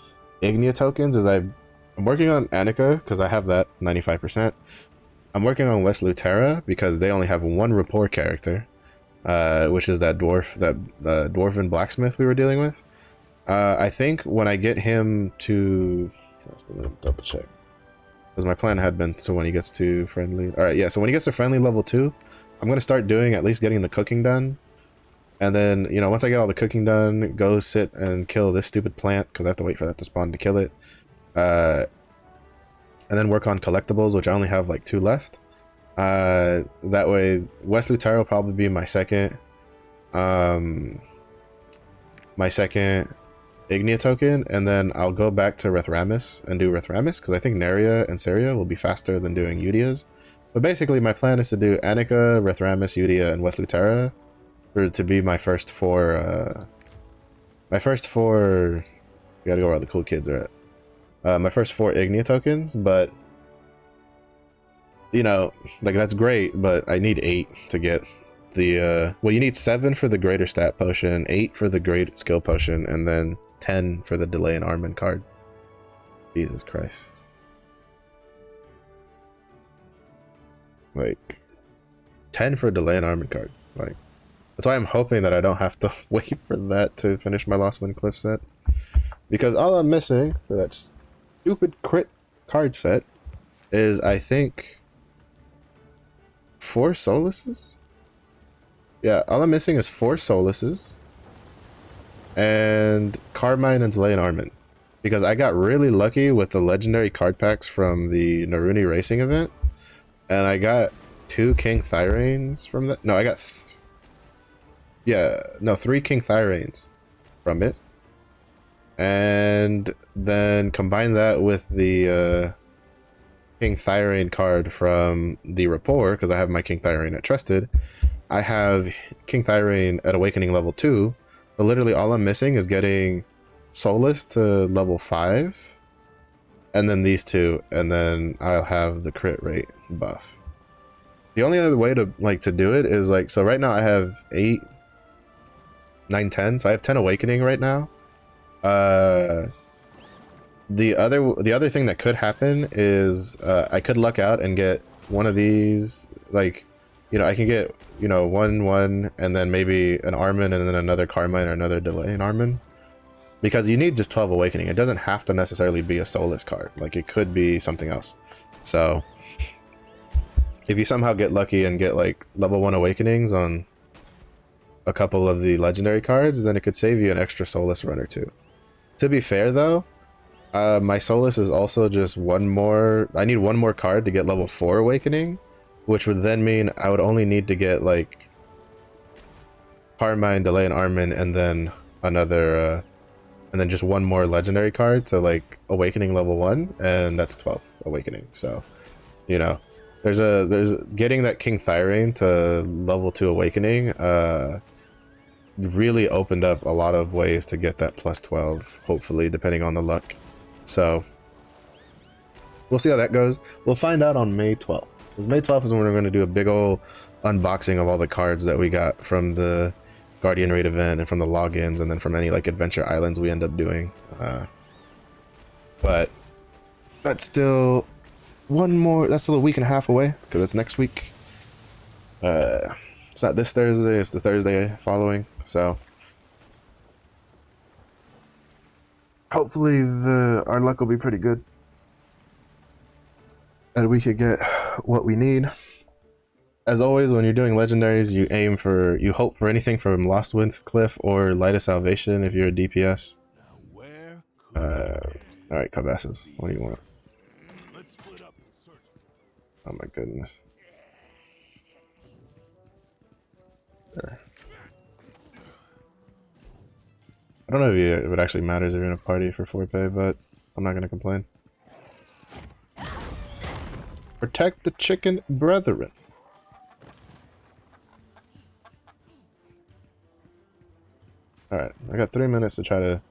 Ignia tokens is I'm working on Anika, because I have that 95%. I'm working on West Lutera because they only have one rapport character, which is that dwarf, that dwarven blacksmith we were dealing with. I think when I get him to, double check, because my plan had been to when he gets to friendly. All right, yeah. So when he gets to friendly level 2, I'm gonna start doing at least getting the cooking done, and then you know once I get all the cooking done, go sit and kill this stupid plant because I have to wait for that to spawn to kill it. And then work on collectibles, which I only have like 2 left. That way, West Lutero will probably be my second Ignia token, and then I'll go back to Rethramis and do Rethramis because I think Neria and Saria will be faster than doing Udias. But basically, my plan is to do Annika, Rethramis, Udia, and West Lutera to be my first 4. My first 4. We gotta go where all the cool kids are at. My first 4 Ignia tokens, but you know, like that's great, but I need 8 to get the well, you need 7 for the greater stat potion, 8 for the great skill potion, and then 10 for the delay and armament card. Jesus Christ. Like 10 for delay and armament card. Like that's why I'm hoping that I don't have to wait for that to finish my Lost Wind Cliff set. Because all I'm missing for that stupid crit card set is, I think, 4 Solaces? Yeah, all I'm missing is 4 Solaces and Carmine and Delay and Armament. Because I got really lucky with the legendary card packs from the Naruni Racing event, and I got 2 King Thyranes from that. No, I got 3 King Thyranes from it. And then combine that with the King Thyrane card from the Rapport, because I have my King Thyrane at Trusted. I have King Thyrane at Awakening level 2. But literally all I'm missing is getting Solace to level 5. And then these 2. And then I'll have the crit rate buff. The only other way to do it is like, so right now I have 8, 9, 10. So I have 10 Awakening right now. The other thing that could happen is I could luck out and get one of these, like, you know, I can get, you know, 1 and then maybe an Armin and then another Carmine or another Delay in Armin, because you need just 12 Awakening. It doesn't have to necessarily be a Soulless card, like it could be something else. So if you somehow get lucky and get like level 1 Awakenings on a couple of the legendary cards, then it could save you an extra Soulless run or 2. To be fair though, my Solace is also just 1 more. I need 1 more card to get level 4 Awakening, which would then mean I would only need to get like Carmine, Delay and Armin, and then another, and then just 1 more legendary card to like Awakening level 1, and that's 12 Awakening. So, you know, there's getting that King Thyrane to level 2 Awakening, really opened up a lot of ways to get that plus 12, hopefully, depending on the luck. So we'll see how that goes. We'll find out on May 12th. Because May 12th is when we're going to do a big old unboxing of all the cards that we got from the Guardian Raid event and from the logins, and then from any like adventure islands we end up doing. But that's still that's still a week and a half away, because it's next week. It's not this Thursday, it's the Thursday following. So hopefully our luck will be pretty good, and we could get what we need. As always, when you're doing legendaries, you hope for anything from Lost Winds Cliff or Light of Salvation if you're a DPS. Alright, Cabasses, what do you want? Oh my goodness. There. I don't know if it actually matters if you're in a party for 4Pay, but I'm not gonna complain. Protect the chicken brethren. Alright, I got 3 minutes to try to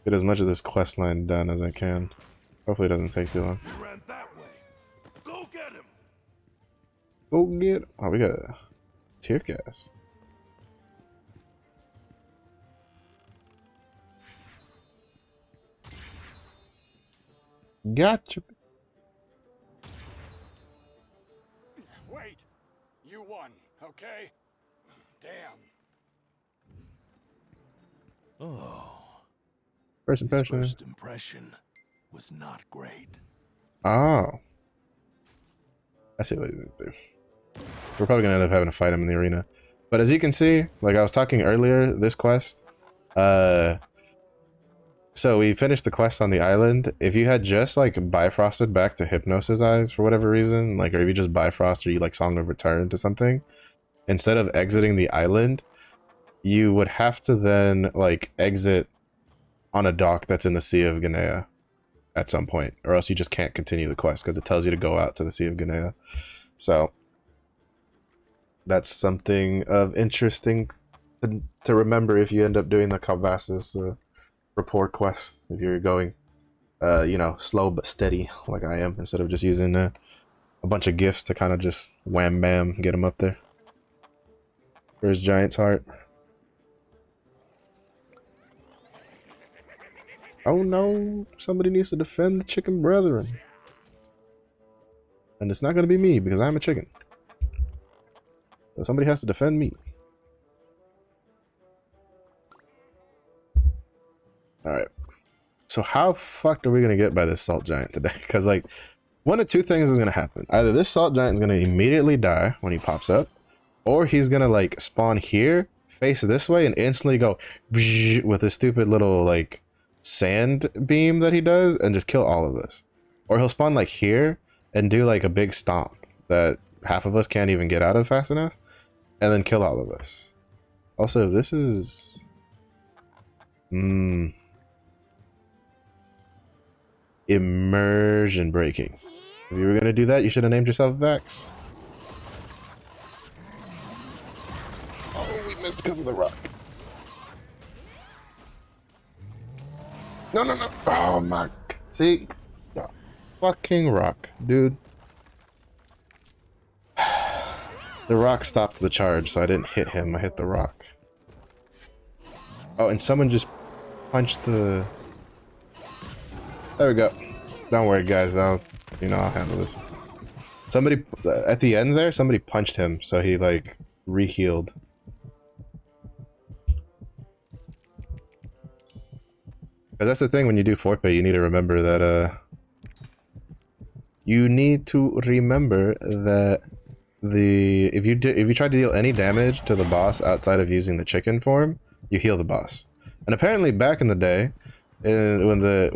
get as much of this quest line done as I can. Hopefully it doesn't take too long. He ran that way. Go get him. Go get... Oh, we got tear gas. Gotcha. Oh, First his impression. first impression was not great. Oh. I see what he's gonna do. We're probably gonna end up having to fight him in the arena. But as you can see, like I was talking earlier, this quest, so we finished the quest on the island. If you had just like bifrosted back to Hypnosis Eyes for whatever reason, like, or if you just bifrost or you like Song of Return to something, instead of exiting the island, you would have to then like exit on a dock that's in the Sea of Ganea at some point, or else you just can't continue the quest because it tells you to go out to the Sea of Ganea. So that's something of interesting to remember if you end up doing the Calvasis report quest, if you're going you know, slow but steady like I am, instead of just using a bunch of gifts to kind of just wham bam get him up there. Where's Giant's Heart? Oh no, somebody needs to defend the chicken brethren. And it's not going to be me because I'm a chicken. So somebody has to defend me. Alright. So how fucked are we going to get by this salt giant today? Because like, one of two things is going to happen. Either this salt giant is going to immediately die when he pops up, or he's going to like spawn here, face this way, and instantly go with his stupid little like sand beam that he does and just kill all of us. Or he'll spawn like here and do like a big stomp that half of us can't even get out of fast enough, and then kill all of us. Also, this is immersion breaking. If you were gonna do that, you should have named yourself Vex. Oh, we missed because of the rock. No, no, no. Oh my. See? The fucking rock, dude. The rock stopped the charge, so I didn't hit him. I hit the rock. Oh, and someone just punched the... There we go. Don't worry, guys. I'll handle this. Somebody, at the end there, somebody punched him, so he, like, re-healed. Because that's the thing, when you do forfeit, you need to remember that, if you try to deal any damage to the boss outside of using the chicken form, you heal the boss. And apparently back in the day, when the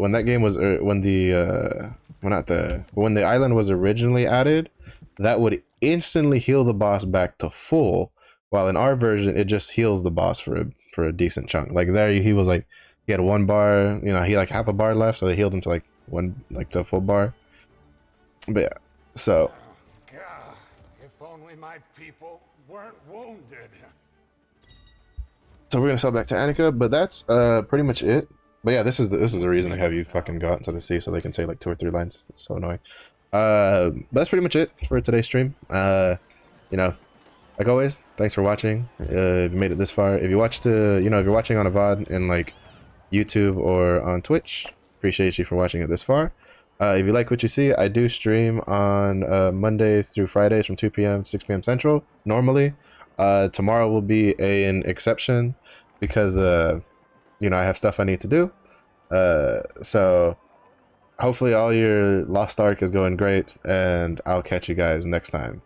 island was originally added, that would instantly heal the boss back to full, while in our version it just heals the boss for a decent chunk. Like there he was like, he had 1 bar, you know, he like half a bar left, so they healed him to like to a full bar. But yeah, so God, if only my people weren't wounded. we're gonna sell back to Annika, but that's pretty much it. But yeah, this is the reason they have you fucking go out into the sea, so they can say like 2 or 3 lines. It's so annoying. But that's pretty much it for today's stream. You know, like always, thanks for watching. If you made it this far, if you watched if you're watching on a VOD in like YouTube or on Twitch, appreciate you for watching it this far. If you like what you see, I do stream on Mondays through Fridays from 2 p.m. 6 p.m. Central normally. Tomorrow will be an exception because I have stuff I need to do. So hopefully all your Lost Ark is going great, and I'll catch you guys next time.